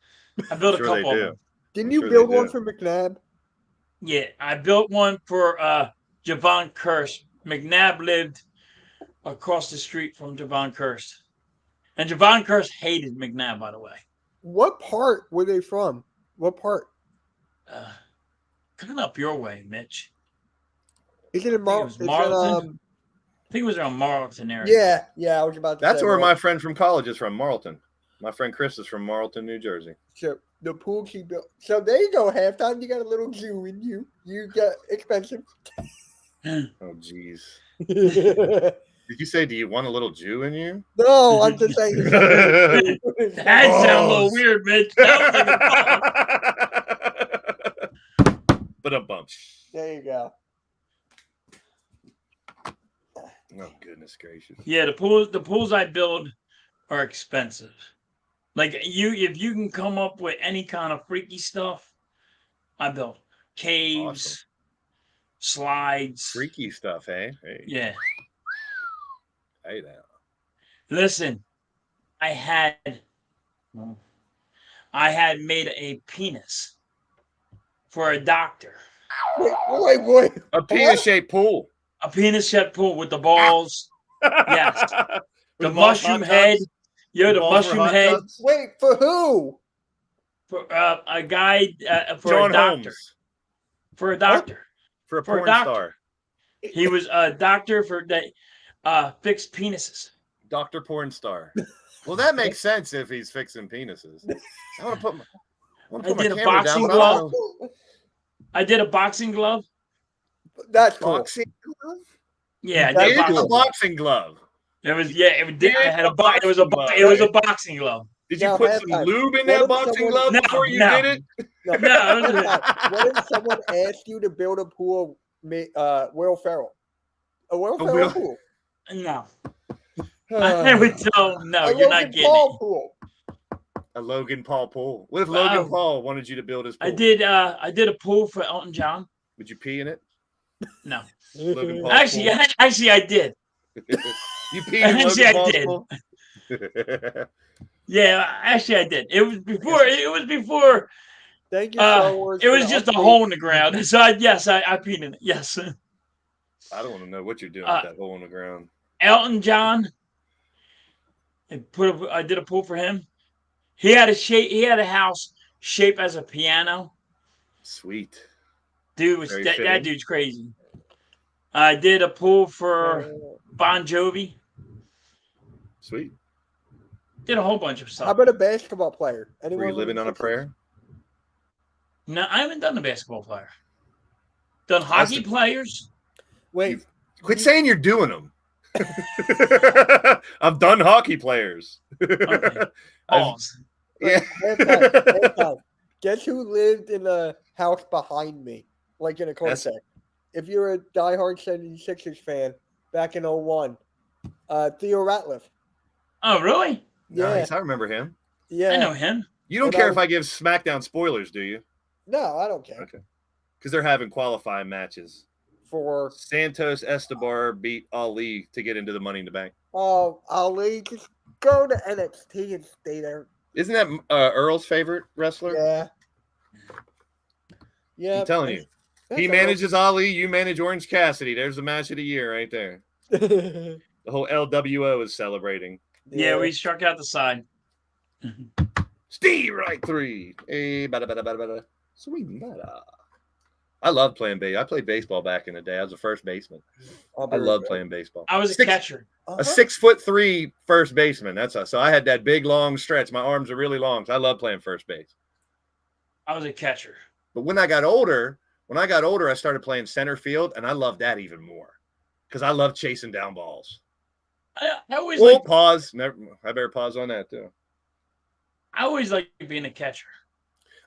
I built a couple of them. Didn't you build one for McNabb? Yeah, I built one for Javon Curse. McNabb lived across the street from Javon Curse. And Javon Curse hated McNabb, by the way. What part were they from? What part? Coming up your way, Mitch. Is it in Marlton? I think it was around Marlton area. Yeah, I was about to That's where my friend from college is from, Marlton. My friend Chris is from Marlton, New Jersey. So the pool he built. So there you go, halftime. You got a little Jew in you. You got expensive. Oh, jeez. Did you say, do you want a little Jew in you? No, I'm just saying. That sounds a little weird, Mitch. But a bump. There you go. Oh, goodness gracious. Yeah, the pools I build are expensive. Like if you can come up with any kind of freaky stuff, I build caves, slides. Freaky stuff, eh? Hey. Yeah. Hey now. Listen, I had made a penis for a doctor. Wait. A penis-shaped pool. A penis-shaped pool with the balls. Yes. The mushroom head. Yeah, the mushroom head. Tubs? Wait, for who? For a guy, for John a doctor. Holmes. For a doctor. For a For a porn doctor. star. He was a doctor for that fixed penises. Dr. Porn Star. Well, that makes sense if he's fixing penises. I want to put my did a camera boxing down, but glove. I did a boxing glove. That's cool. Boxing glove? Yeah, I did a boxing glove. It was I had a box. It was a boxing glove. Did you put some lube in that boxing glove before you did it? No. What if someone asked you to build a pool of Will Ferrell? A Will Ferrell pool? No. I would tell him, no, you're not getting Paul it. Pool. A Logan Paul pool. What if Logan Paul wanted you to build his pool? I did a pool for Elton John. Would you pee in it? No. Logan Paul actually, I did. You peed in Logan Paul's pool? Yeah, actually I did. It was before. Thank you, Star Wars. It was just a hole in the ground. So I peed in it. Yes. I don't want to know what you're doing with that hole in the ground. Elton John. I did a pool for him. He had a house shaped as a piano. Sweet. Dude, that dude's crazy. I did a pool for Bon Jovi. Sweet. Did a whole bunch of stuff. How about a basketball player? Were you living on a prayer? No, I haven't done the basketball player. Done hockey players. Wait. Quit saying you're doing them. I've done hockey players. Okay. Yeah. Guess who lived in the house behind me? Like in a cul-de-sac. If you're a diehard 76ers fan back in 01, Theo Ratliff. Oh, really? Yeah. Nice. I remember him. Yeah. I know him. You don't care if I give SmackDown spoilers, do you? No, I don't care. Okay. Because they're having qualifying matches. For Santos Escobar beat Ali to get into the Money in the Bank. Oh, Ali, just go to NXT and stay there. Isn't that Earl's favorite wrestler? Yeah. Yeah. I'm telling you. He manages Ali, you manage Orange Cassidy. There's the match of the year right there. The whole LWO is celebrating. Yeah, we struck out the side. Steve right 3. Hey, bada. Sweet bada. I love playing baseball. I played baseball back in the day. I was a first baseman. I love playing baseball. I was a catcher. A 6'3" first baseman. So I had that big long stretch. My arms are really long. So I love playing first base. I was a catcher. But when I got older, I started playing center field, and I loved that even more because I love chasing down balls. I always pause. Never. I better pause on that too. I always like being a catcher.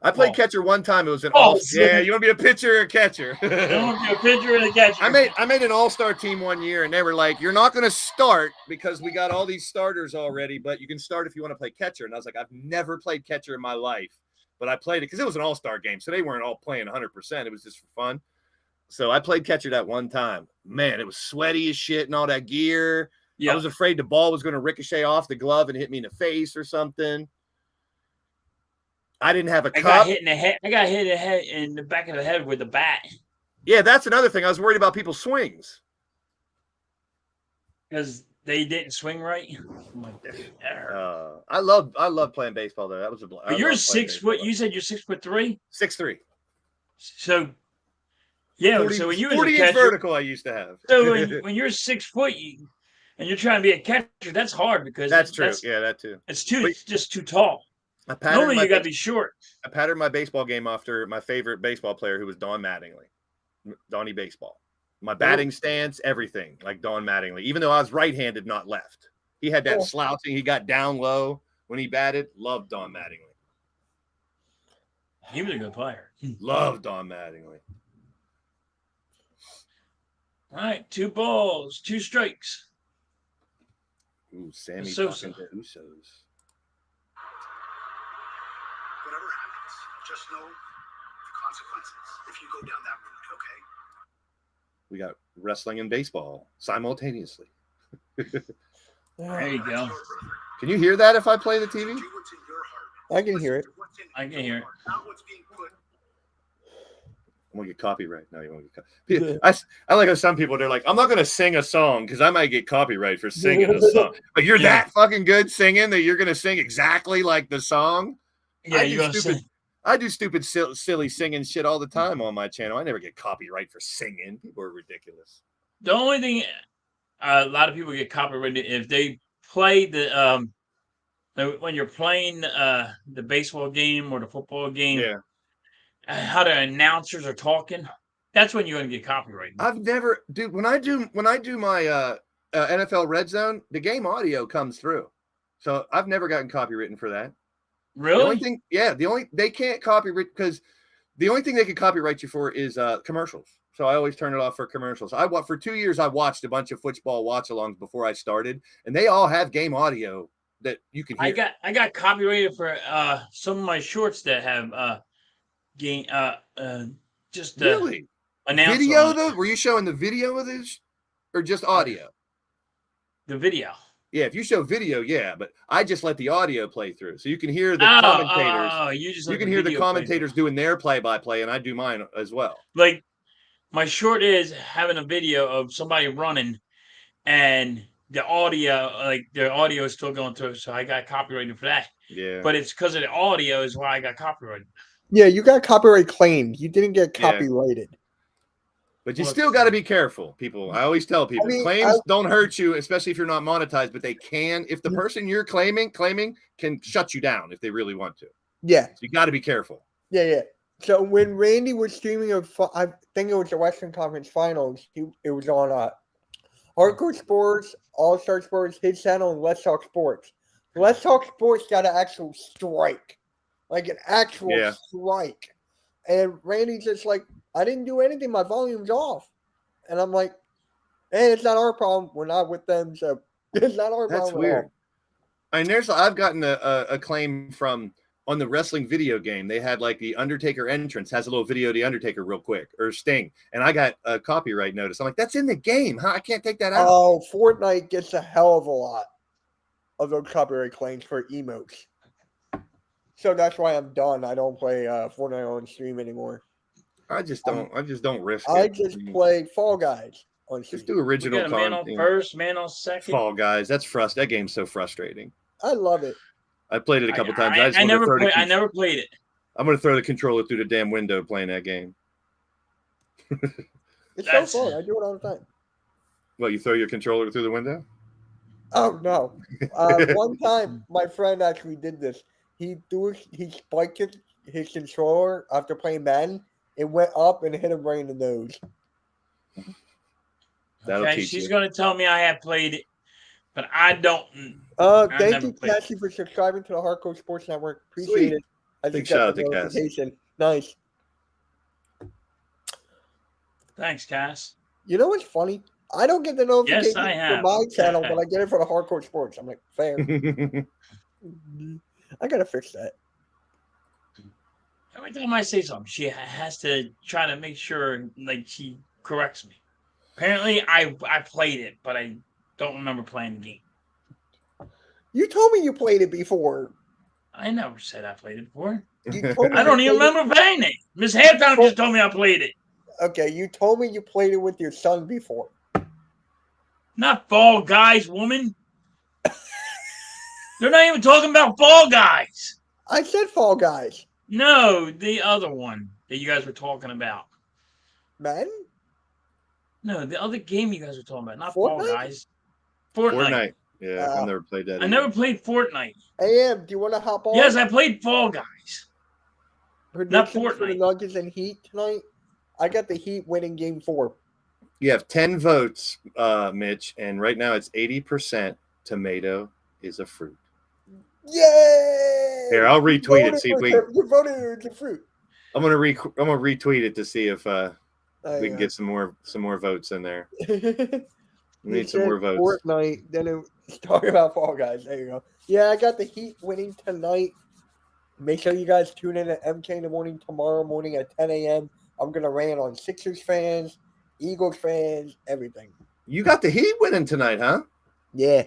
I played catcher one time. It was an yeah. You want to be a pitcher or a catcher? I want to be a pitcher and a catcher. I made an all-star team one year, and they were like, "You're not going to start because we got all these starters already, but you can start if you want to play catcher." And I was like, "I've never played catcher in my life, but I played it because it was an all-star game, so they weren't all playing 100%. It was just for fun." So I played catcher that one time. Man, it was sweaty as shit and all that gear. I was afraid the ball was going to ricochet off the glove and hit me in the face or something. I didn't have a cup. I got hit in the back of the head with the bat. Yeah, that's another thing. I was worried about people's swings. Because they didn't swing right. I love playing baseball though. That was a blast. But you're 6 foot. You said you're 6'3"? 6'3". So yeah, 40, so when you 40 was a catcher, vertical I used to have. So when you're 6 foot and you're trying to be a catcher, that's hard because that's true. Yeah, that too. It's just too tall. Normally you gotta be short. I patterned my baseball game after my favorite baseball player, who was Don Mattingly. Donnie Baseball. My batting stance, everything like Don Mattingly. Even though I was right-handed, not left. He had that slouching. He got down low when he batted. Loved Don Mattingly. He was a good player. Loved Don Mattingly. All right, 2 balls, 2 strikes. Ooh, Sammy talking to Usos. Whatever happens, just know the consequences if you go down that route, okay? We got wrestling and baseball simultaneously. There you go. Can you hear that if I play the TV? I can hear it. I can hear it. I'm gonna get copyright. No, you won't get copyright. I like how some people, they're like, I'm not gonna sing a song because I might get copyright for singing a song. But you're that fucking good singing that you're gonna sing exactly like the song. Yeah, you're gonna sing. I do stupid, silly singing shit all the time on my channel. I never get copyright for singing. People are ridiculous. The only thing a lot of people get copyrighted if they play the when you're playing the baseball game or the football game. Yeah. How the announcers are talking. That's when you're gonna get copyrighted. I've never, dude. When I do my NFL Red Zone, the game audio comes through, so I've never gotten copywritten for that. Really? The only thing, they can't copyright because the only thing they can copyright you for is commercials. So I always turn it off for commercials. For 2 years I watched a bunch of football watch-alongs before I started, and they all have game audio that you can hear. I got copyrighted for some of my shorts that have game just really video though. Were you showing the video of this or just audio? The video. Yeah, if you show video, yeah, but I just let the audio play through, so you can hear the commentators. You can hear the commentators doing their play-by-play, and I do mine as well. Like my short is having a video of somebody running, and the audio is still going through, so I got copyrighted for that. Yeah, but it's because of the audio is why I got copyrighted. Yeah, you got copyright claimed. You didn't get copyrighted. But you still got to be careful, people. I always tell people, claims don't hurt you, especially if you're not monetized, but they can. If the person you're claiming can shut you down if they really want to. Yeah. So you got to be careful. Yeah. So when Randy was streaming, I think it was the Western Conference Finals, it was on Hardcore Sports, All-Star Sports, his channel, and Let's Talk Sports. Let's Talk Sports got an actual strike. Like an actual strike. And Randy's just like, I didn't do anything. My volume's off. And I'm like, hey, it's not our problem. We're not with them. So it's not our problem. That's weird. And I've gotten a claim from on the wrestling video game. They had like the Undertaker entrance has a little video of the Undertaker real quick or Sting. And I got a copyright notice. I'm like, that's in the game. Huh? I can't take that out. Oh, Fortnite gets a hell of a lot of those copyright claims for emotes. So that's why I'm done. I don't play Fortnite on stream anymore. I just don't risk it. I just play Fall Guys on stream. Just do original content. Man on first, man on second. Fall Guys. That game's so frustrating. I love it. I played it a couple times. I never played it. I'm going to throw the controller through the damn window playing that game. It's so fun. I do it all the time. Well, you throw your controller through the window? Oh, no. One time, my friend actually did this. He spiked his controller after playing Madden. It went up and hit him right in the nose. She's going to tell me I have played it, but I don't. Thank you, Cassie, for subscribing to the Hardcore Sports Network. Appreciate it. Big shout out to Cassie. Nice. Thanks, Cass. You know what's funny? I don't get the notification for my channel, but I get it for the Hardcore Sports. I'm like, fair. I gotta fix that. Every time I say something, she has to try to make sure, like, she corrects me. Apparently, I played it, but I don't remember playing the game. You told me you played it before. I never said I played it before. I don't even remember playing it. Miss Halftime just told me I played it. Okay, you told me you played it with your son before. Not Fall Guys, woman. They're not even talking about Fall Guys. I said Fall Guys. No, the other one that you guys were talking about. Madden? No, the other game you guys were talking about. Not Fortnite? Fall Guys. Fortnite. Yeah, I never played that. I never played Fortnite. AM, do you want to hop on? Yes, I played Fall Guys. Not Fortnite. For the Nuggets and Heat tonight? I got the Heat winning game 4. You have 10 votes, Mitch, and right now it's 80% tomato is a fruit. Yay! Here, I'll retweet it. See if we. You voted the fruit. I'm gonna retweet it to see if we can get some more votes in there. We need some more votes. Fortnite, then it was talking about Fall Guys. There you go. Yeah, I got the Heat winning tonight. Make sure you guys tune in at MK in the morning tomorrow morning at 10 a.m. I'm gonna rant on Sixers fans, Eagles fans, everything. You got the Heat winning tonight, huh? Yeah.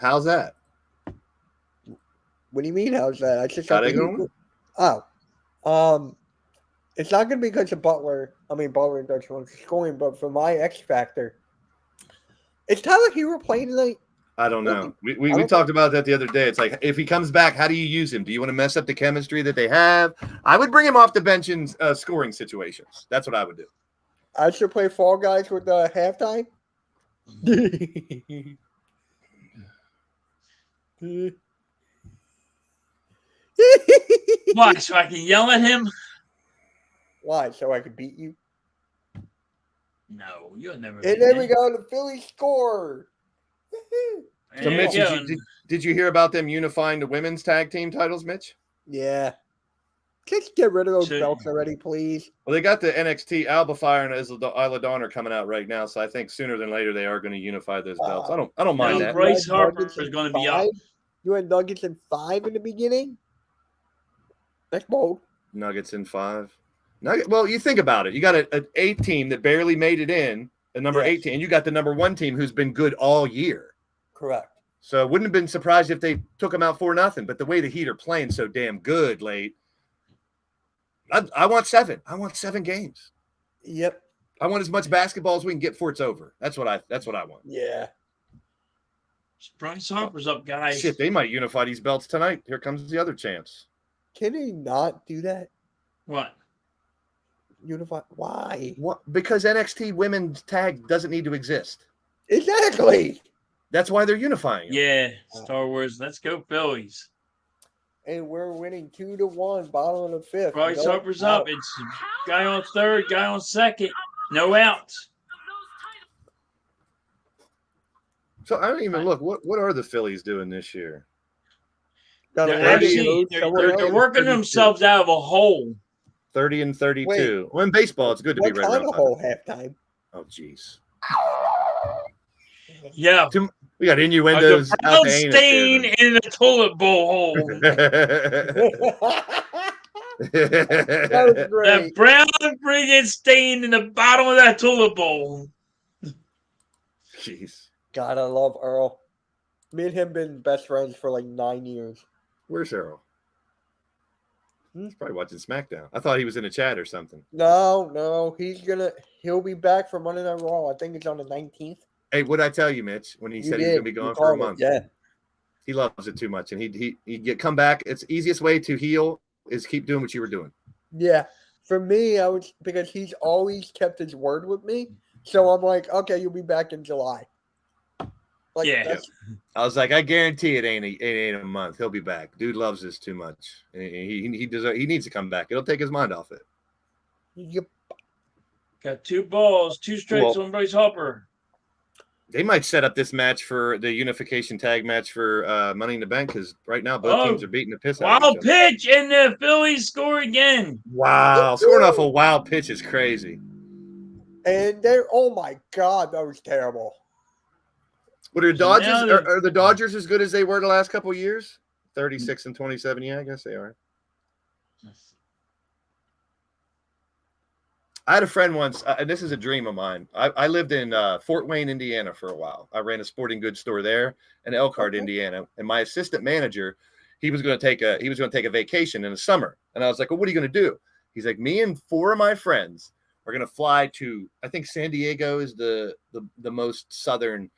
How's that? What do you mean? How's that? I just How got they the going? It's not going to be because of Butler. I mean, Butler does want scoring, but for my X factor, is Tyler Hero playing tonight? I don't know. We talked about that the other day. It's like, if he comes back, how do you use him? Do you want to mess up the chemistry that they have? I would bring him off the bench in scoring situations. That's what I would do. I should play Fall Guys with halftime. Why? So I can yell at him? Why? So I could beat you? No, you'll never. And then we go. The Phillies score. So, Mitch, did you hear about them unifying the women's tag team titles, Mitch? Yeah. Just get rid of those belts already, please. Well, they got the NXT Alba Fire and Isla Dawn are coming out right now, so I think sooner than later they are going to unify those belts. I don't mind that. Bryce Harper is going to be up. You had Nuggets in 5 in the beginning. That's bold. Nuggets in 5. Well, you think about it. You got an 8 team that barely made it in, the number 18, and you got the number 1 team who's been good all year. Correct. So wouldn't have been surprised if they took them out 4-0. But the way the Heat are playing so damn good late, I want 7. I want 7 games. Yep. I want as much basketball as we can get before it's over. That's what I want. Yeah. Bryce Harper's up, guys. Shit, they might unify these belts tonight. Here comes the other champs. Can he not do that? What? Unify? Why? What? Because NXT women's tag doesn't need to exist. Exactly. That's why they're unifying. Yeah, Star Wars. Let's go Phillies. And we're winning 2-1, bottom of the 5th. Bryce Harper's up. It's guy on 3rd, guy on 2nd. No outs. So I don't even look. What are the Phillies doing this year? They're working themselves out of a hole. 30-32. Wait, well, in baseball, it's good to be right around the whole halftime. Oh, jeez. Yeah. We got innuendos. Brown stain in the toilet bowl hole. That was great. That brown friggin' stain in the bottom of that toilet bowl. Jeez. God, I love Earl. Me and him been best friends for like 9 years. Where's Earl? He's probably watching SmackDown. I thought he was in a chat or something. No. He'll be back for Monday Night Raw. I think it's on the 19th. Hey, what'd I tell you, Mitch, when he said he's gonna be gone for a month? Yeah. He loves it too much. And he'd come back. It's the easiest way to heal is keep doing what you were doing. Yeah. For me, because he's always kept his word with me. So I'm like, okay, you'll be back in July. Like, yeah. I was like, I guarantee it ain't a month. He'll be back. Dude loves this too much. He needs to come back. It'll take his mind off it. Yep. Got 2 balls, 2 strikes on Bryce Harper. They might set up this match for the unification tag match for Money in the Bank because right now both teams are beating the piss out of each other. Wild pitch, and the Phillies score again. Wow. Scoring off a wild pitch is crazy. And oh my God, that was terrible. What are Dodgers? Are the Dodgers as good as they were the last couple of years? 36-27. Yeah, I guess they are. I had a friend once, and this is a dream of mine. I lived in Fort Wayne, Indiana for a while. I ran a sporting goods store there in Elkhart, Indiana. And my assistant manager, he was going to take a vacation in the summer. And I was like, well, what are you going to do? He's like, me and 4 of my friends are going to fly to, I think San Diego is the most southern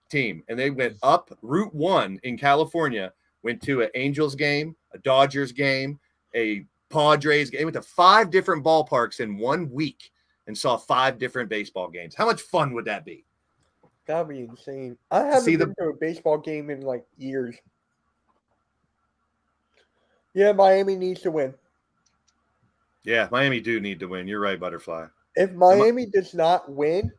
team. And they went up Route 1 in California, went to an Angels game, a Dodgers game, a Padres game. Went to 5 different ballparks in 1 week and saw 5 different baseball games. How much fun would that be? That'd be insane. I haven't been to a baseball game in like years. Yeah, Miami needs to win. Yeah, Miami do need to win. You're right, Butterfly. If Miami does not win,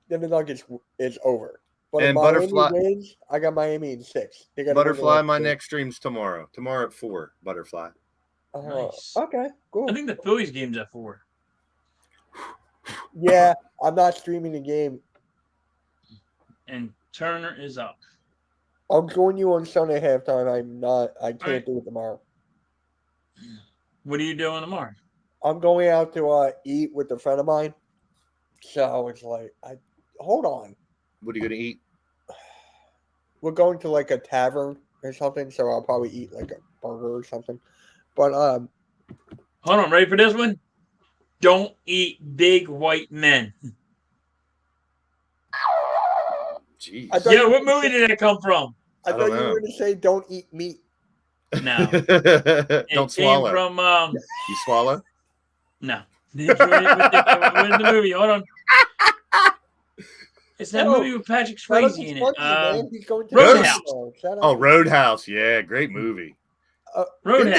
then the Nuggets is over. But if Miami Butterfly wins, I got Miami in 6. Butterfly, my next stream's tomorrow. Tomorrow at 4, Butterfly. Nice. Okay, cool. I think the Phillies game's at 4. Yeah, I'm not streaming the game. And Turner is up. I'll join you on Sunday halftime. I can't do it tomorrow. What are you doing tomorrow? I'm going out to eat with a friend of mine. So it's like, hold on. What are you going to eat? We're going to like a tavern or something, so I'll probably eat like a burger or something. But hold on, ready for this one? Don't eat big white men. Jeez. Yeah, what movie did that come from? I thought you were going to say don't eat meat. No. Don't swallow. From you swallow? No. What is the movie? Hold on. It's that movie with Patrick Swayze in it. He's going to Roadhouse. Oh, Roadhouse. Yeah, great movie. Roadhouse. Didn't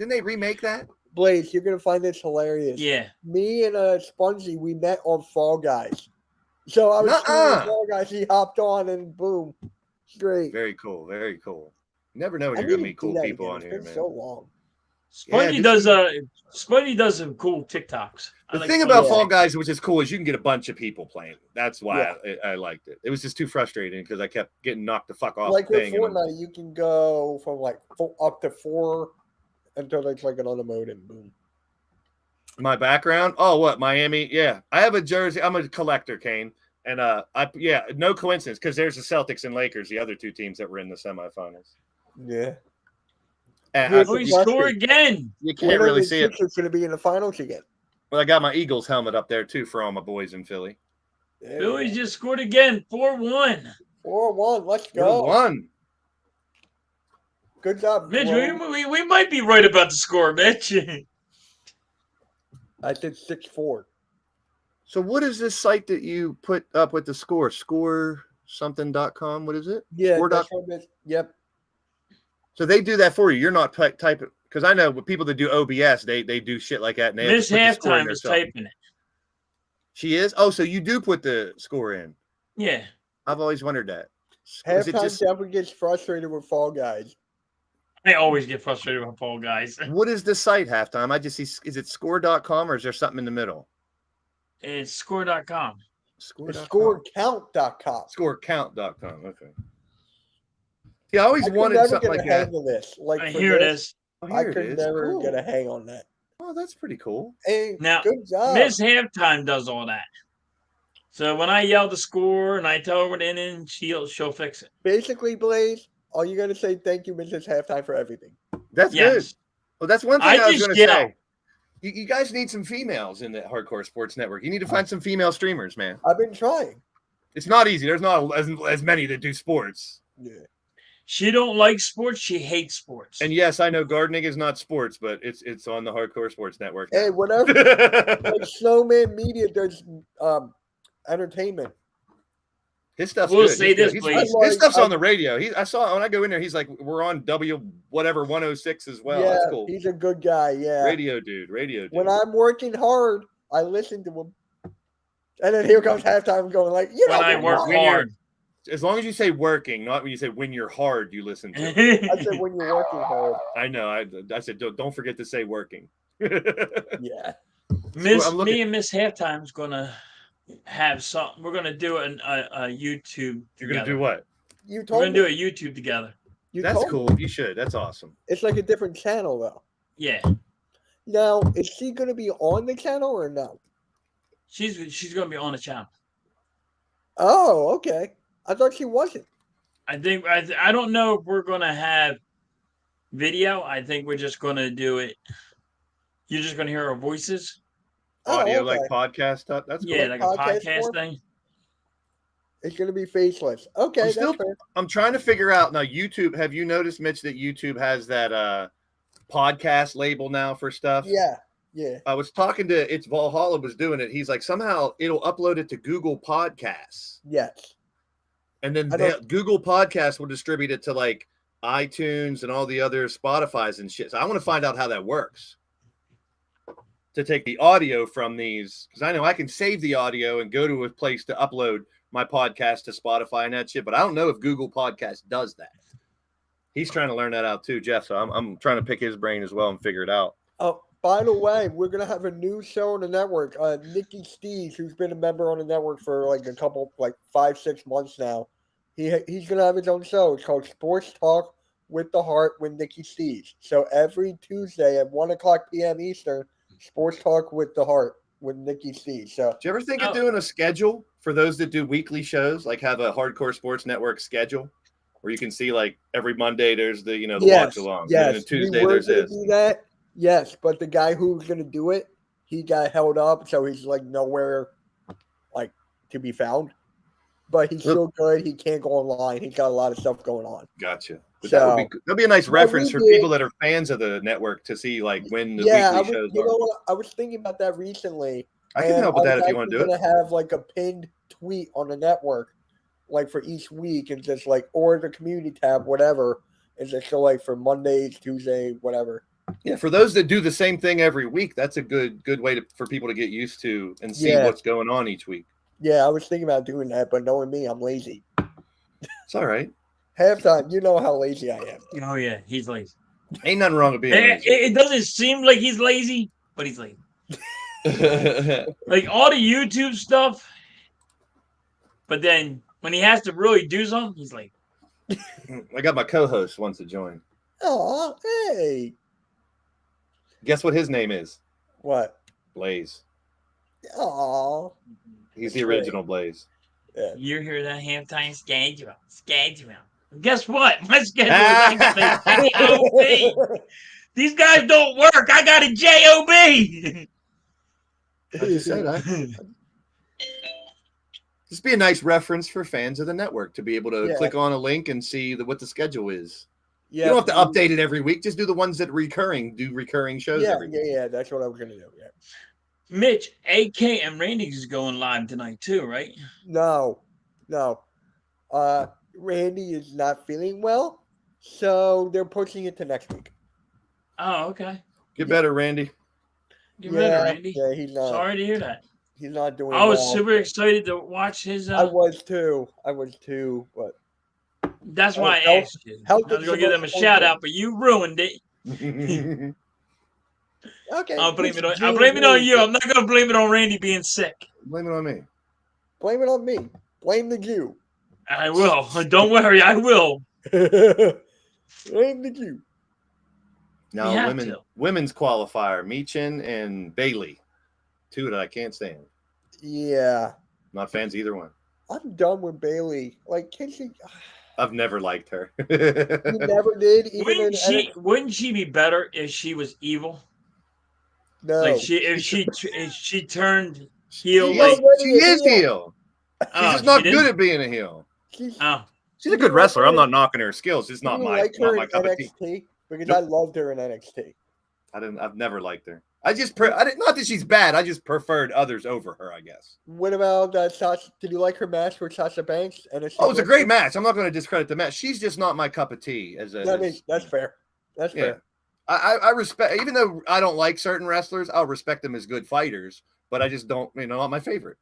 they remake that? Blaze, you're going to find this hilarious. Yeah. Me and Spongy, we met on Fall Guys. So I was streaming Fall Guys, he hopped on and boom. Straight. Very cool. Very cool. You never know when you're going to meet cool people on here, man. So long. Spongy does some cool TikToks. The thing about Fall Guys, which is cool, is you can get a bunch of people playing. That's why I liked it. It was just too frustrating because I kept getting knocked the fuck off. Like with Fortnite, you can go from like up to 4 until it's like an automotive boom. My background? Oh, what? Miami? Yeah. I have a jersey. I'm a collector, Kane. And no coincidence because there's the Celtics and Lakers, the other two teams that were in the semifinals. Yeah. And we score again. You can't really see it. It's going to be in the finals again. Well, I got my Eagles helmet up there too for all my boys in Philly. Yeah. Phillies just scored again, 4-1. 4-1. Let's go. 4-1. Good job, Mitch. We might be right about the score, Mitch. I did 6-4. So what is this site that you put up with the score? Scoresomething.com? What is it? Yeah. Yep. So they do that for you. You're not typing, because I know with people that do OBS, they do shit like that. And Miss Halftime is typing it. She is? Oh, so you do put the score in? Yeah. I've always wondered that. Halftime definitely gets frustrated with Fall Guys. I always get frustrated with Fall Guys. What is the site, Halftime? I just see, is it score.com or is there something in the middle? It's score.com. Scorecount.com. Scorecount.com. Okay. Yeah, I always wanted something like that. This. Like here it is. I could never get a hang on that. Oh, that's pretty cool. Hey, now, good job. Miss Halftime does all that. So when I yell the score and I tell her what inning, she'll fix it. Basically, Blaze, are you going to say thank you, Mrs. Halftime, for everything? That's good. Well, that's one thing I was going to say. You guys need some females in the Hardcore Sports Network. You need to find some female streamers, man. I've been trying. It's not easy. There's not as many that do sports. Yeah. She don't like sports. She hates sports. And yes, I know gardening is not sports, but it's on the Hardcore Sports Network. Hey, whatever. Like Snowman Media does entertainment. His stuff's we'll good. Say this, please. His stuff's on the radio. I saw when I go in there, he's like, we're on W whatever 106 as well. Yeah, that's cool. He's a good guy. Yeah. Radio dude. When I'm working hard, I listen to him. And then here comes Halftime going like, you know, when I work hard. As long as you say working, not when you say when you're hard, you listen to it. I said when you're working hard. I know. I said don't forget to say working. Yeah. Me and Miss Halftime's gonna have something. We're gonna do a YouTube. You're gonna do what? We're gonna do a YouTube together. That's cool. You should. That's awesome. It's like a different channel though. Yeah. Now, is she gonna be on the channel or no? She's gonna be on the channel. Oh, okay. I thought she wasn't. I don't know if we're gonna have video. I think we're just gonna do it. You're just gonna hear our voices. Audio, like podcast stuff. That's cool. Yeah, like a podcast thing. It's gonna be faceless. Okay, that's fair. I'm trying to figure out now. YouTube. Have you noticed, Mitch, that YouTube has that podcast label now for stuff? Yeah. Yeah. I was talking to It's Valhalla was doing it. He's like, somehow it'll upload it to Google Podcasts. Yes. And then Google Podcasts will distribute it to like iTunes and all the other Spotify's and shit. So I want to find out how that works. To take the audio from these, because I know I can save the audio and go to a place to upload my podcast to Spotify and that shit, but I don't know if Google Podcast does that. He's trying to learn that out too, Jeff. So I'm trying to pick his brain as well and figure it out. Oh, by the way, we're gonna have a new show on the network. Nikki Steves, who's been a member on the network for like a couple, like 5-6 months now. He's gonna have his own show. It's called Sports Talk with the Heart with Nikki Steves. So every Tuesday at 1:00 p.m. Eastern, Sports Talk with the Heart with Nikki C. So, do you ever think of doing a schedule for those that do weekly shows, like have a Hardcore Sports Network schedule where you can see like every Monday there's the the watch along, and then Tuesday there's this. Do that. Yes, but the guy who was gonna do it, he got held up, so he's like nowhere like to be found. But he's still good. He can't go online. He's got a lot of stuff going on. Gotcha. But that'd be a nice reference for people that are fans of the network to see like when the weekly shows are. You know what? I was thinking about that recently. I can help with that if you want to do it. I'm gonna have like a pinned tweet on the network, like for each week, and just like or the community tab, whatever, and just so like for Mondays, Tuesday, whatever. Yeah, for those that do the same thing every week, that's a good way for people to get used to and see what's going on each week. Yeah, I was thinking about doing that, but knowing me, I'm lazy. It's all right. Halftime, you know how lazy I am. Oh yeah, he's lazy. Ain't nothing wrong with being lazy. It doesn't seem like he's lazy, but he's lazy. Like all the YouTube stuff, but then when he has to really do something, he's like, I got my co-host wants to join. Oh, hey. Guess what his name is? What? Blaze. Oh. He's the original Blaze. Yeah. You hear that halftime schedule. Guess what? My schedule is J-O-B. These guys don't work. I got a J-O-B. I just said that. Just be a nice reference for fans of the network to be able to click on a link and see what the schedule is. Yeah, you don't have to update it every week. Just do the ones that do recurring shows every week. Yeah, that's what I was going to do. Yeah. Mitch, AK, and Randy's going live tonight too, right? No. Randy is not feeling well, so they're pushing it to next week. Oh, okay. Get better, Randy. Get better, Randy. Yeah, he's not. Sorry to hear that. He's not doing I was super excited to watch his. I was too, but that's why I asked you. I was going to give them a shout out, but you ruined it. Okay. I'll blame it on you. I'm not going to blame it on Randy being sick. Blame it on me. Blame it on me. Blame the Jew. I will. Don't worry, I will. Blame the Jew. Now, women's qualifier, Meechin and Bailey. Two that I can't stand. Yeah. Not fans either one. I'm done with Bailey. Like, can she... I've never liked her. You never did? Wouldn't she be better if she was evil? No. Like if she turned heel. She is heel. She's just not good at being a heel. She's a good wrestler. I'm not knocking her skills. It's not my cup of tea. Because I loved her in NXT. I've never liked her. I didn't. Not that she's bad. I just preferred others over her, I guess. What about Sasha? Did you like her match with Sasha Banks? It was a great match. I'm not going to discredit the match. She's just not my cup of tea. That's fair. That's fair. I respect, even though I don't like certain wrestlers, I'll respect them as good fighters. But I just don't, not my favorite.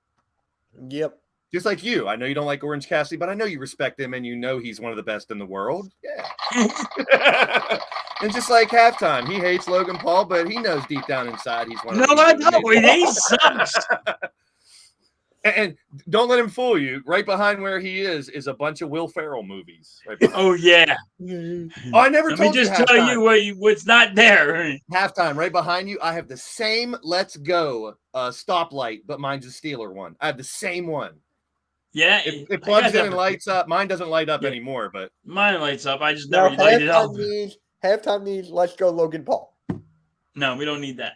Yep. Just like you. I know you don't like Orange Cassidy, but I know you respect him and you know he's one of the best in the world. Yeah. And just like halftime, he hates Logan Paul, but he knows deep down inside he's one of the best. No, I know. He sucks. And don't let him fool you. Right behind where he is a bunch of Will Ferrell movies. Right oh, yeah. I never told you. Let me just tell you what's not there. Halftime, right behind you, I have the same Let's Go stoplight, but mine's a Steeler one. I have the same one. Yeah. It plugs in and lights up. Mine doesn't light up anymore, but mine lights up. I just never light it up. Halftime needs Let's Go Logan Paul. No, we don't need that.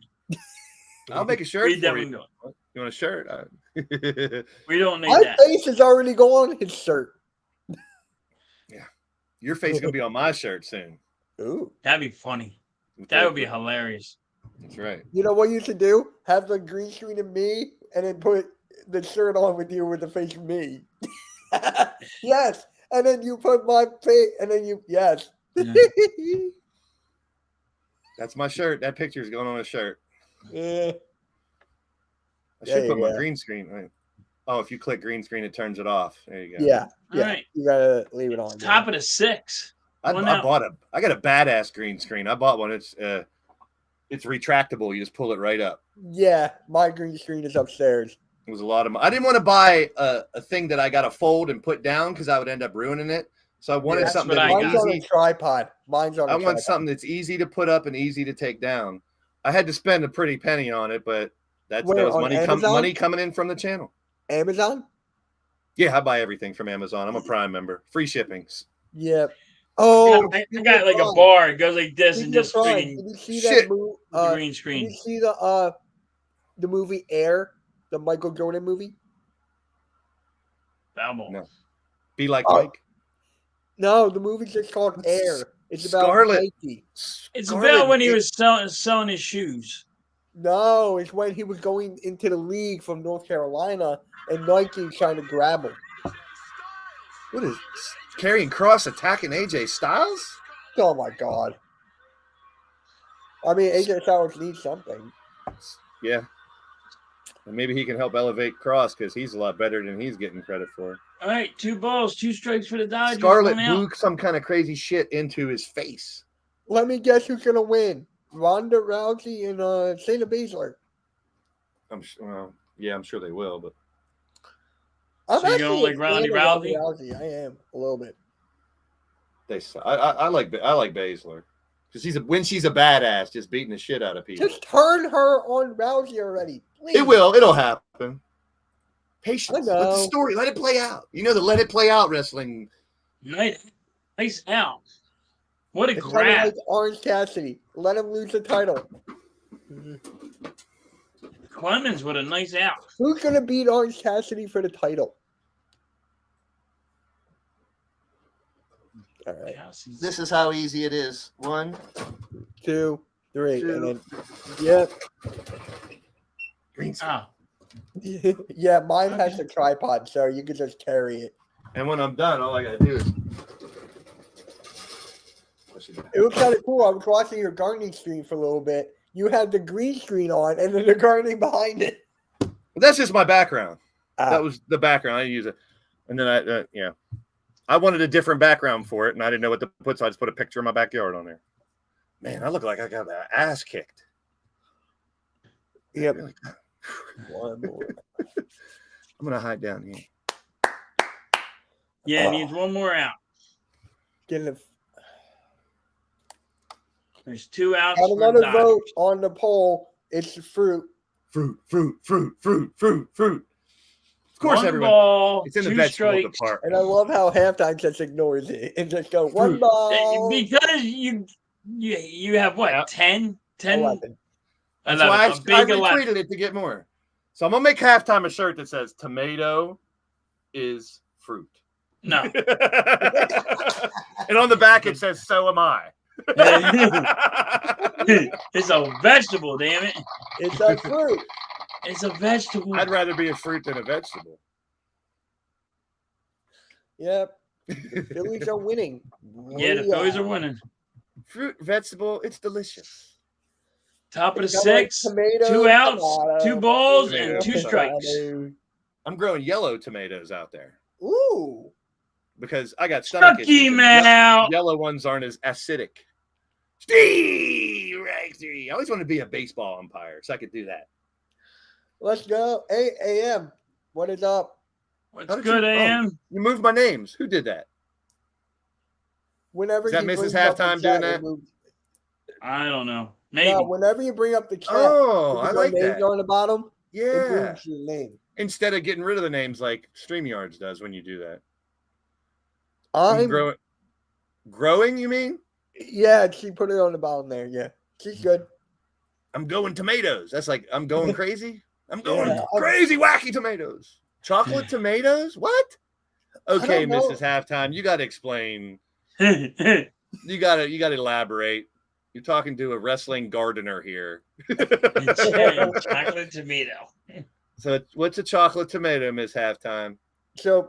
I'll make a shirt for you. Don't. You want a shirt? We don't need that. My face is already going on his shirt. Yeah. Your face is going to be on my shirt soon. Ooh. That'd be funny. That would be hilarious. That's right. You know what you should do? Have the green screen of me and then put the shirt on with you with the face of me. Yes. And then you put my face and then yes. Yeah. That's my shirt. That picture is going on a shirt. Yeah. I should put my green screen. Right. Oh, if you click green screen, it turns it off. There you go. Yeah. All right. You gotta leave it on. Top of the 6. I got a badass green screen. I bought one. It's retractable. You just pull it right up. Yeah, my green screen is upstairs. It was a lot of money. I didn't want to buy a thing that I got to fold and put down because I would end up ruining it. So I wanted something that's mine's on a tripod. I want something that's easy to put up and easy to take down. I had to spend a pretty penny on it, but That Where, was on money coming in from the channel. Amazon? Yeah, I buy everything from Amazon. I'm a Prime member. Free shippings. Yeah. Oh, I got like a bar. It goes like this and Speaking of just Prime, freaking did you see shit. that movie? the green Did screen. you see the movie Air, the Michael Jordan movie? Balmo. No. Be like Oh. Mike. No, the movie's just called Air. It's about Scarlet. Nike. It's about when he was selling his shoes. No, it's when he was going into the league from North Carolina and Nike trying to grab him. What is carrying cross attacking AJ Styles? Oh my god. I mean, AJ Styles needs something. Yeah. And maybe he can help elevate Cross because he's a lot better than he's getting credit for. All right, 2 balls, 2 strikes for the Dodgers. Scarlett blew some kind of crazy shit into his face. Let me guess who's gonna win: Ronda Rousey and Shayna Baszler. I'm sure they will, but So you don't like Ronda Rousey? I am a little bit. I like Baszler because when she's a badass, just beating the shit out of people. Just turn her on Rousey already. Please. It'll happen. Patience. I know. Let the story. Let it play out. You know the let it play out wrestling. Nice out. What a It's grab. kind of like Orange Cassidy. Let him lose the title. Clemens with a nice out. Who's gonna beat Orange Cassidy for the title? All right. This is how easy it is. 1, 2, 3, 2. and then yep. Green Oh. Yeah, mine has a tripod, so you can just carry it. And when I'm done, all I gotta do is. It was kind of cool. I was watching your gardening stream for a little bit. You had the green screen on, and then the gardening behind it. That's just my background. Ah. That was the background. I didn't use it, and then I wanted a different background for it, and I didn't know what to put, so I just put a picture of my backyard on there. Man, I look like I got my ass kicked. Yep. Really. One more. I'm gonna hide down here. Yeah, needs one more out. Getting a There's 2 outs. Have for another Dodgers. vote on the poll. It's the fruit. Fruit. Of course, 1 everyone. ball, It's in the 2 vegetable strikes. department. And I love how halftime just ignores it and just go one Fruit. ball. Because you have what? Yeah. 10? 11. That's 11. why A big 11. I retweeted it to get more. So I'm gonna make halftime a shirt that says tomato is fruit. No. And on the back it says so am I. It's a vegetable, damn it. It's a fruit. It's a vegetable. I'd rather be a fruit than a vegetable. Yep. The Phillies are winning. Yeah, the Phillies are winning. Fruit, vegetable, it's delicious. Top of the It's got, like, 6th, tomato, 2 outs, tomato, 2 balls, tomato, and 2 strikes. I'm growing yellow tomatoes out there Ooh. because I got stomach Chucky issues. Mal. Yellow ones aren't as acidic. Steve Rexy. I always wanted to be a baseball umpire, so I could do that. Let's go. 8 a.m. What is up? What's good, AM? You moved my names. Who did that? Whenever Is that you Mrs. bring up the Halftime chat, doing that? it moves. I don't know. Maybe. No, whenever you bring up the chat, Oh, because I our like names that. are on the bottom. It Yeah. moves your name. Instead of getting rid of the names like StreamYards does when you do that. I'm Growing, you mean? Yeah, she put it on the bottom there. Yeah, she's good. I'm going tomatoes. That's like I'm going crazy. I'm going Yeah. crazy wacky tomatoes. Chocolate tomatoes? What? Okay, don't know. Mrs. Halftime, you got to explain. Chocolate You got to elaborate. You're talking to a wrestling gardener here. tomato. So what's a chocolate tomato, Miss Halftime? So,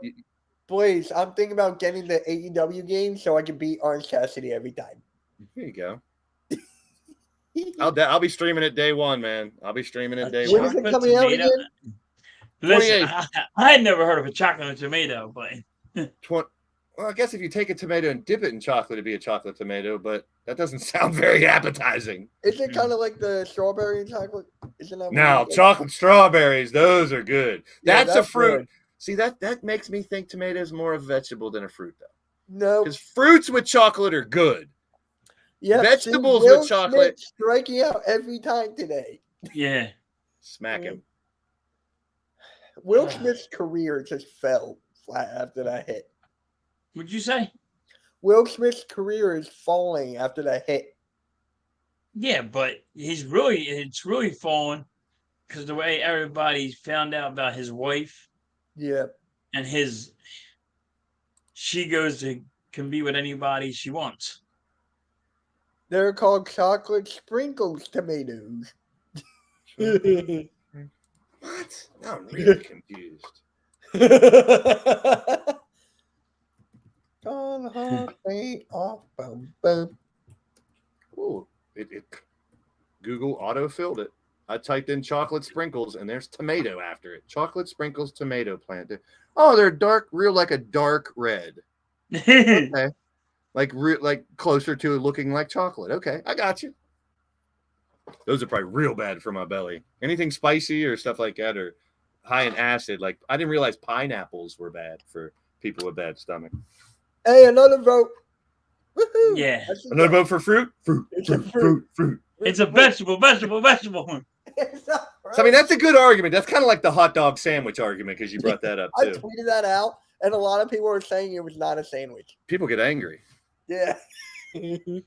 please, I'm thinking about getting the AEW game so I can beat Orange Cassidy every time. Here you go. I'll be streaming it day 1, man. I'll be streaming it day When 1. is it coming out again? Listen, I had never heard of a chocolate tomato, but Well, I guess if you take a tomato and dip it in chocolate, it'd be a chocolate tomato, but that doesn't sound very appetizing. Is it kind of like the strawberry and chocolate? Isn't that Now, what it is? chocolate strawberries, those are good. Yeah, That's a fruit. good. See, that makes me think tomato is more of a vegetable than a fruit, though. No. Because fruits with chocolate are good. Yeah, vegetables see, Will with chocolate. Smith striking out every time today. yeah. Smack him. Will Smith's career just fell flat after that hit. What'd you say? Will Smith's career is falling after that hit. Yeah, but it's really fallen because the way everybody found out about his wife. Yeah. And she can be with anybody she wants. They're called chocolate sprinkles tomatoes. What? Now I'm really confused. Ooh, it Google auto-filled it. I typed in chocolate sprinkles, and there's tomato after it. Chocolate sprinkles tomato plant. Oh, they're like a dark red. Okay. Like closer to looking like chocolate. Okay, I got you. Those are probably real bad for my belly. Anything spicy or stuff like that, or high in acid. Like, I didn't realize pineapples were bad for people with bad stomach. Hey, another vote. Woo-hoo. Yeah. Another vote for fruit? Fruit. It's a vegetable. So, I mean, that's a good argument. That's kind of like the hot dog sandwich argument because you brought that up, too. I tweeted that out, and a lot of people were saying it was not a sandwich. People get angry. Yeah. They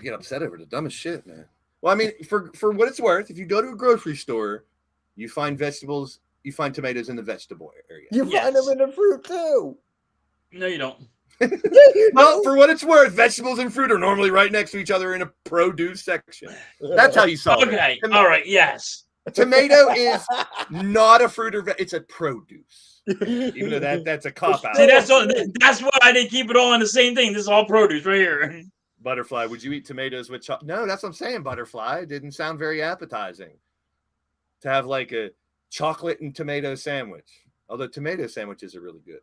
get upset over the dumbest shit, man. Well, I mean, for what it's worth, if you go to a grocery store, you find vegetables, you find tomatoes in the vegetable area. You find them in the fruit, too. No, you don't. Well, for what it's worth, vegetables and fruit are normally right next to each other in a produce section. That's how you solve it. Okay, all right, yes. Tomato is not a fruit or it's a produce. Even though that's a cop-out. See, that's why I didn't keep it all in the same thing. This is all produce right here. Butterfly, would you eat tomatoes with chocolate? No, that's what I'm saying, Butterfly. It didn't sound very appetizing to have like a chocolate and tomato sandwich. Although tomato sandwiches are really good.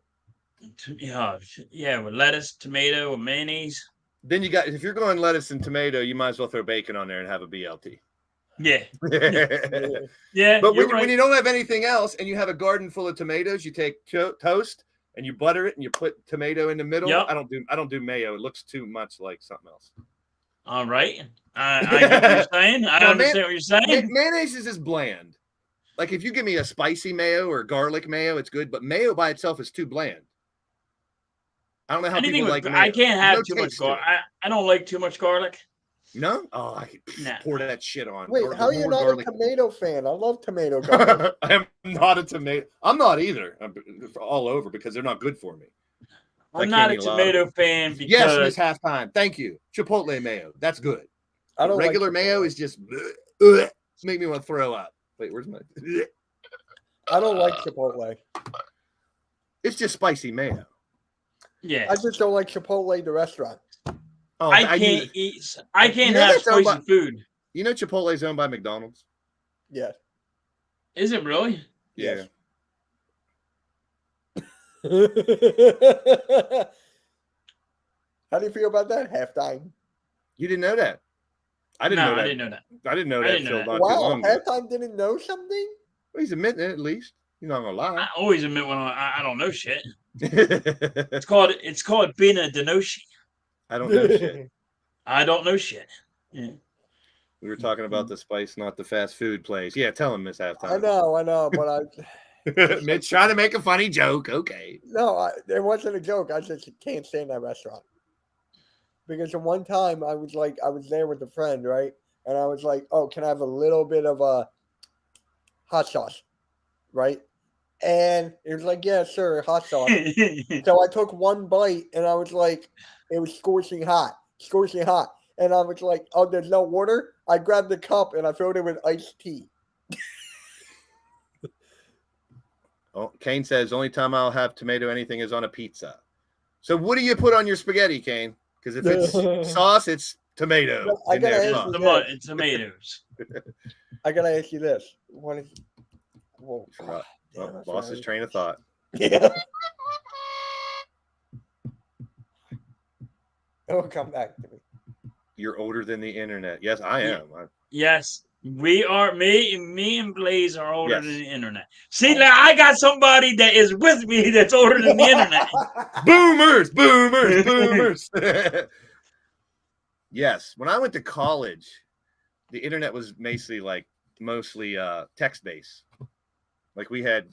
Yeah, with lettuce, tomato, and mayonnaise. Then you got, if you're going lettuce and tomato, you might as well throw bacon on there and have a BLT. Yeah. Yeah. But when you don't have anything else and you have a garden full of tomatoes, you take toast and you butter it and you put tomato in the middle. Yep. I don't do mayo. It looks too much like something else. All right. I get what you're saying. I understand what you're saying. Mayonnaise is just bland. Like if you give me a spicy mayo or garlic mayo, it's good. But mayo by itself is too bland. I don't know how people like mayo. I can't have too much garlic. I don't like too much garlic. No? Oh, I could pour that shit on. Wait, how are you not a tomato fan? I love tomato garlic. I am not a tomato. I'm not either. I'm all over because they're not good for me. I'm not a tomato fan because... Yes, Miss Halftime. Thank you. Chipotle mayo. That's good. I don't regular like mayo is just make me want to throw up. Wait, where's my... I don't like Chipotle. It's just spicy mayo. Yeah. I just don't like Chipotle, the restaurant. Oh, I can't have spicy food. You know Chipotle is owned by McDonald's? Yeah. Is it really? Yeah. How do you feel about that? Halftime. You didn't know that? I didn't know that. I didn't know that. I didn't know that until not too long ago. Halftime didn't know something? Well, he's admitting it at least. You're not gonna lie. I always admit when I don't know shit. It's called being a denoshi. I don't know shit. I don't know shit. Yeah. We were talking about the spice, not the fast food place. Yeah, tell him, Miss Halftime. I know, but I... Mitch trying to make a funny joke. Okay. No, it wasn't a joke. I just can't stand that restaurant. Because the one time I was there with a friend, right? And I was like, oh, can I have a little bit of a hot sauce? Right? And it was like, yeah, sure, hot sauce. So I took one bite and I was like, it was scorching hot. And I was like, oh, there's no water? I grabbed the cup and I filled it with iced tea. Oh, Kane says, only time I'll have tomato anything is on a pizza. So what do you put on your spaghetti, Kane? Because if it's sauce, it's tomato. It's tomatoes. I got to ask you this. What is... Whoa. Lost his train of thought. Yeah. It'll come back to me. You're older than the internet. Yes, I am. Yes, we are. Me and Blaze are older than the internet. See, now I got somebody that is with me that's older than the internet. Boomers. Yes. When I went to college, the internet was basically like mostly text-based. Like we had,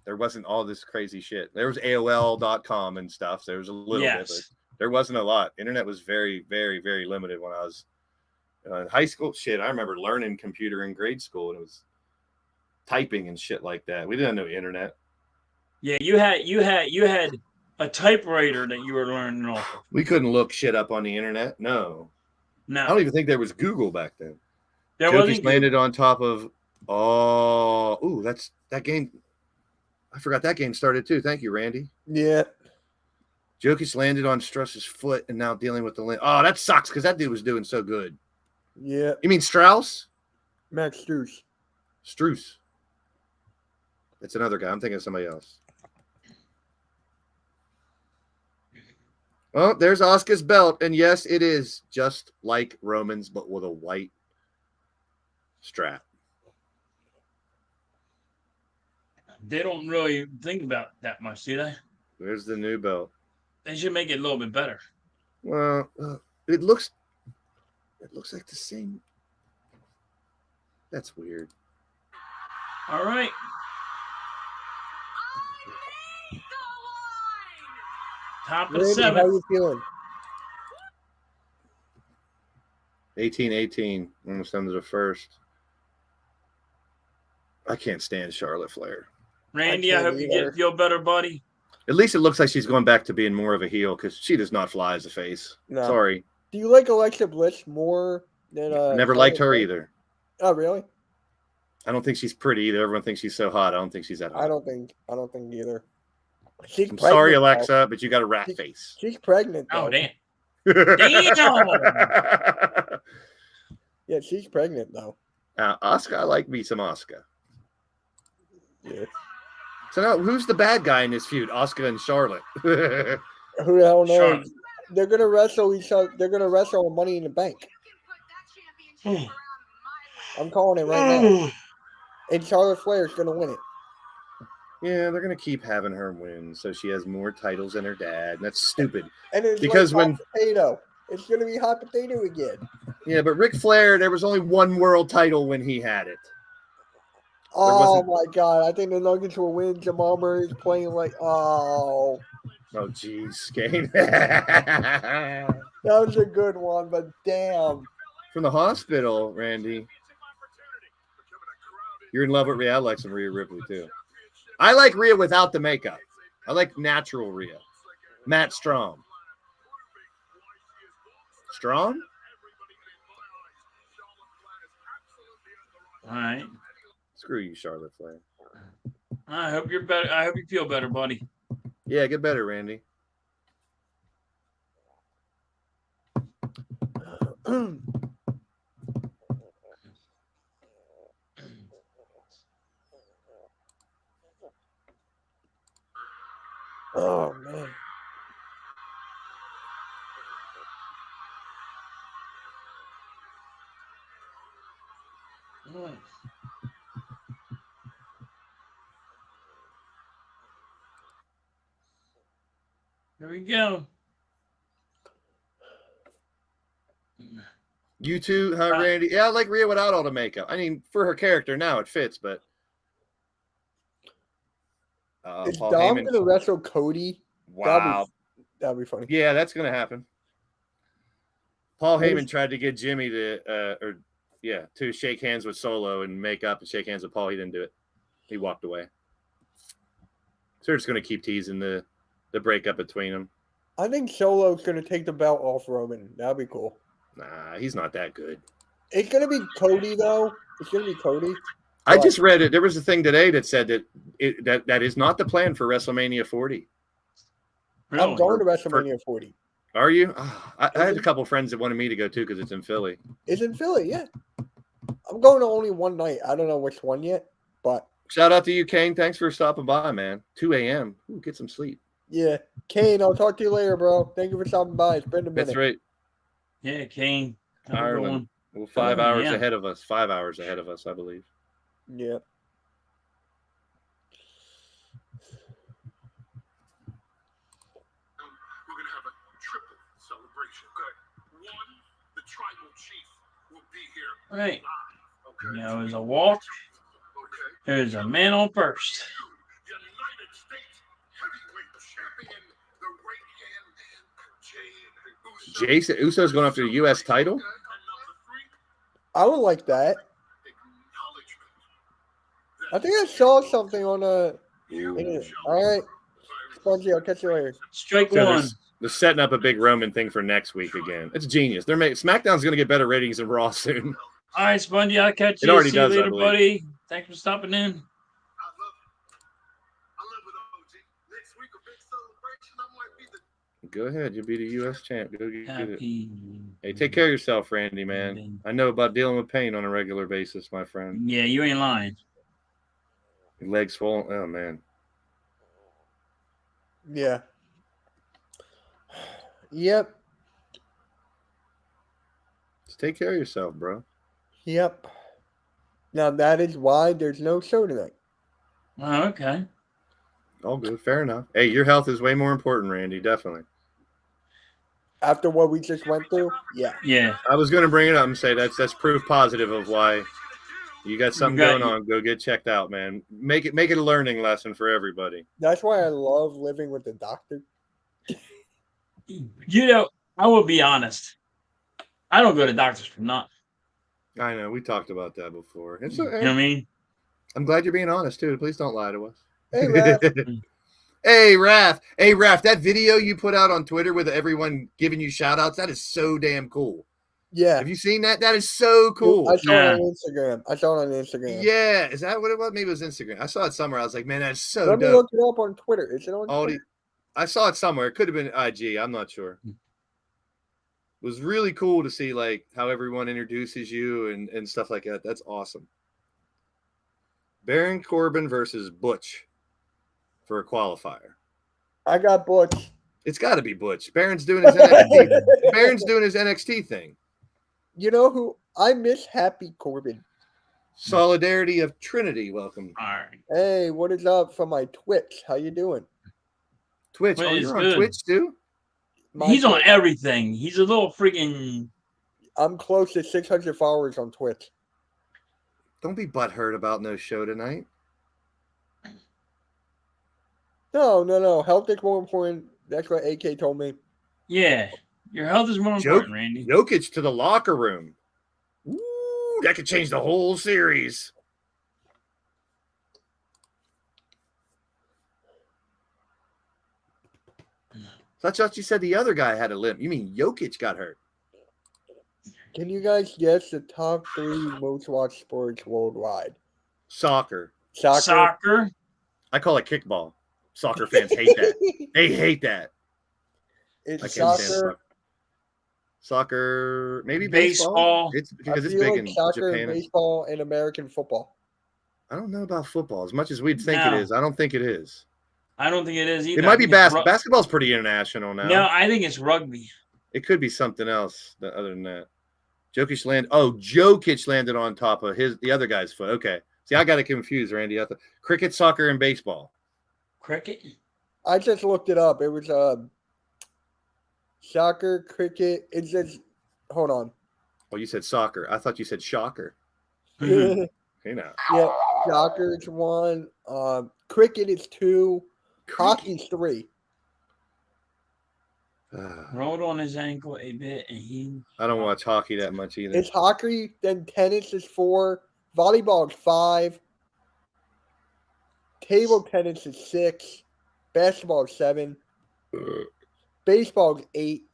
there wasn't all this crazy shit. There was AOL.com and stuff. So there was a little bit, but there wasn't a lot. Internet was very, very, very limited when I was in high school. Shit, I remember learning computer in grade school, and it was typing and shit like that. We didn't know internet. Yeah, you had a typewriter that you were learning off of. We couldn't look shit up on the internet. No. I don't even think there was Google back then. Jokey's landed on top of. That's that game. I forgot that game started too. Thank you, Randy. Yeah. Jokic landed on Struss's foot and now dealing with the land. Oh, that sucks because that dude was doing so good. Yeah. You mean Strauss? Max Strus. Strus. That's another guy. I'm thinking of somebody else. Oh, there's Asuka's belt. And yes, it is just like Roman's, but with a white strap. They don't really think about that much, do they? There's the new belt. They should make it a little bit better. Well, it looks like the same. That's weird. All right. Top of the 7th. How you feeling? 18-18. Almost under the first. I can't stand Charlotte Flair. Randy, I hope you feel better, buddy. At least it looks like she's going back to being more of a heel because she does not fly as a face. No. Sorry. Do you like Alexa Bliss more than Never liked her either. Oh, really? I don't think she's pretty either. Everyone thinks she's so hot. I don't think she's that hot. I don't think either. I'm sorry, Alexa, though. But you got a rat face. She's pregnant. Though. Oh, damn. Damn! Yeah, she's pregnant though. Asuka, I like me some Asuka. Yeah. So now, who's the bad guy in this feud? Asuka and Charlotte. Who the hell knows? Charlotte. They're gonna wrestle each other. They're gonna wrestle on Money in the Bank. I'm calling it right now. And Charlotte Flair is gonna win it. Yeah, they're gonna keep having her win, so she has more titles than her dad. And that's stupid. And it's because like hot potato. It's gonna be hot potato again. Yeah, but Ric Flair, there was only one world title when he had it. Oh my God! I think the Nuggets will win. Jamal Murray is playing like oh, geez, Kane. That was a good one, but damn. From the hospital, Randy. You're in love with Rhea. I like some Rhea Ripley too. I like Rhea without the makeup. I like natural Rhea. Matt Strong. Strong? All right. Screw you, Charlotte Flair. I hope you're better. I hope you feel better, buddy. Yeah, get better, Randy. Oh man. Here we go. You too, huh, Randy? Yeah, I like Rhea without all the makeup. I mean, for her character now, it fits, but is Dom going to wrestle Cody? Wow. That'd be funny. Yeah, that's going to happen. Paul Heyman tried to get Jimmy to shake hands with Solo and make up and shake hands with Paul. He didn't do it. He walked away. So they're just going to keep teasing the breakup between them. I think Solo's going to take the belt off Roman. That'd be cool. Nah, he's not that good. It's going to be Cody, though. It's going to be Cody. I just read it. There was a thing today that said that that is not the plan for WrestleMania 40. Really? I'm going to WrestleMania 40. Are you? I had a couple of friends that wanted me to go, too, because it's in Philly. It's in Philly, yeah. I'm going to only one night. I don't know which one yet, but. Shout out to you, Kane. Thanks for stopping by, man. 2 a.m. Ooh, get some sleep. Yeah. Kane, I'll talk to you later, bro. Thank you for stopping by. It's been a minute. That's right. Yeah, Kane. Ireland. Well, 5 hours ahead of us. 5 hours ahead of us, I believe. Yeah. We're going to have a triple celebration. Okay. One, the tribal chief will be here. Right. You know, it was a walk. There's a man on first. United States heavyweight champion, the right hand man, Jason Uso's going after the U.S. title? I would like that. I think I saw something on a. All right, Spongy, I'll catch you later. Strike So one. they're setting up a big Roman thing for next week again. It's genius. They're making SmackDown's going to get better ratings than Raw soon. All right, Spongy, I'll catch It you. already See does, I you later, believe. buddy. Thanks for stopping in. I love it, OG. Next week, a big celebration. I might be the Go ahead. You'll be the U.S. champ. Go get it. Happy. Hey, take care of yourself, Randy, man. I know about dealing with pain on a regular basis, my friend. Yeah, you ain't lying. Your legs swollen. Oh, man. Yeah. Yep. Just take care of yourself, bro. Yep. Now that is why there's no show tonight. Oh, okay. All good. Fair enough. Hey, your health is way more important, Randy. Definitely. After what we just went through, yeah. Yeah. I was going to bring it up and say that's proof positive of why you got something going on. Go get checked out, man. Make it a learning lesson for everybody. That's why I love living with the doctor. You know, I will be honest. I don't go to doctors for nothing. I know. We talked about that before. It's You know what I mean? I'm glad you're being honest, too. Please don't lie to us. Hey, Raph. Hey, Raph. Hey, Raph, that video you put out on Twitter with everyone giving you shout-outs, that is so damn cool. Yeah. Have you seen that? That is so cool. I saw it on Instagram. Yeah. Is that what it was? Maybe it was Instagram. I saw it somewhere. I was like, man, that's so Let me dope. look it up on Twitter. Is it on Twitter? I saw it somewhere. It could have been IG. I'm not sure. It was really cool to see like how everyone introduces you and stuff like that. That's awesome. Baron Corbin versus Butch for a qualifier. I got Butch. It's got to be Butch. Baron's doing his NXT. Baron's doing his NXT thing. You know who? I miss Happy Corbin. Solidarity of Trinity. Welcome. All right. Hey, what is up from my Twitch? How you doing? Twitch. Well, Oh, it's you're on good. Twitch too? He's on everything. He's a little freaking. I'm close to 600 followers on Twitch. Don't be butthurt about no show tonight. No. Health is more important. That's what AK told me. Yeah. Your health is more important, Randy. Jokic to the locker room. Ooh, that could change the whole series. I thought you said the other guy had a limp. You mean Jokic got hurt? Can you guys guess the top 3 most watched sports worldwide? Soccer. Soccer. I call it kickball. Soccer fans hate that. They hate that. It's I can't stand soccer. Soccer, maybe baseball. It's because it's big in soccer, Japan. baseball, and American football. I don't know about football as much as we'd think it is. I don't think it is. I don't think it is either. It might be basketball. Basketball's pretty international now. No, I think it's rugby. It could be something else other than that. Jokic landed on top of the other guy's foot. Okay. See, I got it confused, Randy. I thought cricket, soccer, and baseball. Cricket? I just looked it up. It was soccer, cricket. It's just hold on. Oh, you said soccer. I thought you said shocker. Yeah, Hey now. soccer is 1. Cricket is 2. Hockey's 3. Rolled on his ankle a bit, and I don't watch hockey that much either. It's hockey, then tennis is 4. Volleyball is 5. Table tennis is 6. Basketball is 7. Baseball is 8.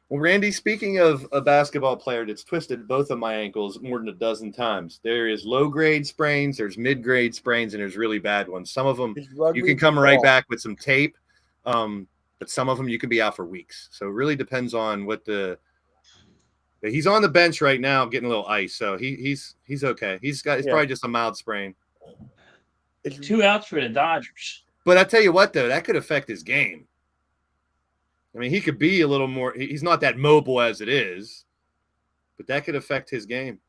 Well, Randy, speaking of a basketball player that's twisted both of my ankles more than a dozen times, there is low-grade sprains, there's mid-grade sprains, and there's really bad ones. Some of them you can come right back with some tape, but some of them you can be out for weeks. So it really depends on what he's on the bench right now getting a little ice, so he's okay. It's probably just a mild sprain. It's 2 outs for the Dodgers. But I tell you what, though, that could affect his game. I mean, he could be a little more – he's not that mobile as it is, but that could affect his game.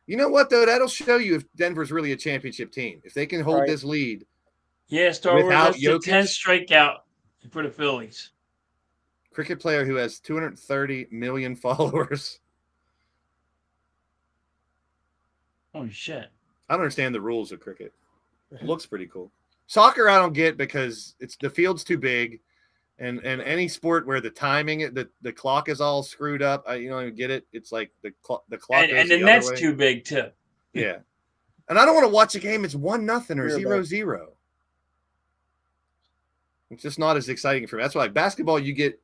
You know what, though? That'll show you if Denver's really a championship team. If they can hold this lead. Yeah, Star Wars, without that's the Jokic. 10th strikeout for the Phillies. Cricket player who has 230 million followers. Holy shit. I don't understand the rules of cricket. It looks pretty cool. Soccer, I don't get because the field's too big, and any sport where the timing, the clock is all screwed up. I don't get it. It's like the clock And goes the the net's other way. too big too. Yeah, and I don't want to watch a game. It's 1-0 or 0-0. It's just not as exciting for me. That's why basketball, you get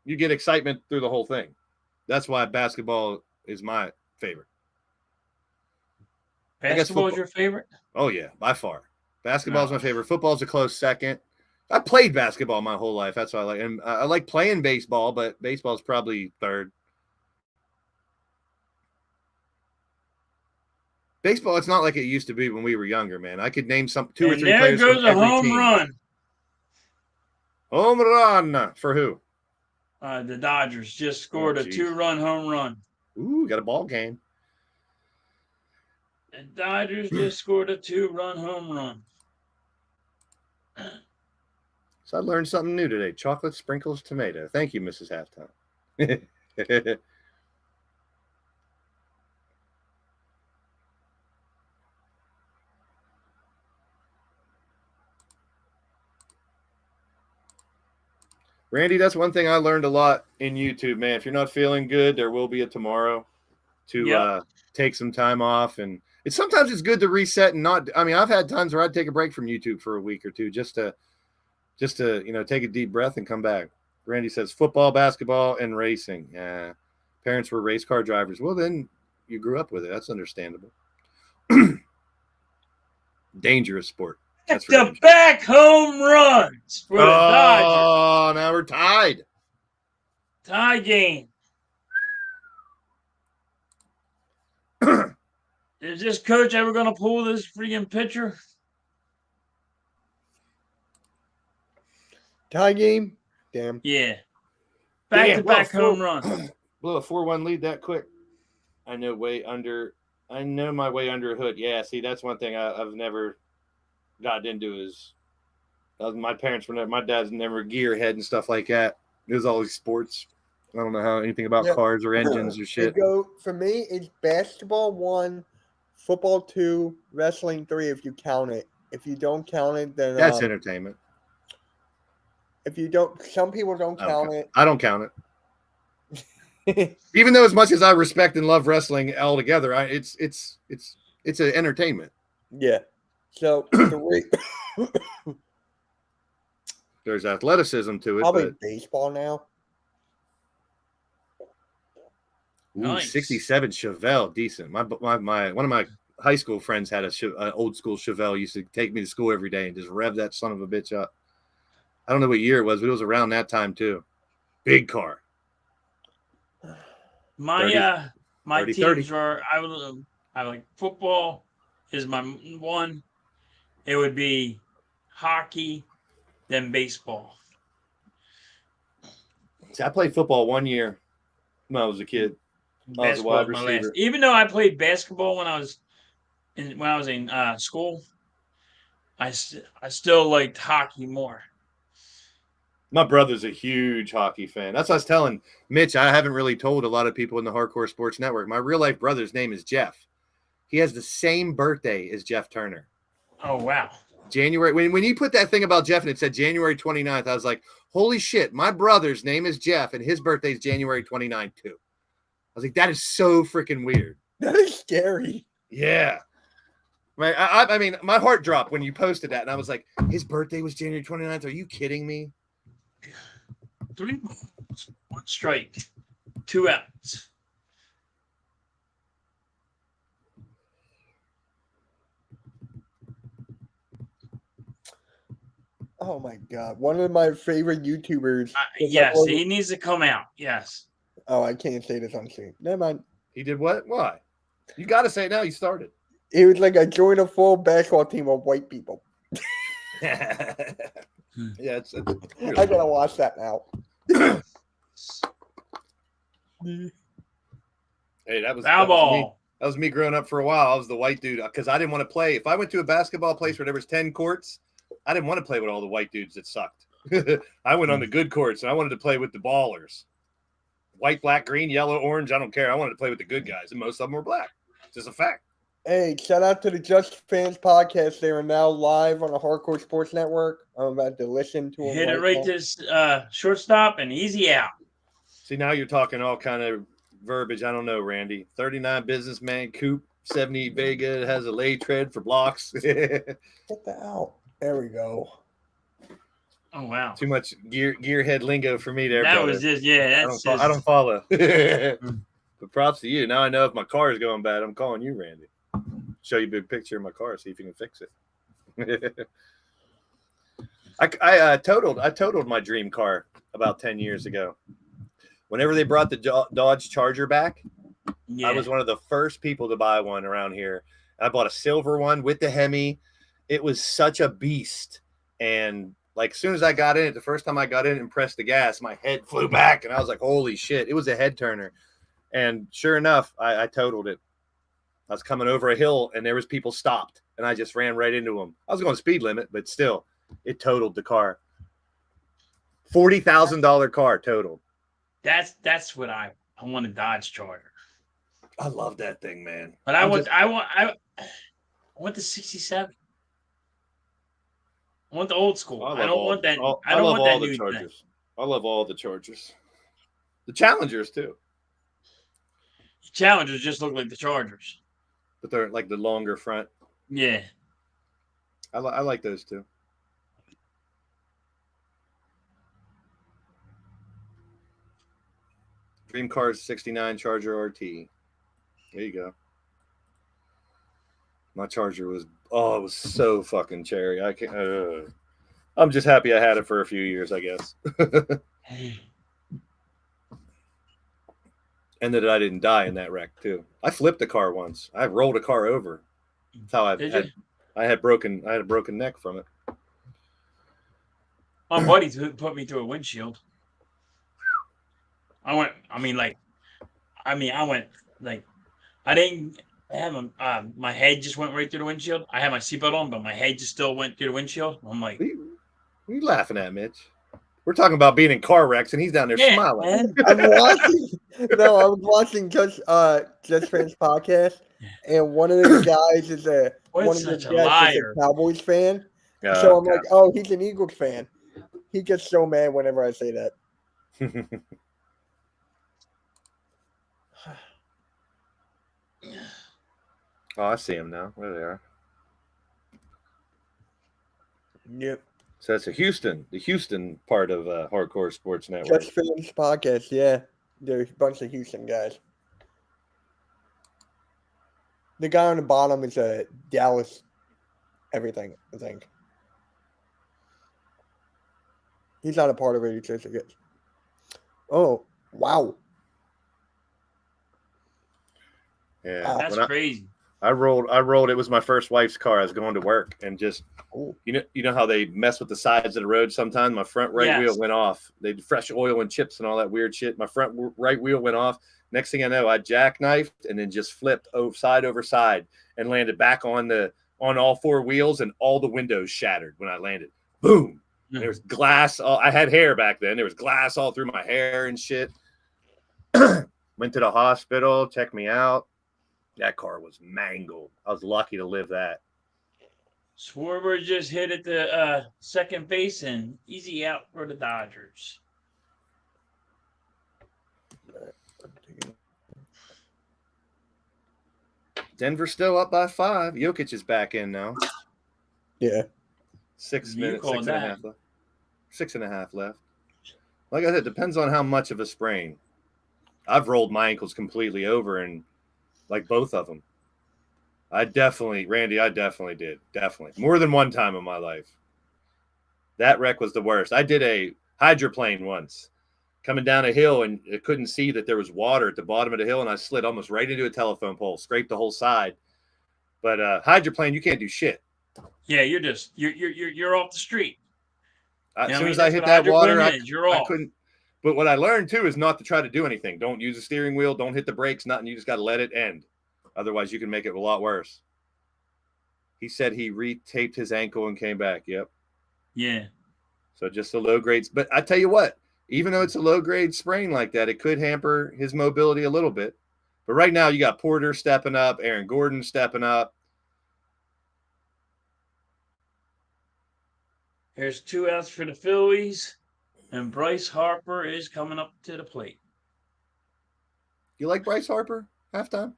excitement through the whole thing. That's why basketball is my favorite. Basketball is your favorite? Oh yeah, by far. Basketball is my favorite. Football's a close second. I played basketball my whole life. That's why I like. And I like playing baseball, but baseball is probably third. Baseball, it's not like it used to be when we were younger, man. I could name two or three players from every team. There goes a home run. Home run for who? The Dodgers just scored a 2-run home run. Ooh, got a ball game. The Dodgers just scored a 2-run home run. So I learned something new today. Chocolate sprinkles tomato. Thank you, Mrs. Halftime. Randy, that's one thing I learned a lot in YouTube, man. If you're not feeling good, there will be a tomorrow to take some time off. And sometimes it's good to reset and not. I mean, I've had times where I'd take a break from YouTube for a week or two just to take a deep breath and come back. Randy says football, basketball, and racing. Parents were race car drivers. Well, then you grew up with it. That's understandable. Dangerous sport. That's the back home runs for the Dodgers. Oh, now we're tied. Tie game. Is this coach ever going to pull this freaking pitcher? Tie game? Damn. Yeah. Back-to-back home runs. Blew a 4-1 lead that quick. I know my way under a hood. Yeah, see, that's one thing I've never got into is my dad's never a gearhead and stuff like that. It was always sports. I don't know anything about cars or engines or shit. For me, it's basketball 1, football 2, wrestling 3 if you count it. If you don't count it, then that's entertainment. If you don't, some people don't count it. I don't count it. Even though as much as I respect and love wrestling altogether, it's an entertainment. Yeah. So there's athleticism to it. Probably baseball now. Ooh, Nice. 67 Chevelle, decent. My one of my high school friends had an old school Chevelle. Used to take me to school every day and just rev that son of a bitch up. I don't know what year it was, but it was around that time too. Big car. My 30, teams are I like football is my one. It would be hockey, then baseball. See, I played football 1 year when I was a kid. I was a wide receiver. Even though I played basketball when I was in school, I still liked hockey more. My brother's a huge hockey fan. That's what I was telling Mitch. I haven't really told a lot of people in the Hardcore Sports Network. My real life brother's name is Jeff. He has the same birthday as Jeff Turner. Oh, wow. January. When you put that thing about Jeff and it said January 29th, I was like, holy shit, my brother's name is Jeff and his birthday is January 29th too. I was like, that is so freaking weird. That is scary. Yeah. I mean, my heart dropped when you posted that and I was like, his birthday was January 29th. Are you kidding me? 3 balls, 1 strike, 2 outs. Oh my god! One of my favorite YouTubers. Yes, he needs to come out. Yes. Oh, I can't say this on stream. Never mind. He did what? Why? You got to say it now. You started. It was like I joined a full basketball team of white people. Yeah, it's I gotta watch that now. Hey, that was me. That was me growing up for a while. I was the white dude because I didn't want to play. If I went to a basketball place where there was 10 courts, I didn't want to play with all the white dudes that sucked. I went on the good courts and I wanted to play with the ballers. White, black, green, yellow, orange, I don't care. I wanted to play with the good guys, and most of them were black. It's just a fact. Hey, shout out to the Just Fans podcast. They are now live on the Hardcore Sports Network. I'm about to listen to them Hit it right right now. to this shortstop and easy out. See, now you're talking all kind of verbiage. I don't know, Randy. 39 businessman, coupe, 70 Vega, has a lay tread for blocks. Get that out. There we go. Oh wow. Too much gearhead lingo for me there, That brother. was just that's I don't follow. But props to you. Now I know if my car is going bad, I'm calling you, Randy. Show you a big picture of my car, see if you can fix it. I totaled my dream car about 10 years ago. Whenever they brought the Dodge Charger back, I was one of the first people to buy one around here. I bought a silver one with the Hemi. It was such a beast. And like as soon as I got in it, the first time I got in and pressed the gas, my head flew back and I was like, holy shit. It was a head turner. And sure enough, I totaled it. I was coming over a hill and there was people stopped and I just ran right into them. I was going speed limit, but still it totaled the car. $40,000 car totaled. That's what I want a Dodge Charger. I love that thing, man. But I want the 67. I want the old school. I don't want that. I don't want that new Chargers. thing. I love all the Chargers. The Challengers too. The Challengers just look like the Chargers. But they're like the longer front. Yeah. I like those too. Dream Cars 69 Charger RT. There you go. My Charger was it was so fucking cherry. I can't. I'm just happy I had it for a few years, I guess. And that I didn't die in that wreck too. I flipped a car once. I rolled a car over. That's how I had a broken neck from it. My buddy put me through a windshield. I went like I didn't have my head just went right through the windshield. I had my seatbelt on, but my head just still went through the windshield. I'm like, what are you laughing at, Mitch? We're talking about being in car wrecks, and he's down there smiling. Man. I was watching Just Fans podcast, and one of the guys is a Cowboys fan. So I'm like, oh, he's an Eagles fan. He gets so mad whenever I say that. Oh, I see him now. There they are. Yep. So that's the Houston part of Hardcore Sports Network. Just Fans podcast, yeah. There's a bunch of Houston guys. The guy on the bottom is a Dallas everything, I think. He's not a part of it, he says he gets. Oh, wow. Yeah. That's crazy. I rolled. It was my first wife's car. I was going to work and just, you know how they mess with the sides of the road sometimes? My front right wheel went off. They did fresh oil and chips and all that weird shit. My front right wheel went off. Next thing I know, I jackknifed and then just flipped side over side and landed back on all four wheels, and all the windows shattered when I landed. Boom. Mm-hmm. There was glass. I had hair back then. There was glass all through my hair and shit. Went to the hospital, checked me out. That car was mangled. I was lucky to live that. Schwarber just hit at the second base and easy out for the Dodgers. Denver's still up by 5. Jokic is back in now. Yeah. 6 minutes, 6.5 left. 6.5 left. Like I said, depends on how much of a sprain. I've rolled my ankles completely over, and like both of them. Randy, I definitely did. Definitely. More than one time in my life. That wreck was the worst. I did a hydroplane once coming down a hill, and I couldn't see that there was water at the bottom of the hill, and I slid almost right into a telephone pole, scraped the whole side. But hydroplane, you can't do shit. Yeah, you're off the street. As soon as I hit that water, I couldn't. But what I learned, too, is not to try to do anything. Don't use the steering wheel. Don't hit the brakes. Nothing. You just got to let it end. Otherwise, you can make it a lot worse. He said he retaped his ankle and came back. Yep. Yeah. So just a low grade. But I tell you what, even though it's a low grade sprain like that, it could hamper his mobility a little bit. But right now, you got Porter stepping up, Aaron Gordon stepping up. There's 2 outs for the Phillies, and Bryce Harper is coming up to the plate. You like Bryce Harper halftime?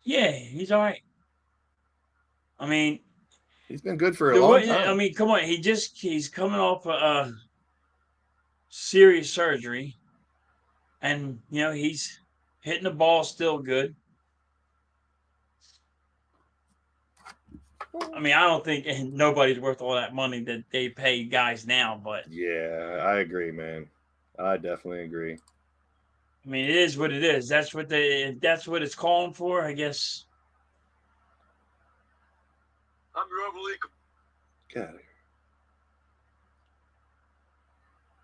Yeah, he's all right. I mean, he's been good for a long time. I mean, come on. He's coming off a serious surgery, and he's hitting the ball still good. I mean, I don't think nobody's worth all that money that they pay guys now, but yeah, I agree, man. I definitely agree. I mean, it is what it is. That's what it's calling for, I guess. I'm your uncle. Get out of here.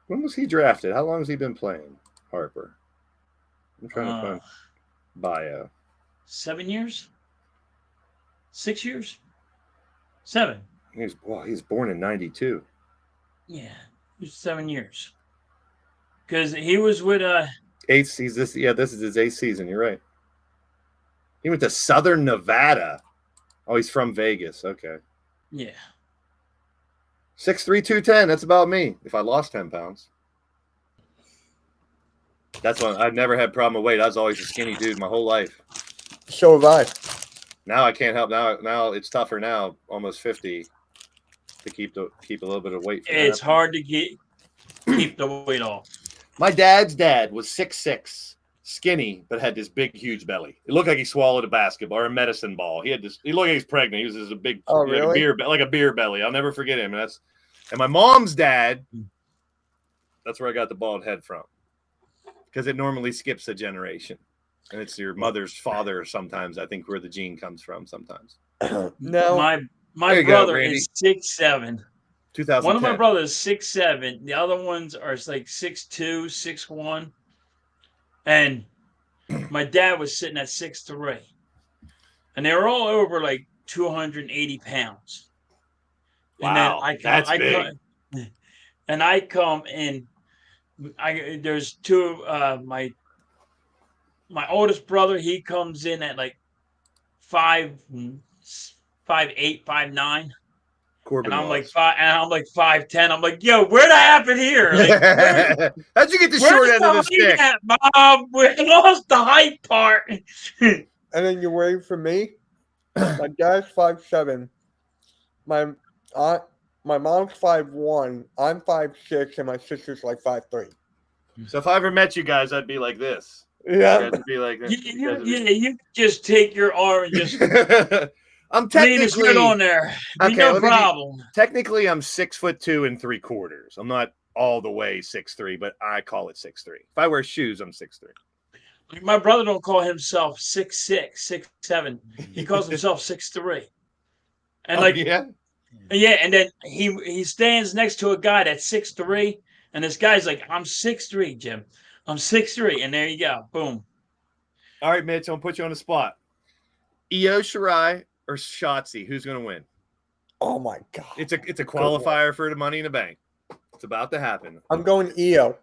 When was he drafted? How long has he been playing, Harper? I'm trying to find bio. 7 years? 6 years? 7. He's born in 92. Yeah, it's 7 years. Because he was with eighth season. This is his 8th season. You're right. He went to Southern Nevada. Oh, he's from Vegas. Okay. Yeah. 6'3", 210. That's about me. If I lost 10 pounds. That's one. I've never had problem with weight. I was always a skinny dude my whole life. So have I. Now I can't help. Now it's tougher now, almost 50, to keep a little bit of weight. It's hard to keep the weight off. My dad's dad was 6'6", skinny, but had this big, huge belly. It looked like he swallowed a basketball or a medicine ball. He looked like he was pregnant. He was just a big, really? like a beer belly. I'll never forget him. And my mom's dad. That's where I got the bald head from, because it normally skips a generation. And it's your mother's father sometimes, I think, where the gene comes from sometimes. No. My brother is 6'7". 2010. One of my brothers is 6'7". The other ones are like 6'2", 6'1". And my dad was sitting at 6'3". And they were all over like 280 pounds. Wow, that's big. And I come in. There's 2 of my oldest brother. He comes in at like 5'8", 5'9". Corbin and I'm Laws. like 5'10". I'm like, yo, where'd that happen here? Like, how'd you get the short end of the stick? Mom, we lost the height part. And then you're waiting for me. My dad's 5'7". My mom's 5'1". I'm 5'6", and my sister's like 5'3". So if I ever met you guys, I'd be like this. Yeah. I'd be like You just take your arm and just I'm lean his technically foot on there. No problem. Technically, I'm 6'2" 3/4. I'm not all the way 6'3", but I call it 6'3". If I wear shoes, I'm 6'3". My brother don't call himself 6'6", 6'7". He calls himself 6'3". And yeah, and then he stands next to a guy that's 6'3", and this guy's like, I'm 6'3", Jim. I'm 6'3", and there you go. Boom. All right, Mitch, I'm going to put you on the spot. Io Shirai or Shotzi, who's going to win? Oh, my God. It's a qualifier for the Money in the Bank. It's about to happen. I'm going Io.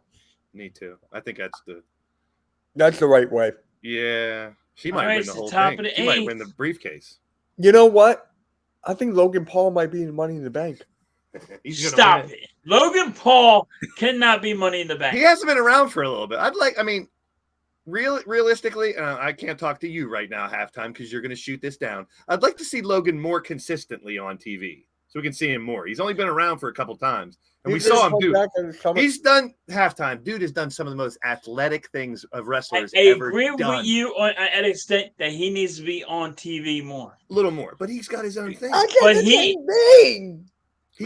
Me too. I think that's the right way. Yeah. She might win the whole thing. She might win the briefcase. You know what? I think Logan Paul might be in Money in the Bank. Stop it. Logan Paul cannot be Money in the Bank. He hasn't been around for a little bit. Realistically, I can't talk to you right now halftime because you're going to shoot this down. I'd like to see Logan more consistently on TV so we can see him more. He's only been around for a couple times. And we saw him do. He's done halftime. Dude has done some of the most athletic things of wrestlers ever done. I agree with you at an extent that he needs to be on TV more. A little more, but he's got his own thing. But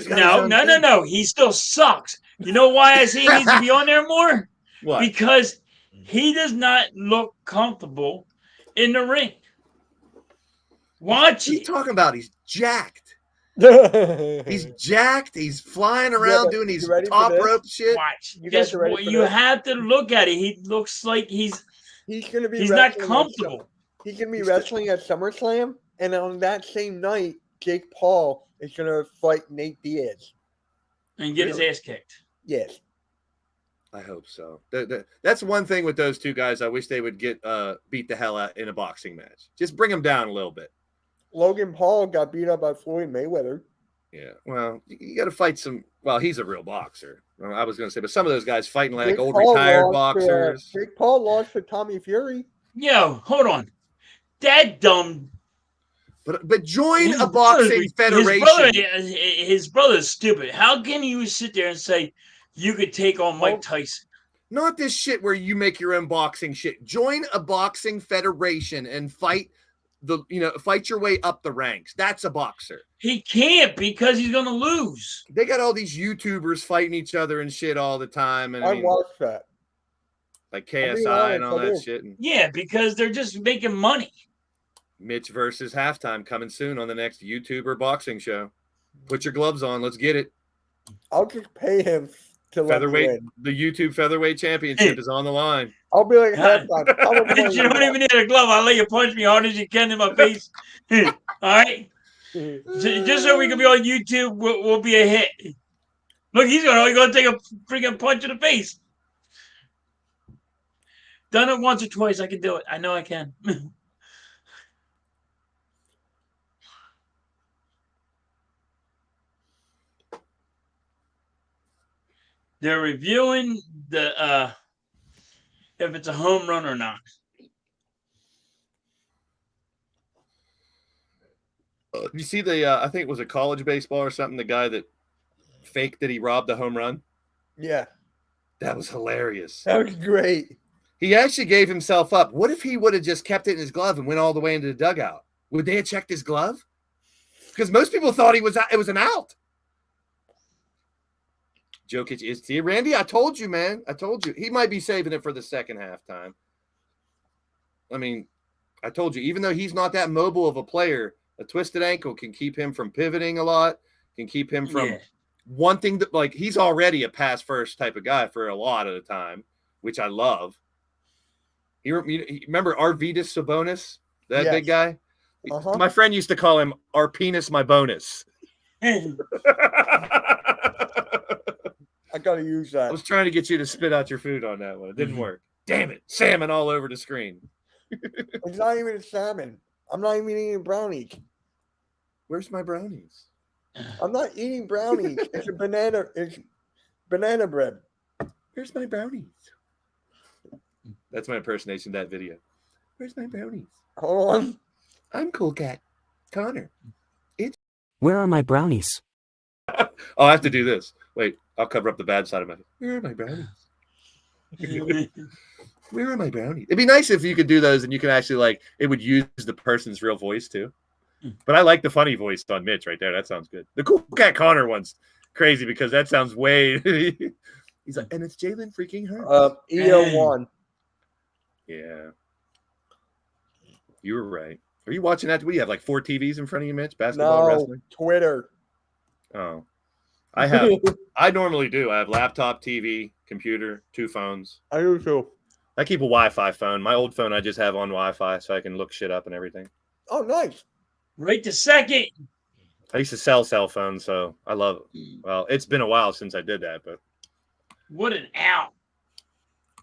No. He still sucks. You know why I say he needs to be on there more? What? Because he does not look comfortable in the ring. Watch it. He's talking about he's jacked. He's jacked. He's flying around doing these top rope shit. Watch. You have to look at it. He looks like he's gonna be. He's not comfortable. He's gonna be wrestling at SummerSlam, and on that same night, Jake Paul is gonna fight Nate Diaz and get his ass kicked. Yes. I hope so. That's one thing with those two guys. I wish they would get beat the hell out in a boxing match. Just bring them down a little bit. Logan Paul got beat up by Floyd Mayweather. Yeah, well, you got to fight some. Well, he's a real boxer. I was going to say, but some of those guys fighting like Jake old Paul retired lost to, boxers. Jake Paul lost to Tommy Fury. Yo, hold on. That dumb. But join a boxing federation. His brother's stupid. How can you sit there and say you could take on Mike Tyson? Not this shit where you make your own boxing shit. Join a boxing federation and fight your way up the ranks. That's a boxer. He can't because he's gonna lose. They got all these YouTubers fighting each other and shit all the time. And I watched that. Like KSI and all that shit. Yeah, because they're just making money. Mitch versus Halftime coming soon on the next YouTuber boxing show. Put your gloves on. Let's get it. I'll just pay him to featherweight. The YouTube featherweight championship is on the line. I'll be like Halftime. You don't even need a glove. I'll let you punch me hard as you can in my face. All right. Just so we can be on YouTube, we'll be a hit. Look, he's gonna take a freaking punch in the face. Done it once or twice. I can do it. I know I can. They're reviewing the if it's a home run or not. You see I think it was a college baseball or something, the guy that faked that he robbed a home run? Yeah. That was hilarious. That was great. He actually gave himself up. What if he would have just kept it in his glove and went all the way into the dugout? Would they have checked his glove? Because most people thought it was an out. Jokic is here. Randy, I told you, man. I told you. He might be saving it for the second halftime. I mean, I told you, even though he's not that mobile of a player, a twisted ankle can keep him from pivoting a lot, can keep him from wanting to, like, he's already a pass first type of guy for a lot of the time, which I love. You remember Arvydas Sabonis, that big guy? Uh-huh. My friend used to call him our penis, my bonus. I gotta use that. I was trying to get you to spit out your food on that one. It didn't work. Damn it. Salmon all over the screen. It's not even a salmon. I'm not even eating brownies. Where's my brownies? I'm not eating brownies. It's banana bread. Where's my brownies? That's my impersonation of that video. Where's my brownies? Hold on. I'm Cool Cat Connor. Where are my brownies? I'll have to do this. Wait, I'll cover up the bad side of my head. Where are my brownies? Where are my brownies? It'd be nice if you could do those and you can actually, like, it would use the person's real voice too. But I like the funny voice on Mitch right there. That sounds good. The Cool Cat Connor one's crazy because that sounds way. He's like, and it's Jalen freaking Hurts. EO1. Yeah. You were right. Are you watching that? What do you have, like 4 TVs in front of you, Mitch? Basketball, wrestling? Twitter. Oh. I normally do. I have laptop, TV, computer, 2 phones. I do too. I keep a Wi-Fi phone. My old phone I just have on Wi-Fi so I can look shit up and everything. Oh, nice. Right to second. I used to sell cell phones, so I love it. Well, it's been a while since I did that, but what an out.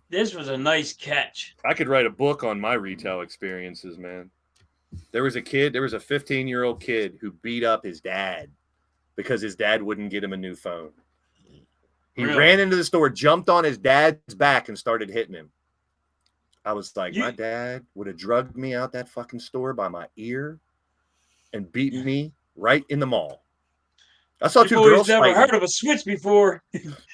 This was a nice catch. I could write a book on my retail experiences, man. There was a 15-year-old kid who beat up his dad because his dad wouldn't get him a new phone. He ran into the store, jumped on his dad's back, and started hitting him. I was like, my dad would have drugged me out that fucking store by my ear and beat me right in the mall. I saw 2 girls never fighting. Heard of a switch before.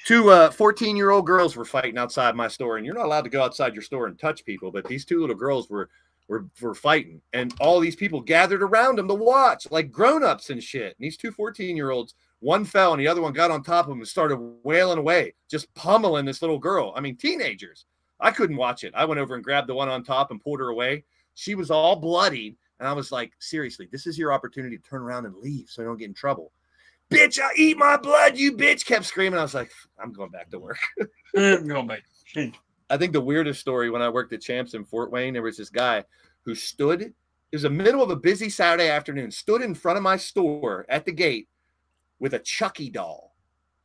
2 14-year-old girls were fighting outside my store, and you're not allowed to go outside your store and touch people, but these 2 little girls were fighting, and all these people gathered around them to watch, like grown-ups and shit. And these 2 14-year-olds, one fell and the other one got on top of him and started wailing away, just pummeling this little girl. I mean, teenagers. I couldn't watch it. I went over and grabbed the one on top and pulled her away. She was all bloodied, and I was like, seriously, this is your opportunity to turn around and leave so you don't get in trouble. Bitch, I eat my blood, you bitch, kept screaming. I was like, I'm going back to work. I'm going back. I think the weirdest story, when I worked at Champs in Fort Wayne, there was this guy who stood, it was the middle of a busy Saturday afternoon, stood in front of my store at the gate with a Chucky doll,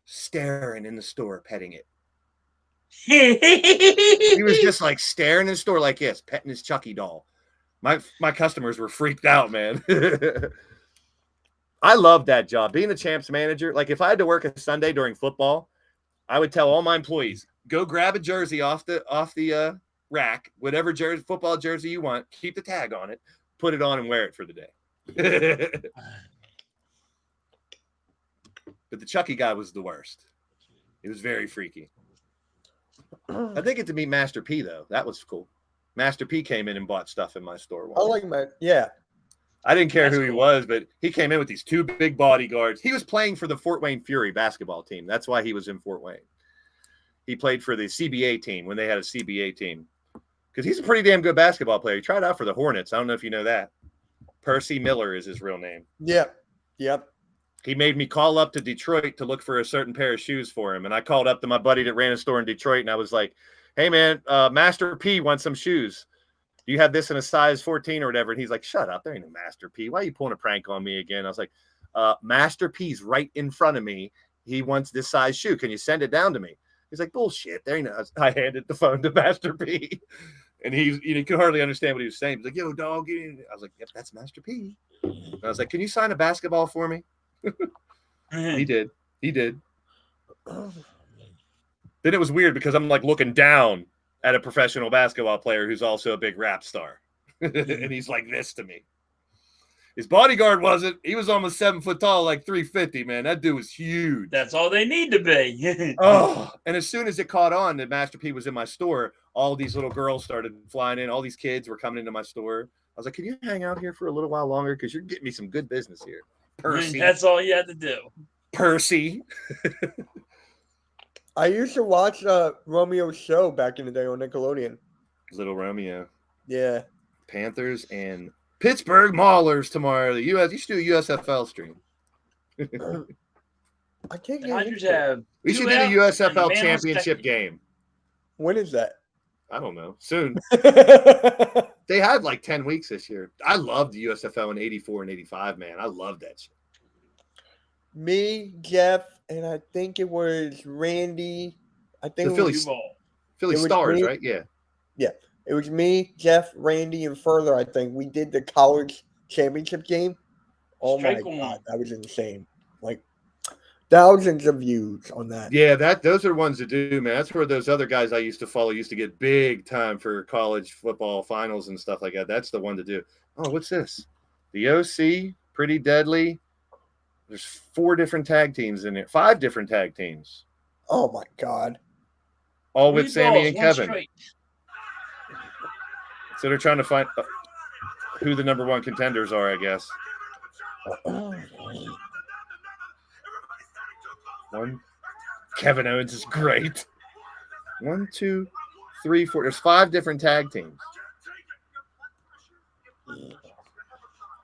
staring in the store, petting it. He was just like staring in the store like this, petting his Chucky doll. My customers were freaked out, man. I love that job. Being the Champs manager, like if I had to work a Sunday during football, I would tell all my employees, go grab a jersey off the rack, whatever football jersey you want, keep the tag on it, put it on and wear it for the day. But the Chucky guy was the worst. It was very freaky. I did get to meet Master P, though. That was cool. Master P came in and bought stuff in my store once. I like that. Yeah. I didn't care That's who he cool. was, but he came in with these two big bodyguards. He was playing for the Fort Wayne Fury basketball team. That's why he was in Fort Wayne. He played for the CBA team when they had a CBA team. Because he's a pretty damn good basketball player. He tried out for the Hornets. I don't know if you know that. Percy Miller is his real name. Yep. Yep. He made me call up to Detroit to look for a certain pair of shoes for him. And I called up to my buddy that ran a store in Detroit, and I was like, hey, man, Master P wants some shoes. Do you have this in a size 14 or whatever? And he's like, shut up. There ain't no Master P. Why are you pulling a prank on me again? I was like, Master P's right in front of me. He wants this size shoe. Can you send it down to me? He's like, bullshit. There ain't no. I handed the phone to Master P. And he could hardly understand what he was saying. He's like, yo, dog. I was like, yep, that's Master P. And I was like, can you sign a basketball for me? He did. Then it was weird because I'm like looking down at a professional basketball player who's also a big rap star. And he's like this to me. His bodyguard wasn't. He was almost 7 foot tall, like 350, man. That dude was huge. That's all they need to be. Oh, and as soon as it caught on that Master P was in my store, all these little girls started flying in. All these kids were coming into my store. I was like, can you hang out here for a little while longer? Because you're getting me some good business here. Percy. That's all you had to do. Percy. I used to watch Romeo's show back in the day on Nickelodeon. Little Romeo. Yeah. Panthers and Pittsburgh Maulers tomorrow. The U.S. You should do a USFL stream. I can't The get Dodgers into it. have We should two do the outs and USFL man on championship second. game. When is that? I don't know. Soon. They had like 10 weeks this year. I loved the USFL in 84 and 85, man. I loved that shit. Me, Jeff, and I think it was Randy. I think The it Phillies. was, Philly it was Stars, me. right? Yeah. it was me, Jeff, Randy, and Further. I think we did the college championship game. Oh Strike my one. god, that was insane! Like thousands of views on that. Yeah, those are ones to do, man. That's where those other guys I used to follow used to get big time for college football finals and stuff like that. That's the one to do. Oh, what's this? The OC, Pretty Deadly. There's 4 different tag teams in it. 5 different tag teams. Oh my god! All with 3 Sammy balls, and one Kevin. straight. So they're trying to find who the number 1 contenders are, I guess. One. Kevin Owens is great. 1, 2, 3, 4. There's 5 different tag teams.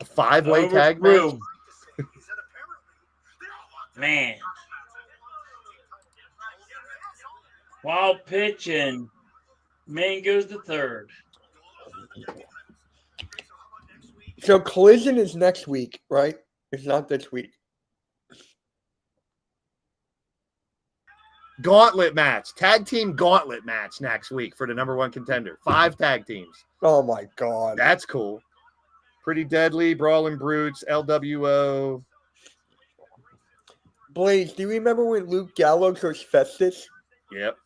A 5-way tag match. Overthrew. Man. Wild pitch and man goes to third. So Collision is next week, right? It's not this week. Gauntlet match. Tag team gauntlet match next week for the number 1 contender. 5 tag teams. Oh my god! That's cool. Pretty Deadly, Brawling Brutes, LWO. Blaze, do you remember when Luke Gallows was Festus? Yep.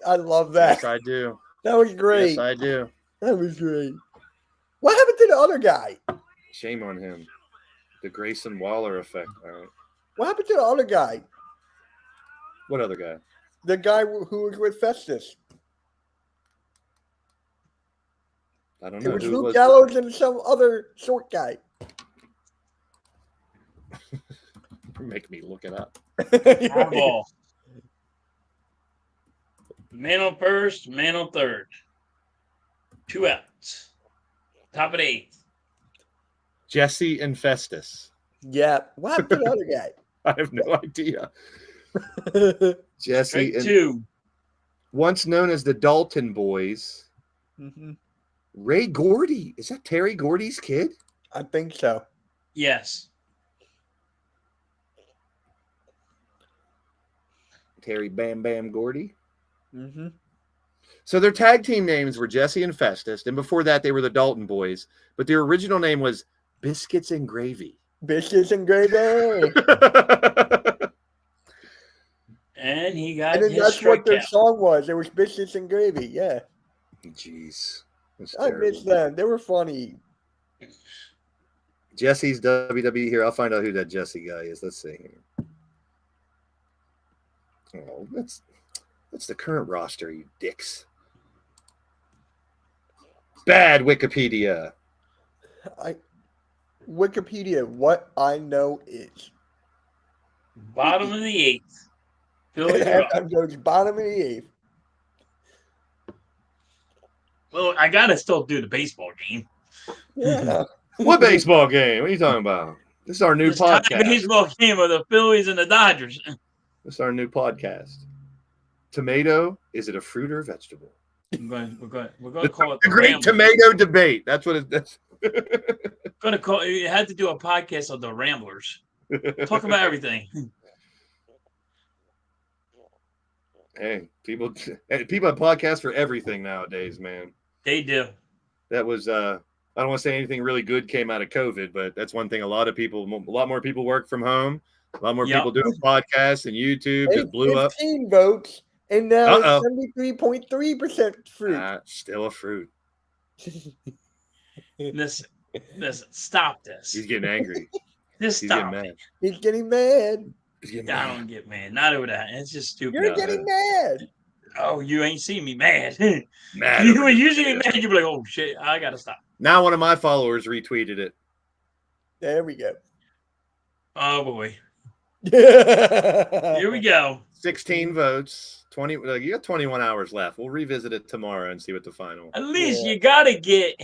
I love that. Yes, I do. That was great. Yes, I do. That was great. What happened to the other guy? Shame on him. The Grayson Waller effect. All right. What happened to the other guy? What other guy? The guy who was with Festus. I don't It know. was Who Luke was Gallows and some other short guy. Make me look it up. Foul ball. Man on first, man on third. 2 outs. Top of the 8th. Jesse and Festus. Yeah. What happened to the other guy? I have no idea. Jesse Strike and 2. once known as the Dalton Boys. Mhm. Ray Gordy. Is that Terry Gordy's kid? I think so. Yes. Terry Bam Bam Gordy. Mm-hmm. So their tag team names were Jesse and Festus, and before that they were the Dalton Boys. But their original name was Biscuits and Gravy. Biscuits and Gravy. And he got And then his that's what their strikeout. song was. It was Biscuits and Gravy. Yeah. Jeez. That's I terrible. miss them. They were funny. Jesse's WWE here. I'll find out who that Jesse guy is. Let's see here. Oh, that's the current roster, you dicks. Bad Wikipedia. Wikipedia, what I know is. Bottom of the eighth. Phillies are up. Halftime goes bottom of the eighth. Well, I gotta still do the baseball game. Yeah. What baseball game? What are you talking about? This is our new This tie podcast. baseball game of the Phillies and the Dodgers. This is our new podcast. Tomato, is it a fruit or a vegetable? We're going to call it The the great Ramblers. tomato debate. That's what it's. Going to call. You had to do a podcast of the Ramblers. Talk about everything. Hey, people have podcasts for everything nowadays, man. They do. That was I don't want to say anything really good came out of COVID, but that's one thing. A lot more people work from home. A lot more people doing podcasts and YouTube just blew up. 15 votes, and now it's 73.3% fruit. Still a fruit. Listen, stop this. He's getting angry. Just He's stop. getting mad. He's getting mad. I don't get mad. Not over that. It's just stupid. You're getting mad. Oh, you ain't seen me mad. Mad. You when you see me mad, you be like, oh shit, I gotta stop. Now one of my followers retweeted it. There we go. Oh boy. Here we go. 16 votes. 20. You got 21 hours left. We'll revisit it tomorrow and see what the final. At least you gotta get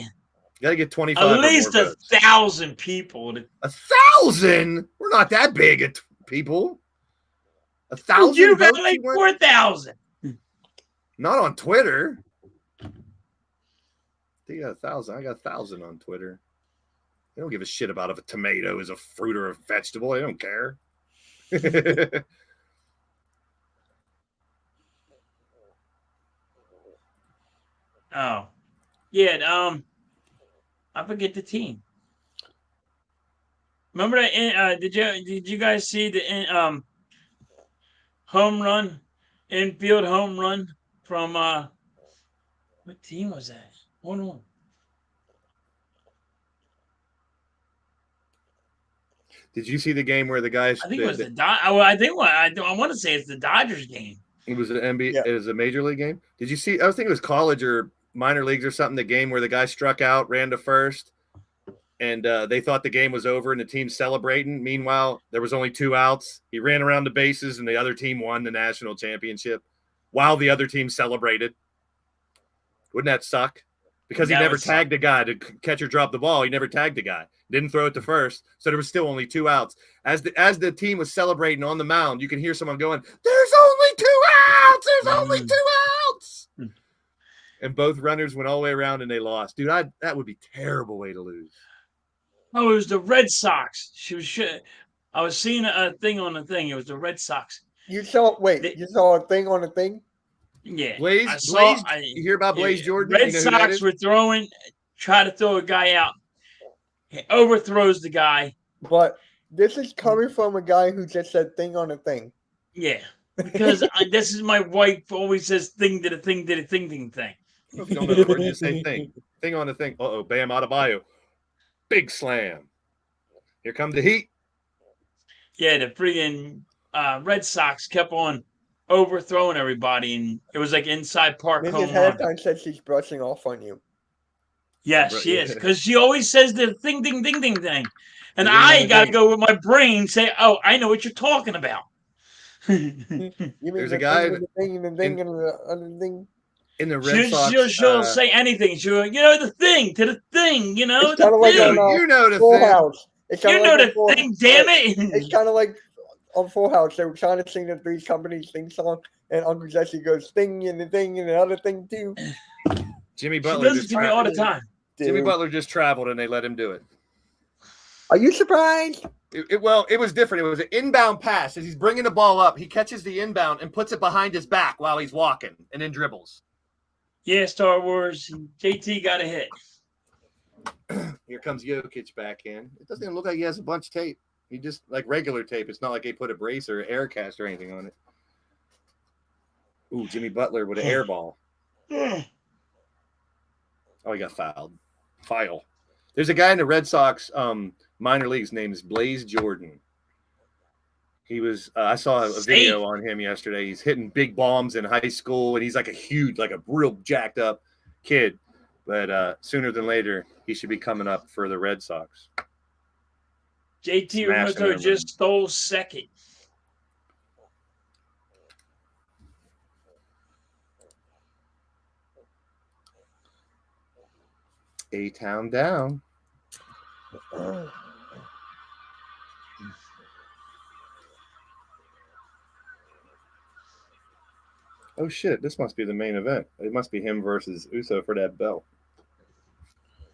25. at least 1,000 people. 1,000? We're not that big at people. 1,000. You got like 4,000. Not on Twitter. You got 1,000. I got 1,000 on Twitter. They don't give a shit about if a tomato is a fruit or a vegetable. They don't care. Oh, yeah. I forget the team. Remember that? Did you guys see the home run, infield home run from what team was that? Hold on. Did you see the game where the guys? I think it was the I want to say it's the Dodgers game. It was an NBA. Yeah. It was a major league game. Did you see? I was thinking it was college or minor leagues or something. The game where the guy struck out, ran to first, and they thought the game was over, and the team's celebrating. Meanwhile, there was only 2 outs. He ran around the bases, and the other team won the national championship, while the other team celebrated. Wouldn't that suck? Because he never tagged the guy to catch or drop the ball. He never tagged the guy. Didn't throw it to first. So there was still only 2 outs. As the team was celebrating on the mound, you can hear someone going, "There's only 2 outs! There's only 2 outs!" And both runners went all the way around and they lost. Dude, that would be a terrible way to lose. Oh, it was the Red Sox. I was seeing a thing on the thing. It was the Red Sox. You saw a thing on a thing? Yeah. Blaze, you hear about Blaze Jordan? Red Sox were try to throw a guy out. He overthrows the guy. But this is coming from a guy who just said thing on a thing. Yeah. Because this is my wife always says thing to the thing to the thing. Don't know the word, you say thing. Thing on the thing. Uh-oh, Bam Adebayo. Big slam. Here come the heat. Yeah, the freaking Red Sox kept on overthrowing everybody, and it was like inside park home Mrs. run. Halftime said she's brushing off on you. Yes, she is, because she always says the thing, and I gotta go with my brain say, "Oh, I know what you're talking about." There's a guy in the Red Sox. She'll say anything. She'll, the thing to the thing. It's kind of like the Full thing. House. The thing. Damn it! It's kind of like on Full House. They were trying to sing the Three's Company's thing song, and Uncle Jesse goes thing and the other thing too. Jimmy She Butler does it to me all the time. Jimmy Butler just traveled and they let him do it. Are you surprised? It was different. It was an inbound pass. As he's bringing the ball up, he catches the inbound and puts it behind his back while he's walking and then dribbles. Yeah, Star Wars. JT got a hit. Here comes Jokic back in. It doesn't even look like he has a bunch of tape. He just like regular tape. It's not like they put a brace or air cast or anything on it. Ooh, Jimmy Butler with an air ball. Oh, he got fouled. File. There's a guy in the Red Sox minor leagues named is Blaze Jordan. He was I saw a video on him yesterday. He's hitting big bombs in high school, and he's like a huge, like a real jacked up kid. But sooner than later, he should be coming up for the Red Sox. JT Realmuto just stole second. A-Town down. Oh, shit. This must be the main event. It must be him versus Uso for that belt.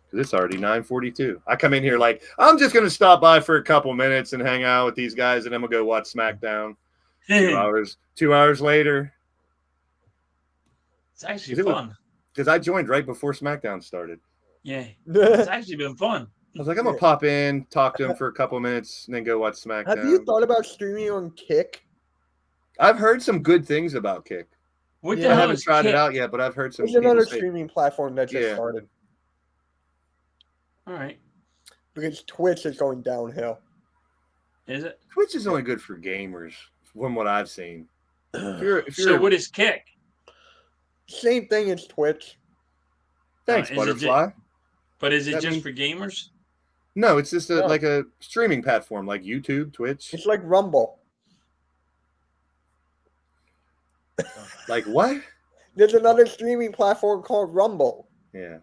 Because it's already 9:42. I come in here like, I'm just going to stop by for a couple minutes and hang out with these guys, and then we'll go watch SmackDown. 2 hours later. It's actually fun. Because I joined right before SmackDown started. Yeah. It's actually been fun. I was like, I'm going to pop in, talk to him for a couple minutes, and then go watch SmackDown. Have you thought about streaming on Kick? I've heard some good things about Kick. What the hell I haven't is tried Kick? it out yet, but I've heard some. It's another streaming platform that just started. All right. Because Twitch is going downhill. Is it? Twitch is only good for gamers, from what I've seen. So what is Kick? Same thing as Twitch. Thanks, Butterfly. But is it just for gamers? No, it's just like a streaming platform, like YouTube, Twitch. It's like Rumble. Like what? There's another streaming platform called Rumble. Yeah.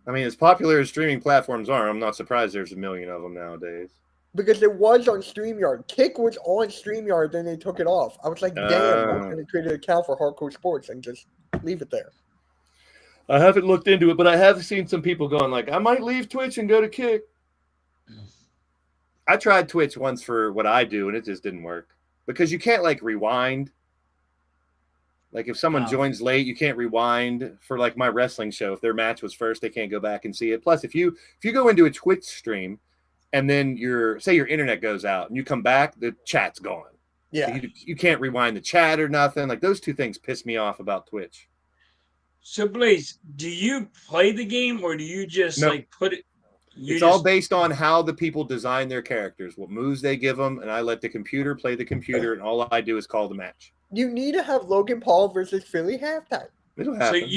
I mean, as popular as streaming platforms are, I'm not surprised there's a million of them nowadays. Because it was on StreamYard. Kick was on StreamYard, then they took it off. I was like, damn, I'm going to create an account for Hardcore Sports and just leave it there. I haven't looked into it, but I have seen some people going like, I might leave Twitch and go to Kick. I tried Twitch once for what I do, and it just didn't work. Because you can't, like, rewind. Like, if someone joins late, you can't rewind for, like, my wrestling show. If their match was first, they can't go back and see it. Plus, if you go into a Twitch stream and then say your internet goes out and you come back, the chat's gone. Yeah. So you can't rewind the chat or nothing. Like, those two things piss me off about Twitch. So, Blaze, do you play the game or do you just, like, put it? It's all based on how the people design their characters, what moves they give them, and I let the computer play the computer, and all I do is call the match. You need to have Logan Paul versus Philly halftime. It'll happen.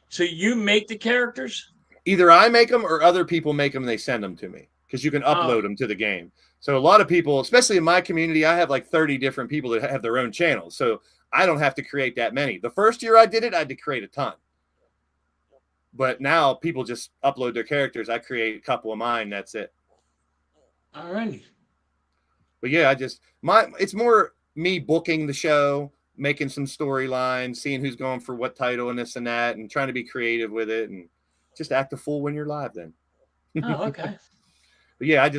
So you make the characters? Either I make them or other people make them and they send them to me because you can upload them to the game. So a lot of people, especially in my community, I have like 30 different people that have their own channels. So I don't have to create that many. The first year I did it, I had to create a ton. But now people just upload their characters. I create a couple of mine. That's it. All right. But yeah, it's more me booking the show, making some storylines, seeing who's going for what title and this and that, and trying to be creative with it, and just act a fool when you're live. Then. Oh, okay. But yeah, I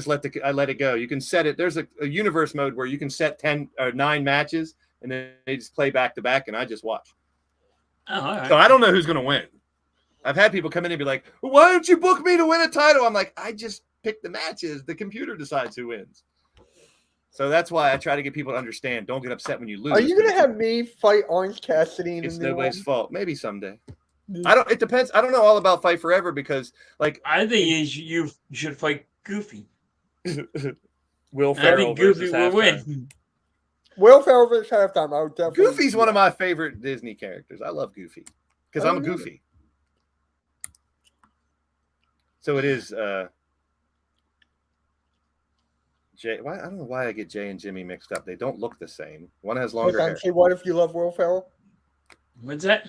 let it go. You can set it. There's a universe mode where you can set 10 or 9 matches, and then they just play back to back, and I just watch. Oh, all right. So I don't know who's going to win. I've had people come in and be like, "Why don't you book me to win a title?" I'm like, I just pick the matches. The computer decides who wins. So that's why I try to get people to understand. Don't get upset when you lose. Are you going to have me fight Orange Cassidy? It's nobody's fault. Maybe someday. It depends. I don't know all about Fight Forever because, like, I think you should fight Goofy. Will Ferrell. I think Goofy will win. Will Ferrell versus halftime. I would definitely. Goofy's one of my favorite Disney characters. I love Goofy because I'm a Goofy. So it is Jay. I don't know why I get Jay and Jimmy mixed up. They don't look the same. One has longer hair. Say, what if you love Will Ferrell? What's that?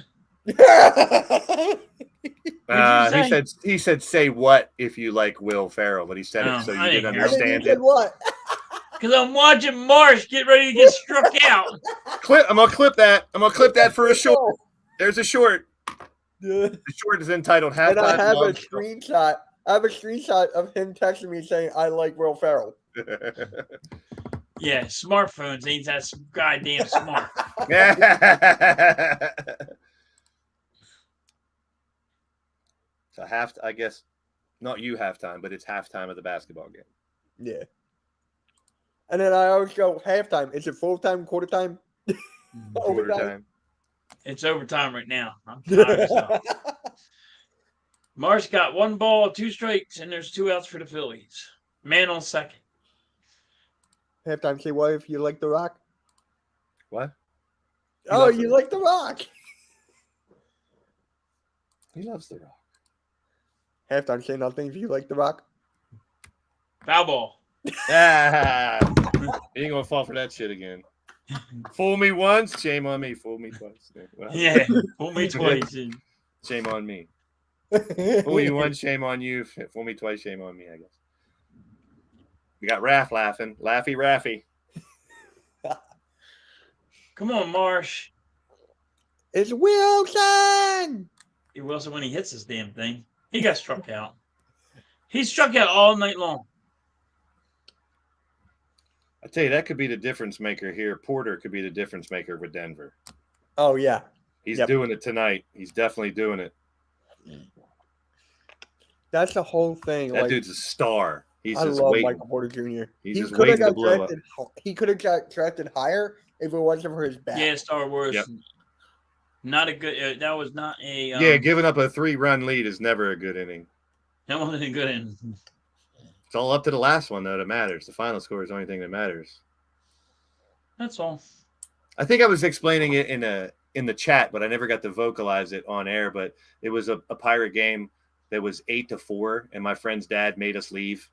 He said say what if you like Will Ferrell, but he said it so you didn't understand it. What? Because I'm watching Marsh get ready to get struck out. I'm gonna clip that. I'm gonna clip that for a short. There's a short. The short is entitled "Halftime." And I have a screenshot. I have a screenshot of him texting me saying, "I like Will Ferrell." Yeah, smartphones ain't that goddamn smart. So I guess, not you halftime, but it's halftime of the basketball game. Yeah. And then I always go halftime. Is it full time, quarter time? Quarter time. It's overtime right now. I'm tired as hell. Marsh got 1 ball, 2 strikes, and there's 2 outs for the Phillies. Man on second. Halftime. Say what if you like The Rock? What? Oh, you like The Rock? He loves The Rock. Halftime. Say nothing if you like The Rock. Foul ball. Ah, you ain't gonna fall for that shit again. Fool me once, shame on me. Fool me twice. Yeah, fool me twice. Shame on me. Fool you once, shame on you. Fool me twice, shame on me, I guess. We got Raph laughing. Laffy Raffy. Come on, Marsh. It's Wilson! Wilson, when he hits this damn thing, he got struck out. He struck out all night long. I tell you, that could be the difference maker here. Porter could be the difference maker with Denver. Oh, yeah. He's doing it tonight. He's definitely doing it. That's the whole thing. That dude's a star. He's I just love waiting. Michael Porter Jr. He's just waiting to blow up. He could have got drafted higher if it wasn't for his back. Yeah, Star Wars. Yep. Not a good. That was not a. Yeah, giving up a 3-run lead is never a good inning. That wasn't a good inning. It's all up to the last one, though, that matters. The final score is the only thing that matters. That's all. I think I was explaining it in the chat, but I never got to vocalize it on air. But it was a Pirate game that was 8-4, and my friend's dad made us leave.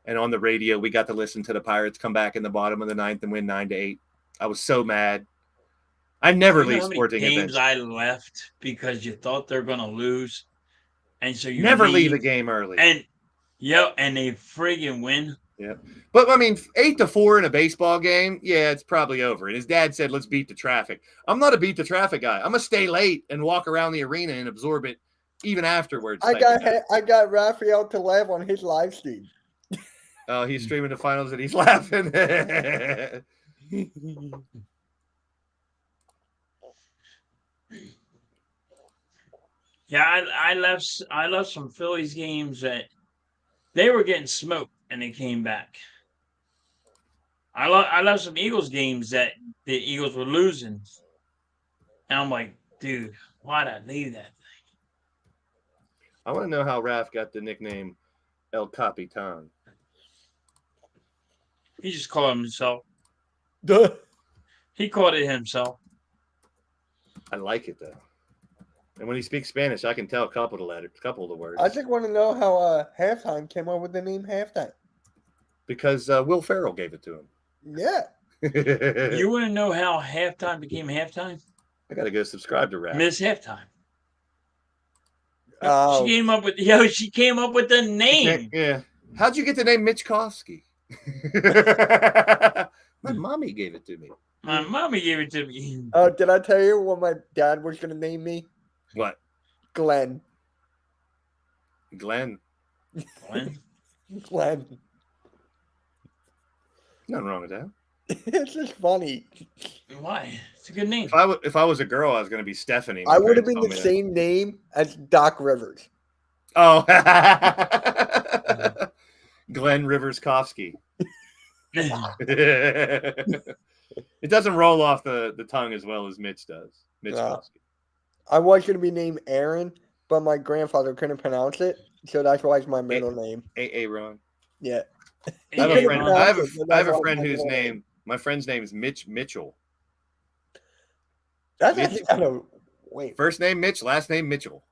And on the radio, we got to listen to the Pirates come back in the bottom of the 9th and win 9-8. I was so mad. I never leave sporting games events. I left because you thought they're going to lose, and so you never leave a game early. And and they friggin' win. Yeah, but I mean, 8-4 in a baseball game, yeah, it's probably over. And his dad said, "Let's beat the traffic." I'm not a beat the traffic guy. I'm gonna stay late and walk around the arena and absorb it even afterwards. I got Raphael to laugh on his live stream. Oh, he's streaming the finals and he's laughing. Yeah, I left some Phillies games that they were getting smoked and they came back. I left some Eagles games that the Eagles were losing, and I'm like, dude, why'd I leave that thing? I want to know how Raph got the nickname El Capitan. He just called him himself. Duh. He called it himself. I like it though. And when he speaks Spanish, I can tell a couple of the words. I just want to know how Halftime came up with the name Halftime. Because Will Ferrell gave it to him. Yeah. You want to know how halftime became halftime? I got to go subscribe to Raph. Miss Halftime. Oh. She came up with the name. Yeah. How'd you get the name Mitch Kofsky? My mommy gave it to me. My mommy gave it to me. Oh, did I tell you what my dad was going to name me? What? Glenn. Glenn. Glenn. Nothing wrong with that. It's just funny. Why? It's a good name. If I was a girl, I was going to be Stephanie. I would have been the same name as Doc Rivers. Oh. Glenn Rivers Kofsky. It doesn't roll off the tongue as well as Mitch does. Mitch Kofsky. I was going to be named Aaron, but my grandfather couldn't pronounce it, so that's why it's my middle name. Aaron. Yeah. I have a friend whose name, my friend's name is Mitch Mitchell. That's actually kind of, wait. First name Mitch, last name Mitchell.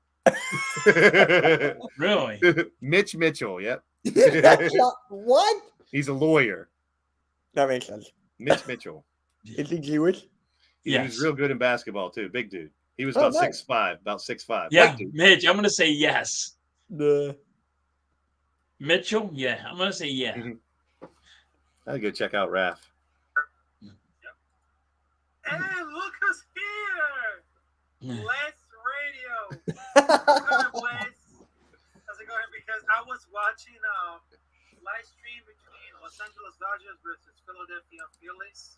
Really? Mitch Mitchell, yep. That's not, what? He's a lawyer. That makes sense. Mitch Mitchell. Is he Jewish? He was real good in basketball too. Big dude. He was about 6'5", about 6'5". Yeah, Mitch, I'm going to say yes. The Mitchell? Yeah, I'm going to say yeah. Mm-hmm. I'll go check out Raph. Hey, look who's here! Bless Radio. Bless. How's it going? Because I was watching a live stream between Los Angeles Dodgers versus Philadelphia Phillies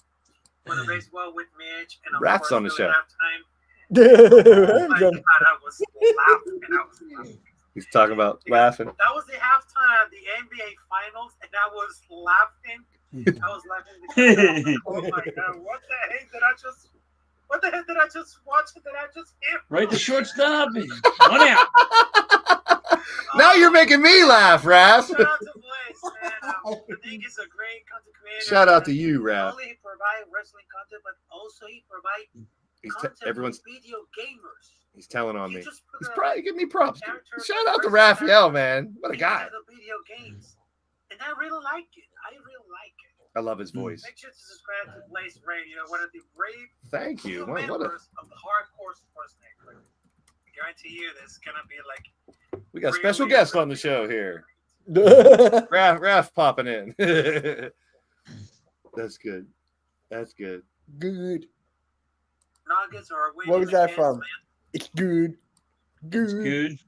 for the baseball with Mitch and Raph's on the show. Halftime. Dude, I was laughing. He's talking about laughing. That was the halftime of the NBA Finals, and I was laughing. Because, oh my God, what the heck did I just watch? Did I just hit? Right to shortstop. 1 out. Now you're making me laugh, Raph. Shout out to Blaze, man. I think he's a great content creator. Shout out to you, Not Raph. only he provide wrestling content, but also he provide content Everyone's for video gamers. he's telling on He me. just put He's a probably giving me props. character Shout out to versus Raphael, character man. What a guy. into the video games. And I really like it. I love his voice. Make sure to subscribe to Blaze Radio, one of the brave Thank you. What a members of the Hardcore Sports Network. I guarantee you this is going to be like we got really, special guests on the really show great. here. Raph popping in. That's good. That's good. Good. Nuggets are What was that from? It's good. It's Good. good.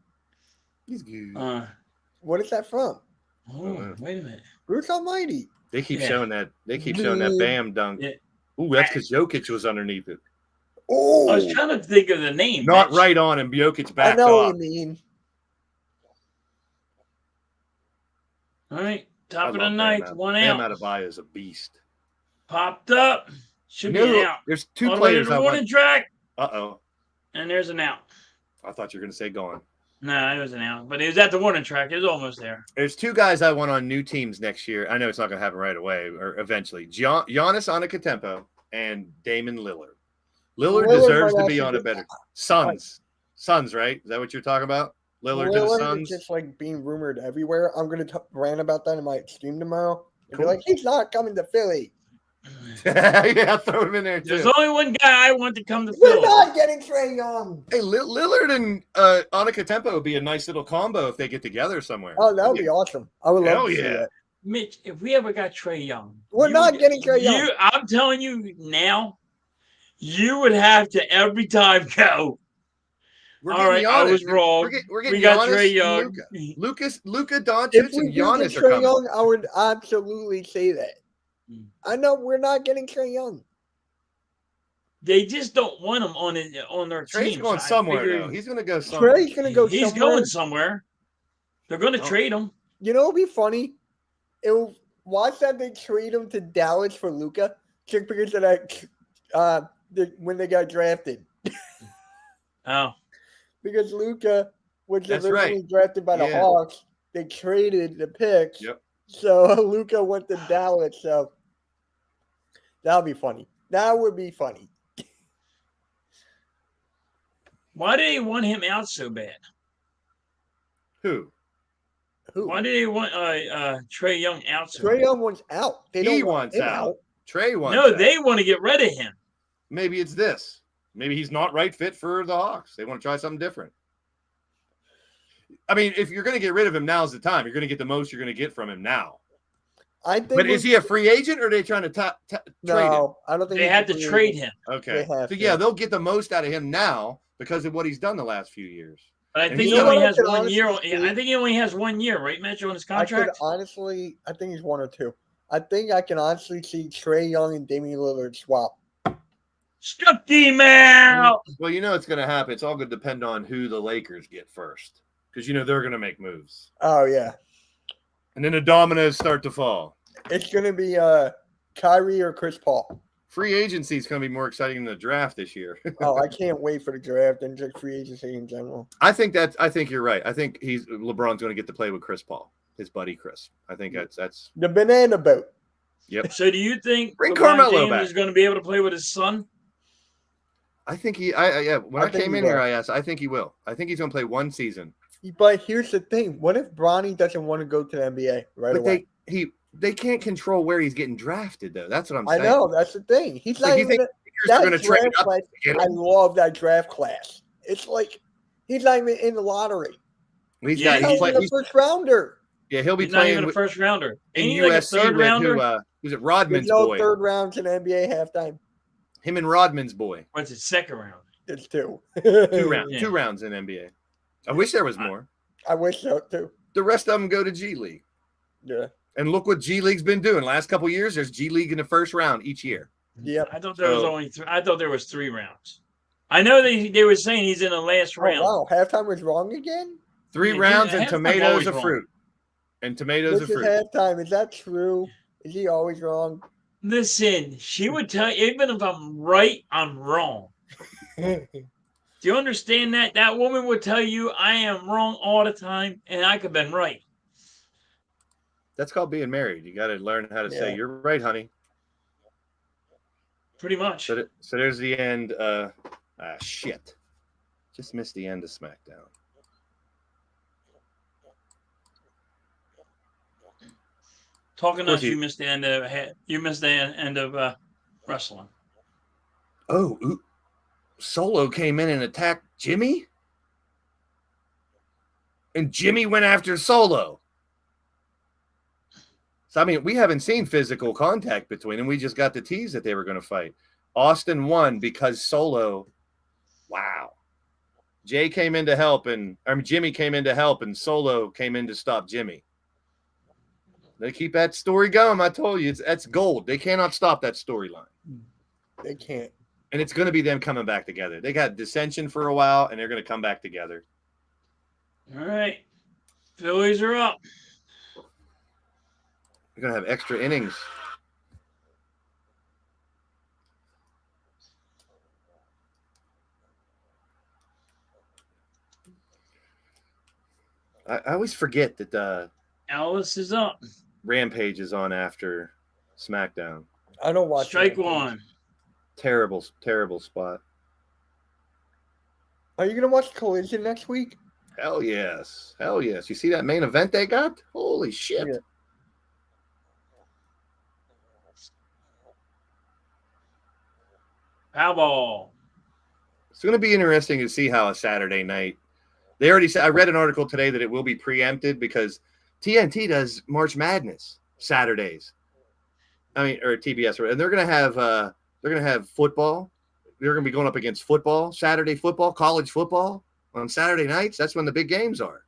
He's good. What is that from? Oh, wait a minute. Bruce Almighty. They keep Yeah. showing that. They keep showing that Bam dunk. Yeah. Ooh, that's because Jokic was underneath it. Oh, I was trying to think of the name. Not Mitch. right on him. Jokic I backed know off. what you mean. All right. I Top of the love ninth. Bam 1 Bam out. Adebayo is a beast. Popped up. Should be an out. There's two All the way to players the I warning want. track. Uh-oh. And there's an out. I thought you were going to say gone. No, it was an out. But it was at the warning track. It was almost there. There's two guys I want on new teams next year. I know it's not going to happen right away or eventually. Giannis Antetokounmpo and Damon Lillard. Lillard deserves to be on a better Suns. Suns, right? Is that what you're talking about? Lillard to the Lillard Suns. is just like being rumored everywhere. I'm going to rant about that in my stream tomorrow. And Cool. be like, he's not coming to Philly. Yeah, throw him in there There's too. only one guy I want to come to We're Philly. not getting Trae Young. Hey, Lillard and Antetokounmpo would be a nice little combo if they get together somewhere. Oh, that would be awesome. I would love Hell to see yeah. that. Mitch, if we ever got Trae Young, We're you not would- getting Trae Young. I'm telling you now, you would have to every time go. We're All getting right, I Giannis. was wrong. We're getting We got Giannis Trae and Young. Luka Doncic If we and do get Giannis are Trae coming. Young, I would absolutely say that. I know we're not getting Trae Young. They just don't want him on their Trey's team. going so I somewhere figure though. He's going to go somewhere. Trey's going to go He's somewhere. going somewhere. They're going to Oh. trade him. You know what would be funny? Watch that they trade him to Dallas for Luka just because of that when they got drafted. Oh, Because Luka was That's originally right. drafted by the Yeah. Hawks. They traded the picks. Yep. So Luka went to Dallas. So that would be funny. That would be funny. why did they want him out so bad? Who? Who? Why did they want Trae Young out so Trae bad? Young wants out. They don't He want wants him out. Trey wants No, out. they want to get rid of him. Maybe it's this. Maybe he's not right fit for the Hawks. They want to try something different. I mean, if you're going to get rid of him, now's the time. You're going to get the most you're going to get from him now. I think. But is he a free agent or are they trying to trade him? No, I don't think They he's had a to free trade agent. him. Okay. They have So, to. yeah, they'll get the most out of him now because of what he's done the last few years. But I And think you he know only what I has could 1 year. honestly I think he only has 1 year, right, Mitch, on his I could contract? honestly, I think he's one or two. I think I can honestly see Trae Young and Damian Lillard swap. Struck him out. Well, you know it's going to happen. It's all going to depend on who the Lakers get first because, you know, they're going to make moves. Oh yeah, And then the dominoes start to fall. it's gonna be Kyrie or Chris Paul. Free agency is going to be more exciting than the draft this year. Oh, I can't wait for the draft and just free agency in general. I think you're right. I think LeBron's going to get to play with Chris Paul, his buddy Chris. I think that's The banana boat. yep. So do you think Bring LeBron Carmelo James back. is going to be able to play with his son? I think when I think came he in here, will. I asked. I think he will. I think he's going to play one season. But here's the thing: what if Bronny doesn't want to go to the NBA right But away? they can't control where he's getting drafted though. That's what I'm I saying. know that's the thing. He's Like, not you even. think That They're going to trade draft up class, to get I him. love that draft class. It's like he's not even in the lottery. He's Yeah, got He's he's not even a first rounder. he'll be He's not playing even a with, first rounder. in Ain't he like a USC third with rounder? who's it? There's Rodman's no boy. third rounds in NBA halftime. Him and Rodman's boy. What's it? Second round. It's two. 2 rounds. Yeah. 2 rounds in NBA. I wish there was more. I wish so too. The rest of them go to G League. Yeah. And look what G League's been doing. Last couple of years, there's G League in the first round each year. Yep. I thought there was So- only three. I thought there was 3 rounds. I know they were saying he's in the last Oh, round. wow. Halftime was wrong again? 3 rounds and tomatoes are fruit. And tomatoes are fruit. Halftime. Is that true? Is he always wrong? Listen, she would tell you, even if I'm right, I'm wrong. Do you understand that? That woman would tell you I am wrong all the time, and I could have been right. That's called being married. You got to learn how to say, you're right, honey. Pretty much. So there's the end. Shit. Just missed the end of SmackDown. Talking us, you missed the end of wrestling. Oh, Solo came in and attacked Jimmy? And Jimmy went after Solo. So, I mean, we haven't seen physical contact between them. We just got the tease that they were going to fight. Austin won because Solo, wow. Jimmy came in to help, and Solo came in to stop Jimmy. They keep that story going. I told you, that's gold. They cannot stop that storyline. They can't. And it's going to be them coming back together. They got dissension for a while, and they're going to come back together. All right. Phillies are up. They're going to have extra innings. I always forget that Alice is up. Rampage is on after SmackDown. I don't watch Strike one. Terrible spot. Are you going to watch Collision next week? Hell yes. You see that main event they got? Holy shit. Yeah. Powerball. It's going to be interesting to see how a Saturday night. They already said. I read an article today that it will be preempted because TNT does March Madness Saturdays. I mean, or TBS, and they're going to have football. They're going to be going up against football, Saturday football, college football on Saturday nights. That's when the big games are.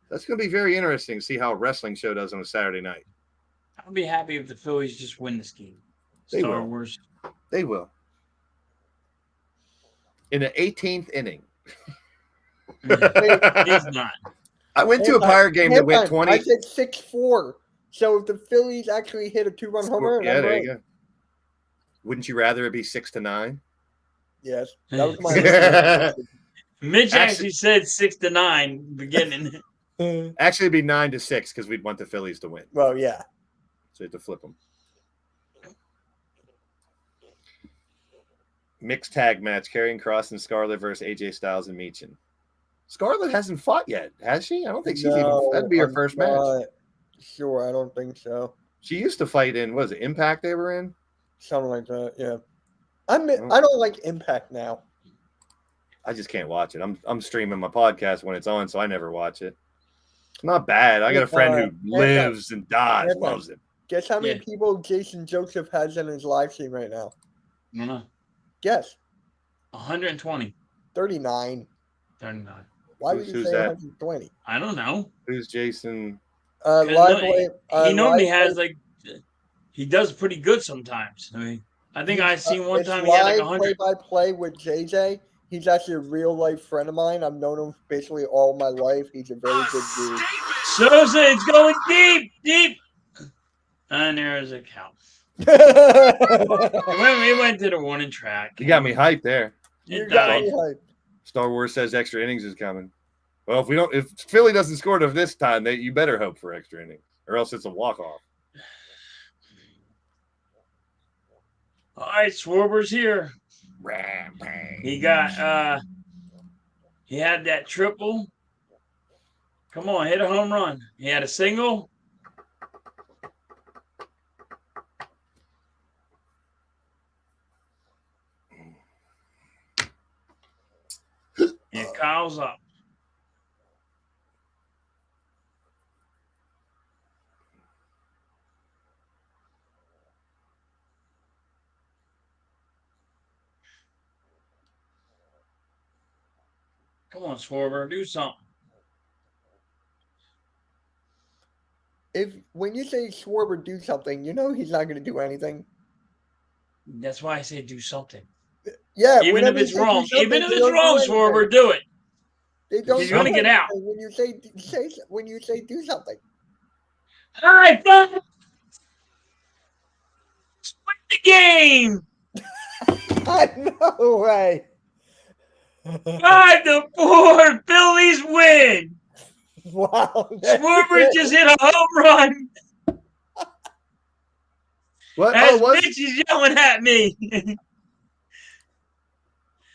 That's going to be very interesting to see how a wrestling show does on a Saturday night. I'll be happy if the Phillies just win this game. Star Wars. They will. In the 18th inning. He's not. I went to a Pirate game that went 20. I said 6-4. So if the Phillies actually hit a 2-run home run, there you go. Wouldn't you rather it be 6-9? Yes, that was my. Mitch actually said 6-9 beginning. Actually, it'd be 9-6 because we'd want the Phillies to win. Well, yeah. So you have to flip them. Mixed tag match: Karrion Kross and Scarlett versus AJ Styles and Michin. Scarlett hasn't fought yet, has she? I don't think she's even. That'd be her first match. Sure, I don't think so. She used to fight in, what was it, Impact they were in? Something like that, yeah. I don't like Impact now. I just can't watch it. I'm streaming my podcast when it's on, so I never watch it. It's not bad. I got a friend who lives and dies, loves it. Guess how many people Jason Joseph has in his live stream right now? I don't know. Guess. 120. 39. 39. Why would you say 120? I don't know. Who's Jason? He normally has he does pretty good sometimes. I think I seen one time he had like 100. Play-by-play with JJ. He's actually a real life friend of mine. I've known him basically all my life. He's a very good dude. Sosa, it's going deep. And there's a cow. We went to the warning track. You got me hyped there. It died. Star Wars says extra innings is coming. Well, if Philly doesn't score it this time, you better hope for extra innings, or else it's a walk-off. All right, Schwarber's here. He got he had that triple. Come on, hit a home run. He had a single. And Kyle's up. Come on, Schwarber, do something. When you say Schwarber do something, you know he's not going to do anything. That's why I say do something. Yeah, even if it's wrong, Schwarber, do it. They don't. He's gonna get out. When you say do something. High five! Split the game. No way. 5-4, Phillies win. Wow. Schwarber just hit a home run. What? As Oh, Mitch is yelling at me.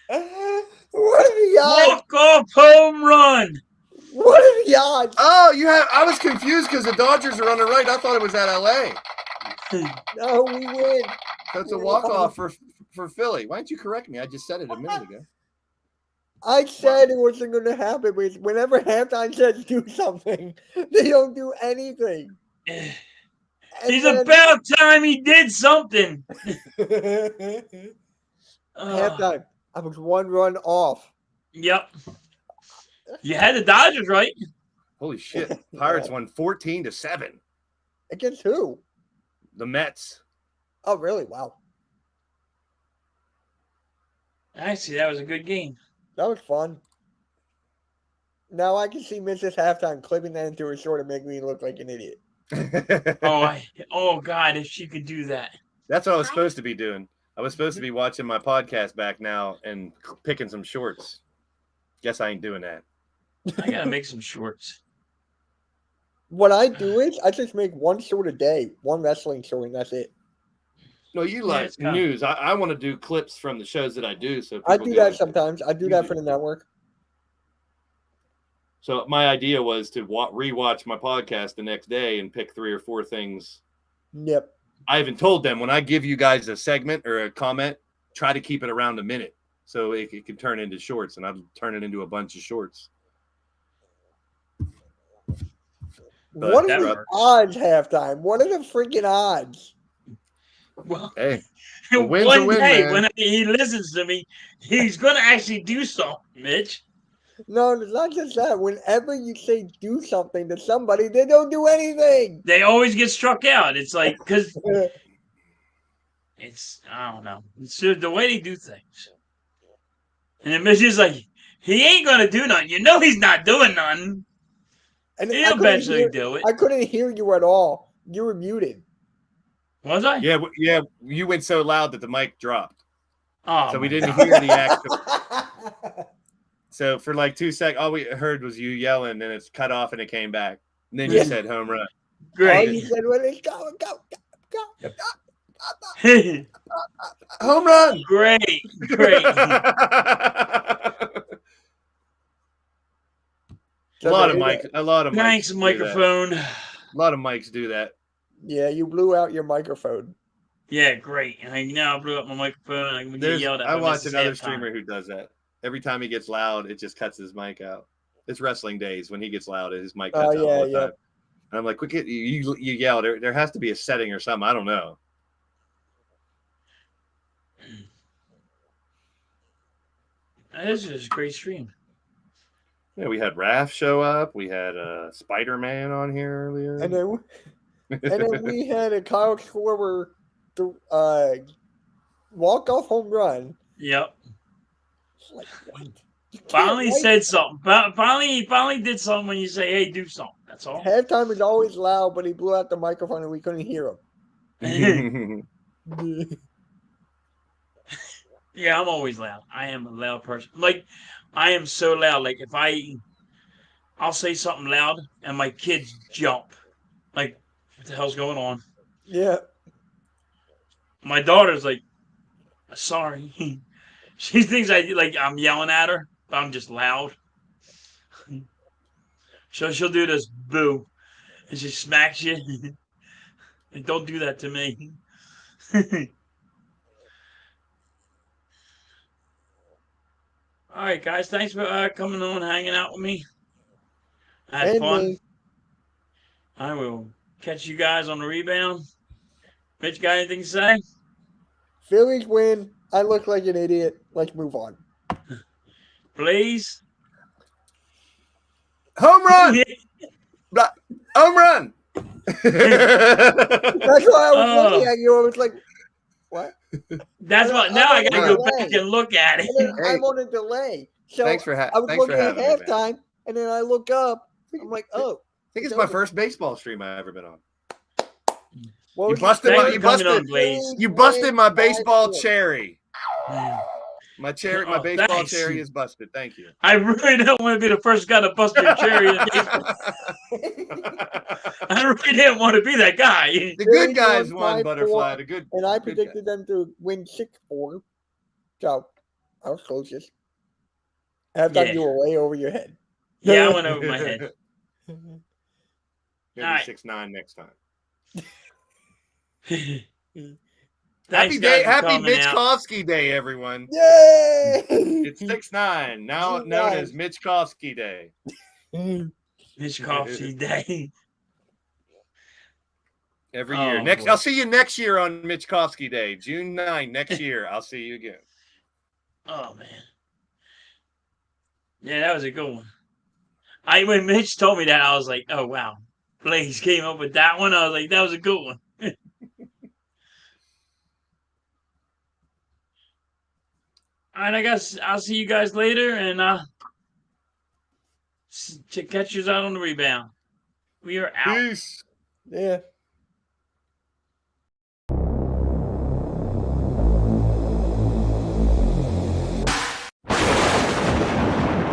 What are the odds? Walk-off home run. What are the odds? Oh, you have. I was confused because the Dodgers are on the right. I thought it was at LA. No, we win. That's a walk-off for Philly. Why didn't you correct me? I just said it a minute ago. I said it wasn't going to happen. But whenever halftime says do something, they don't do anything. It's about time he did something. Halftime. I was 1 run off. Yep. You had the Dodgers, right? Holy shit. Pirates won 14-7. Against who? The Mets. Oh, really? Wow. Actually, that was a good game. That was fun. Now I can see Mrs. Halftime clipping that into her short and making me look like an idiot. Oh, God, if she could do that. That's what I was supposed to be doing. I was supposed to be watching my podcast back now and picking some shorts. Guess I ain't doing that. I got to make some shorts. What I do is I just make one short a day, one wrestling short, and that's it. No, you like news. I want to do clips from the shows that I do. So I do that sometimes. I do that for the network. So my idea was to rewatch my podcast the next day and pick 3 or 4 things. Yep. I even told them when I give you guys a segment or a comment, try to keep it around a minute so it can turn into shorts, and I'll turn it into a bunch of shorts. But what are the odds halftime? What are the freaking odds? Well, hey, one day when he listens to me, he's going to actually do something, Mitch. No, it's not just that. Whenever you say do something to somebody, they don't do anything. They always get struck out. It's like, because it's, I don't know. It's the way they do things. And then Mitch is like, he ain't going to do nothing. You know he's not doing nothing. And he'll eventually do it. I couldn't hear you at all. You were muted. Was I? Yeah. You went so loud that the mic dropped. Oh, so we didn't hear the actual. So for like 2 seconds, all we heard was you yelling, and it's cut off, and it came back. And then you said home run. Great. All you said was go. Home run. Great. A lot of mics. Thanks, microphone. A lot of mics do that. Yeah, you blew out your microphone. Yeah, great. I now blew up my microphone. I'm gonna get yelled at. I watch another streamer who does that. Every time he gets loud, it just cuts his mic out. It's wrestling days. When he gets loud, his mic cuts out all the time. And I'm like, quick, you yell. There has to be a setting or something. I don't know. This is a great stream. Yeah, we had Raph show up. We had Spider-Man on here earlier. And then we had a Kyle Schwarber walk-off home run. Yep. Like, what? Finally said something. Finally did something when you say, hey, do something. That's all. Halftime is always loud, but he blew out the microphone and we couldn't hear him. Yeah, I'm always loud. I am a loud person. Like, I am so loud. Like, if I'll say something loud and my kids jump. Like, what the hell's going on? Yeah. My daughter's like, sorry. She thinks I'm yelling at her, but I'm just loud. She'll do this, boo. And she smacks you. And don't do that to me. All right, guys. Thanks for coming on, hanging out with me. I had fun. I will catch you guys on the rebound. Mitch, got anything to say? Phillies win. I look like an idiot. Let's move on. Please. Home run! Home run! That's why I was looking at you. I was like, what? That's what. Now I got to go back and look at it. I'm on a delay. So thanks for I was thanks for looking at having me, man. halftime, and then I look up. I'm like, oh. I think it's my first baseball stream I've ever been on. What You was busted Thanks my for you coming busted on, Blaze. you busted my baseball 5-4. cherry. My Oh, baseball thanks. cherry is busted. Thank you. I really don't want to be the first guy to bust your cherry in baseball. I really didn't want to be that guy. The good Phillies guys won won, 5-4, Butterfly. The good and I good predicted them to win 6-4. So I was closest. Halftime, Yeah. you were way over your head. Yeah, I went over my head. Maybe Alright. 6-9 next time. Thanks, Happy guys, for happy coming Mitch out. Kofsky Day, everyone. Yay! It's 6-9, now known as Mitch Kofsky Day. Mitch Kofsky Day. Every year. Boy. I'll see you next year on Mitch Kofsky Day, June 9 next year. I'll see you again. Oh man. Yeah, that was a good one. When Mitch told me that, I was like, oh wow. Blaze came up with that one. I was like, that was a good one. All right, I guess I'll see you guys later, and catch you out on the rebound. We are out. Peace. Yeah.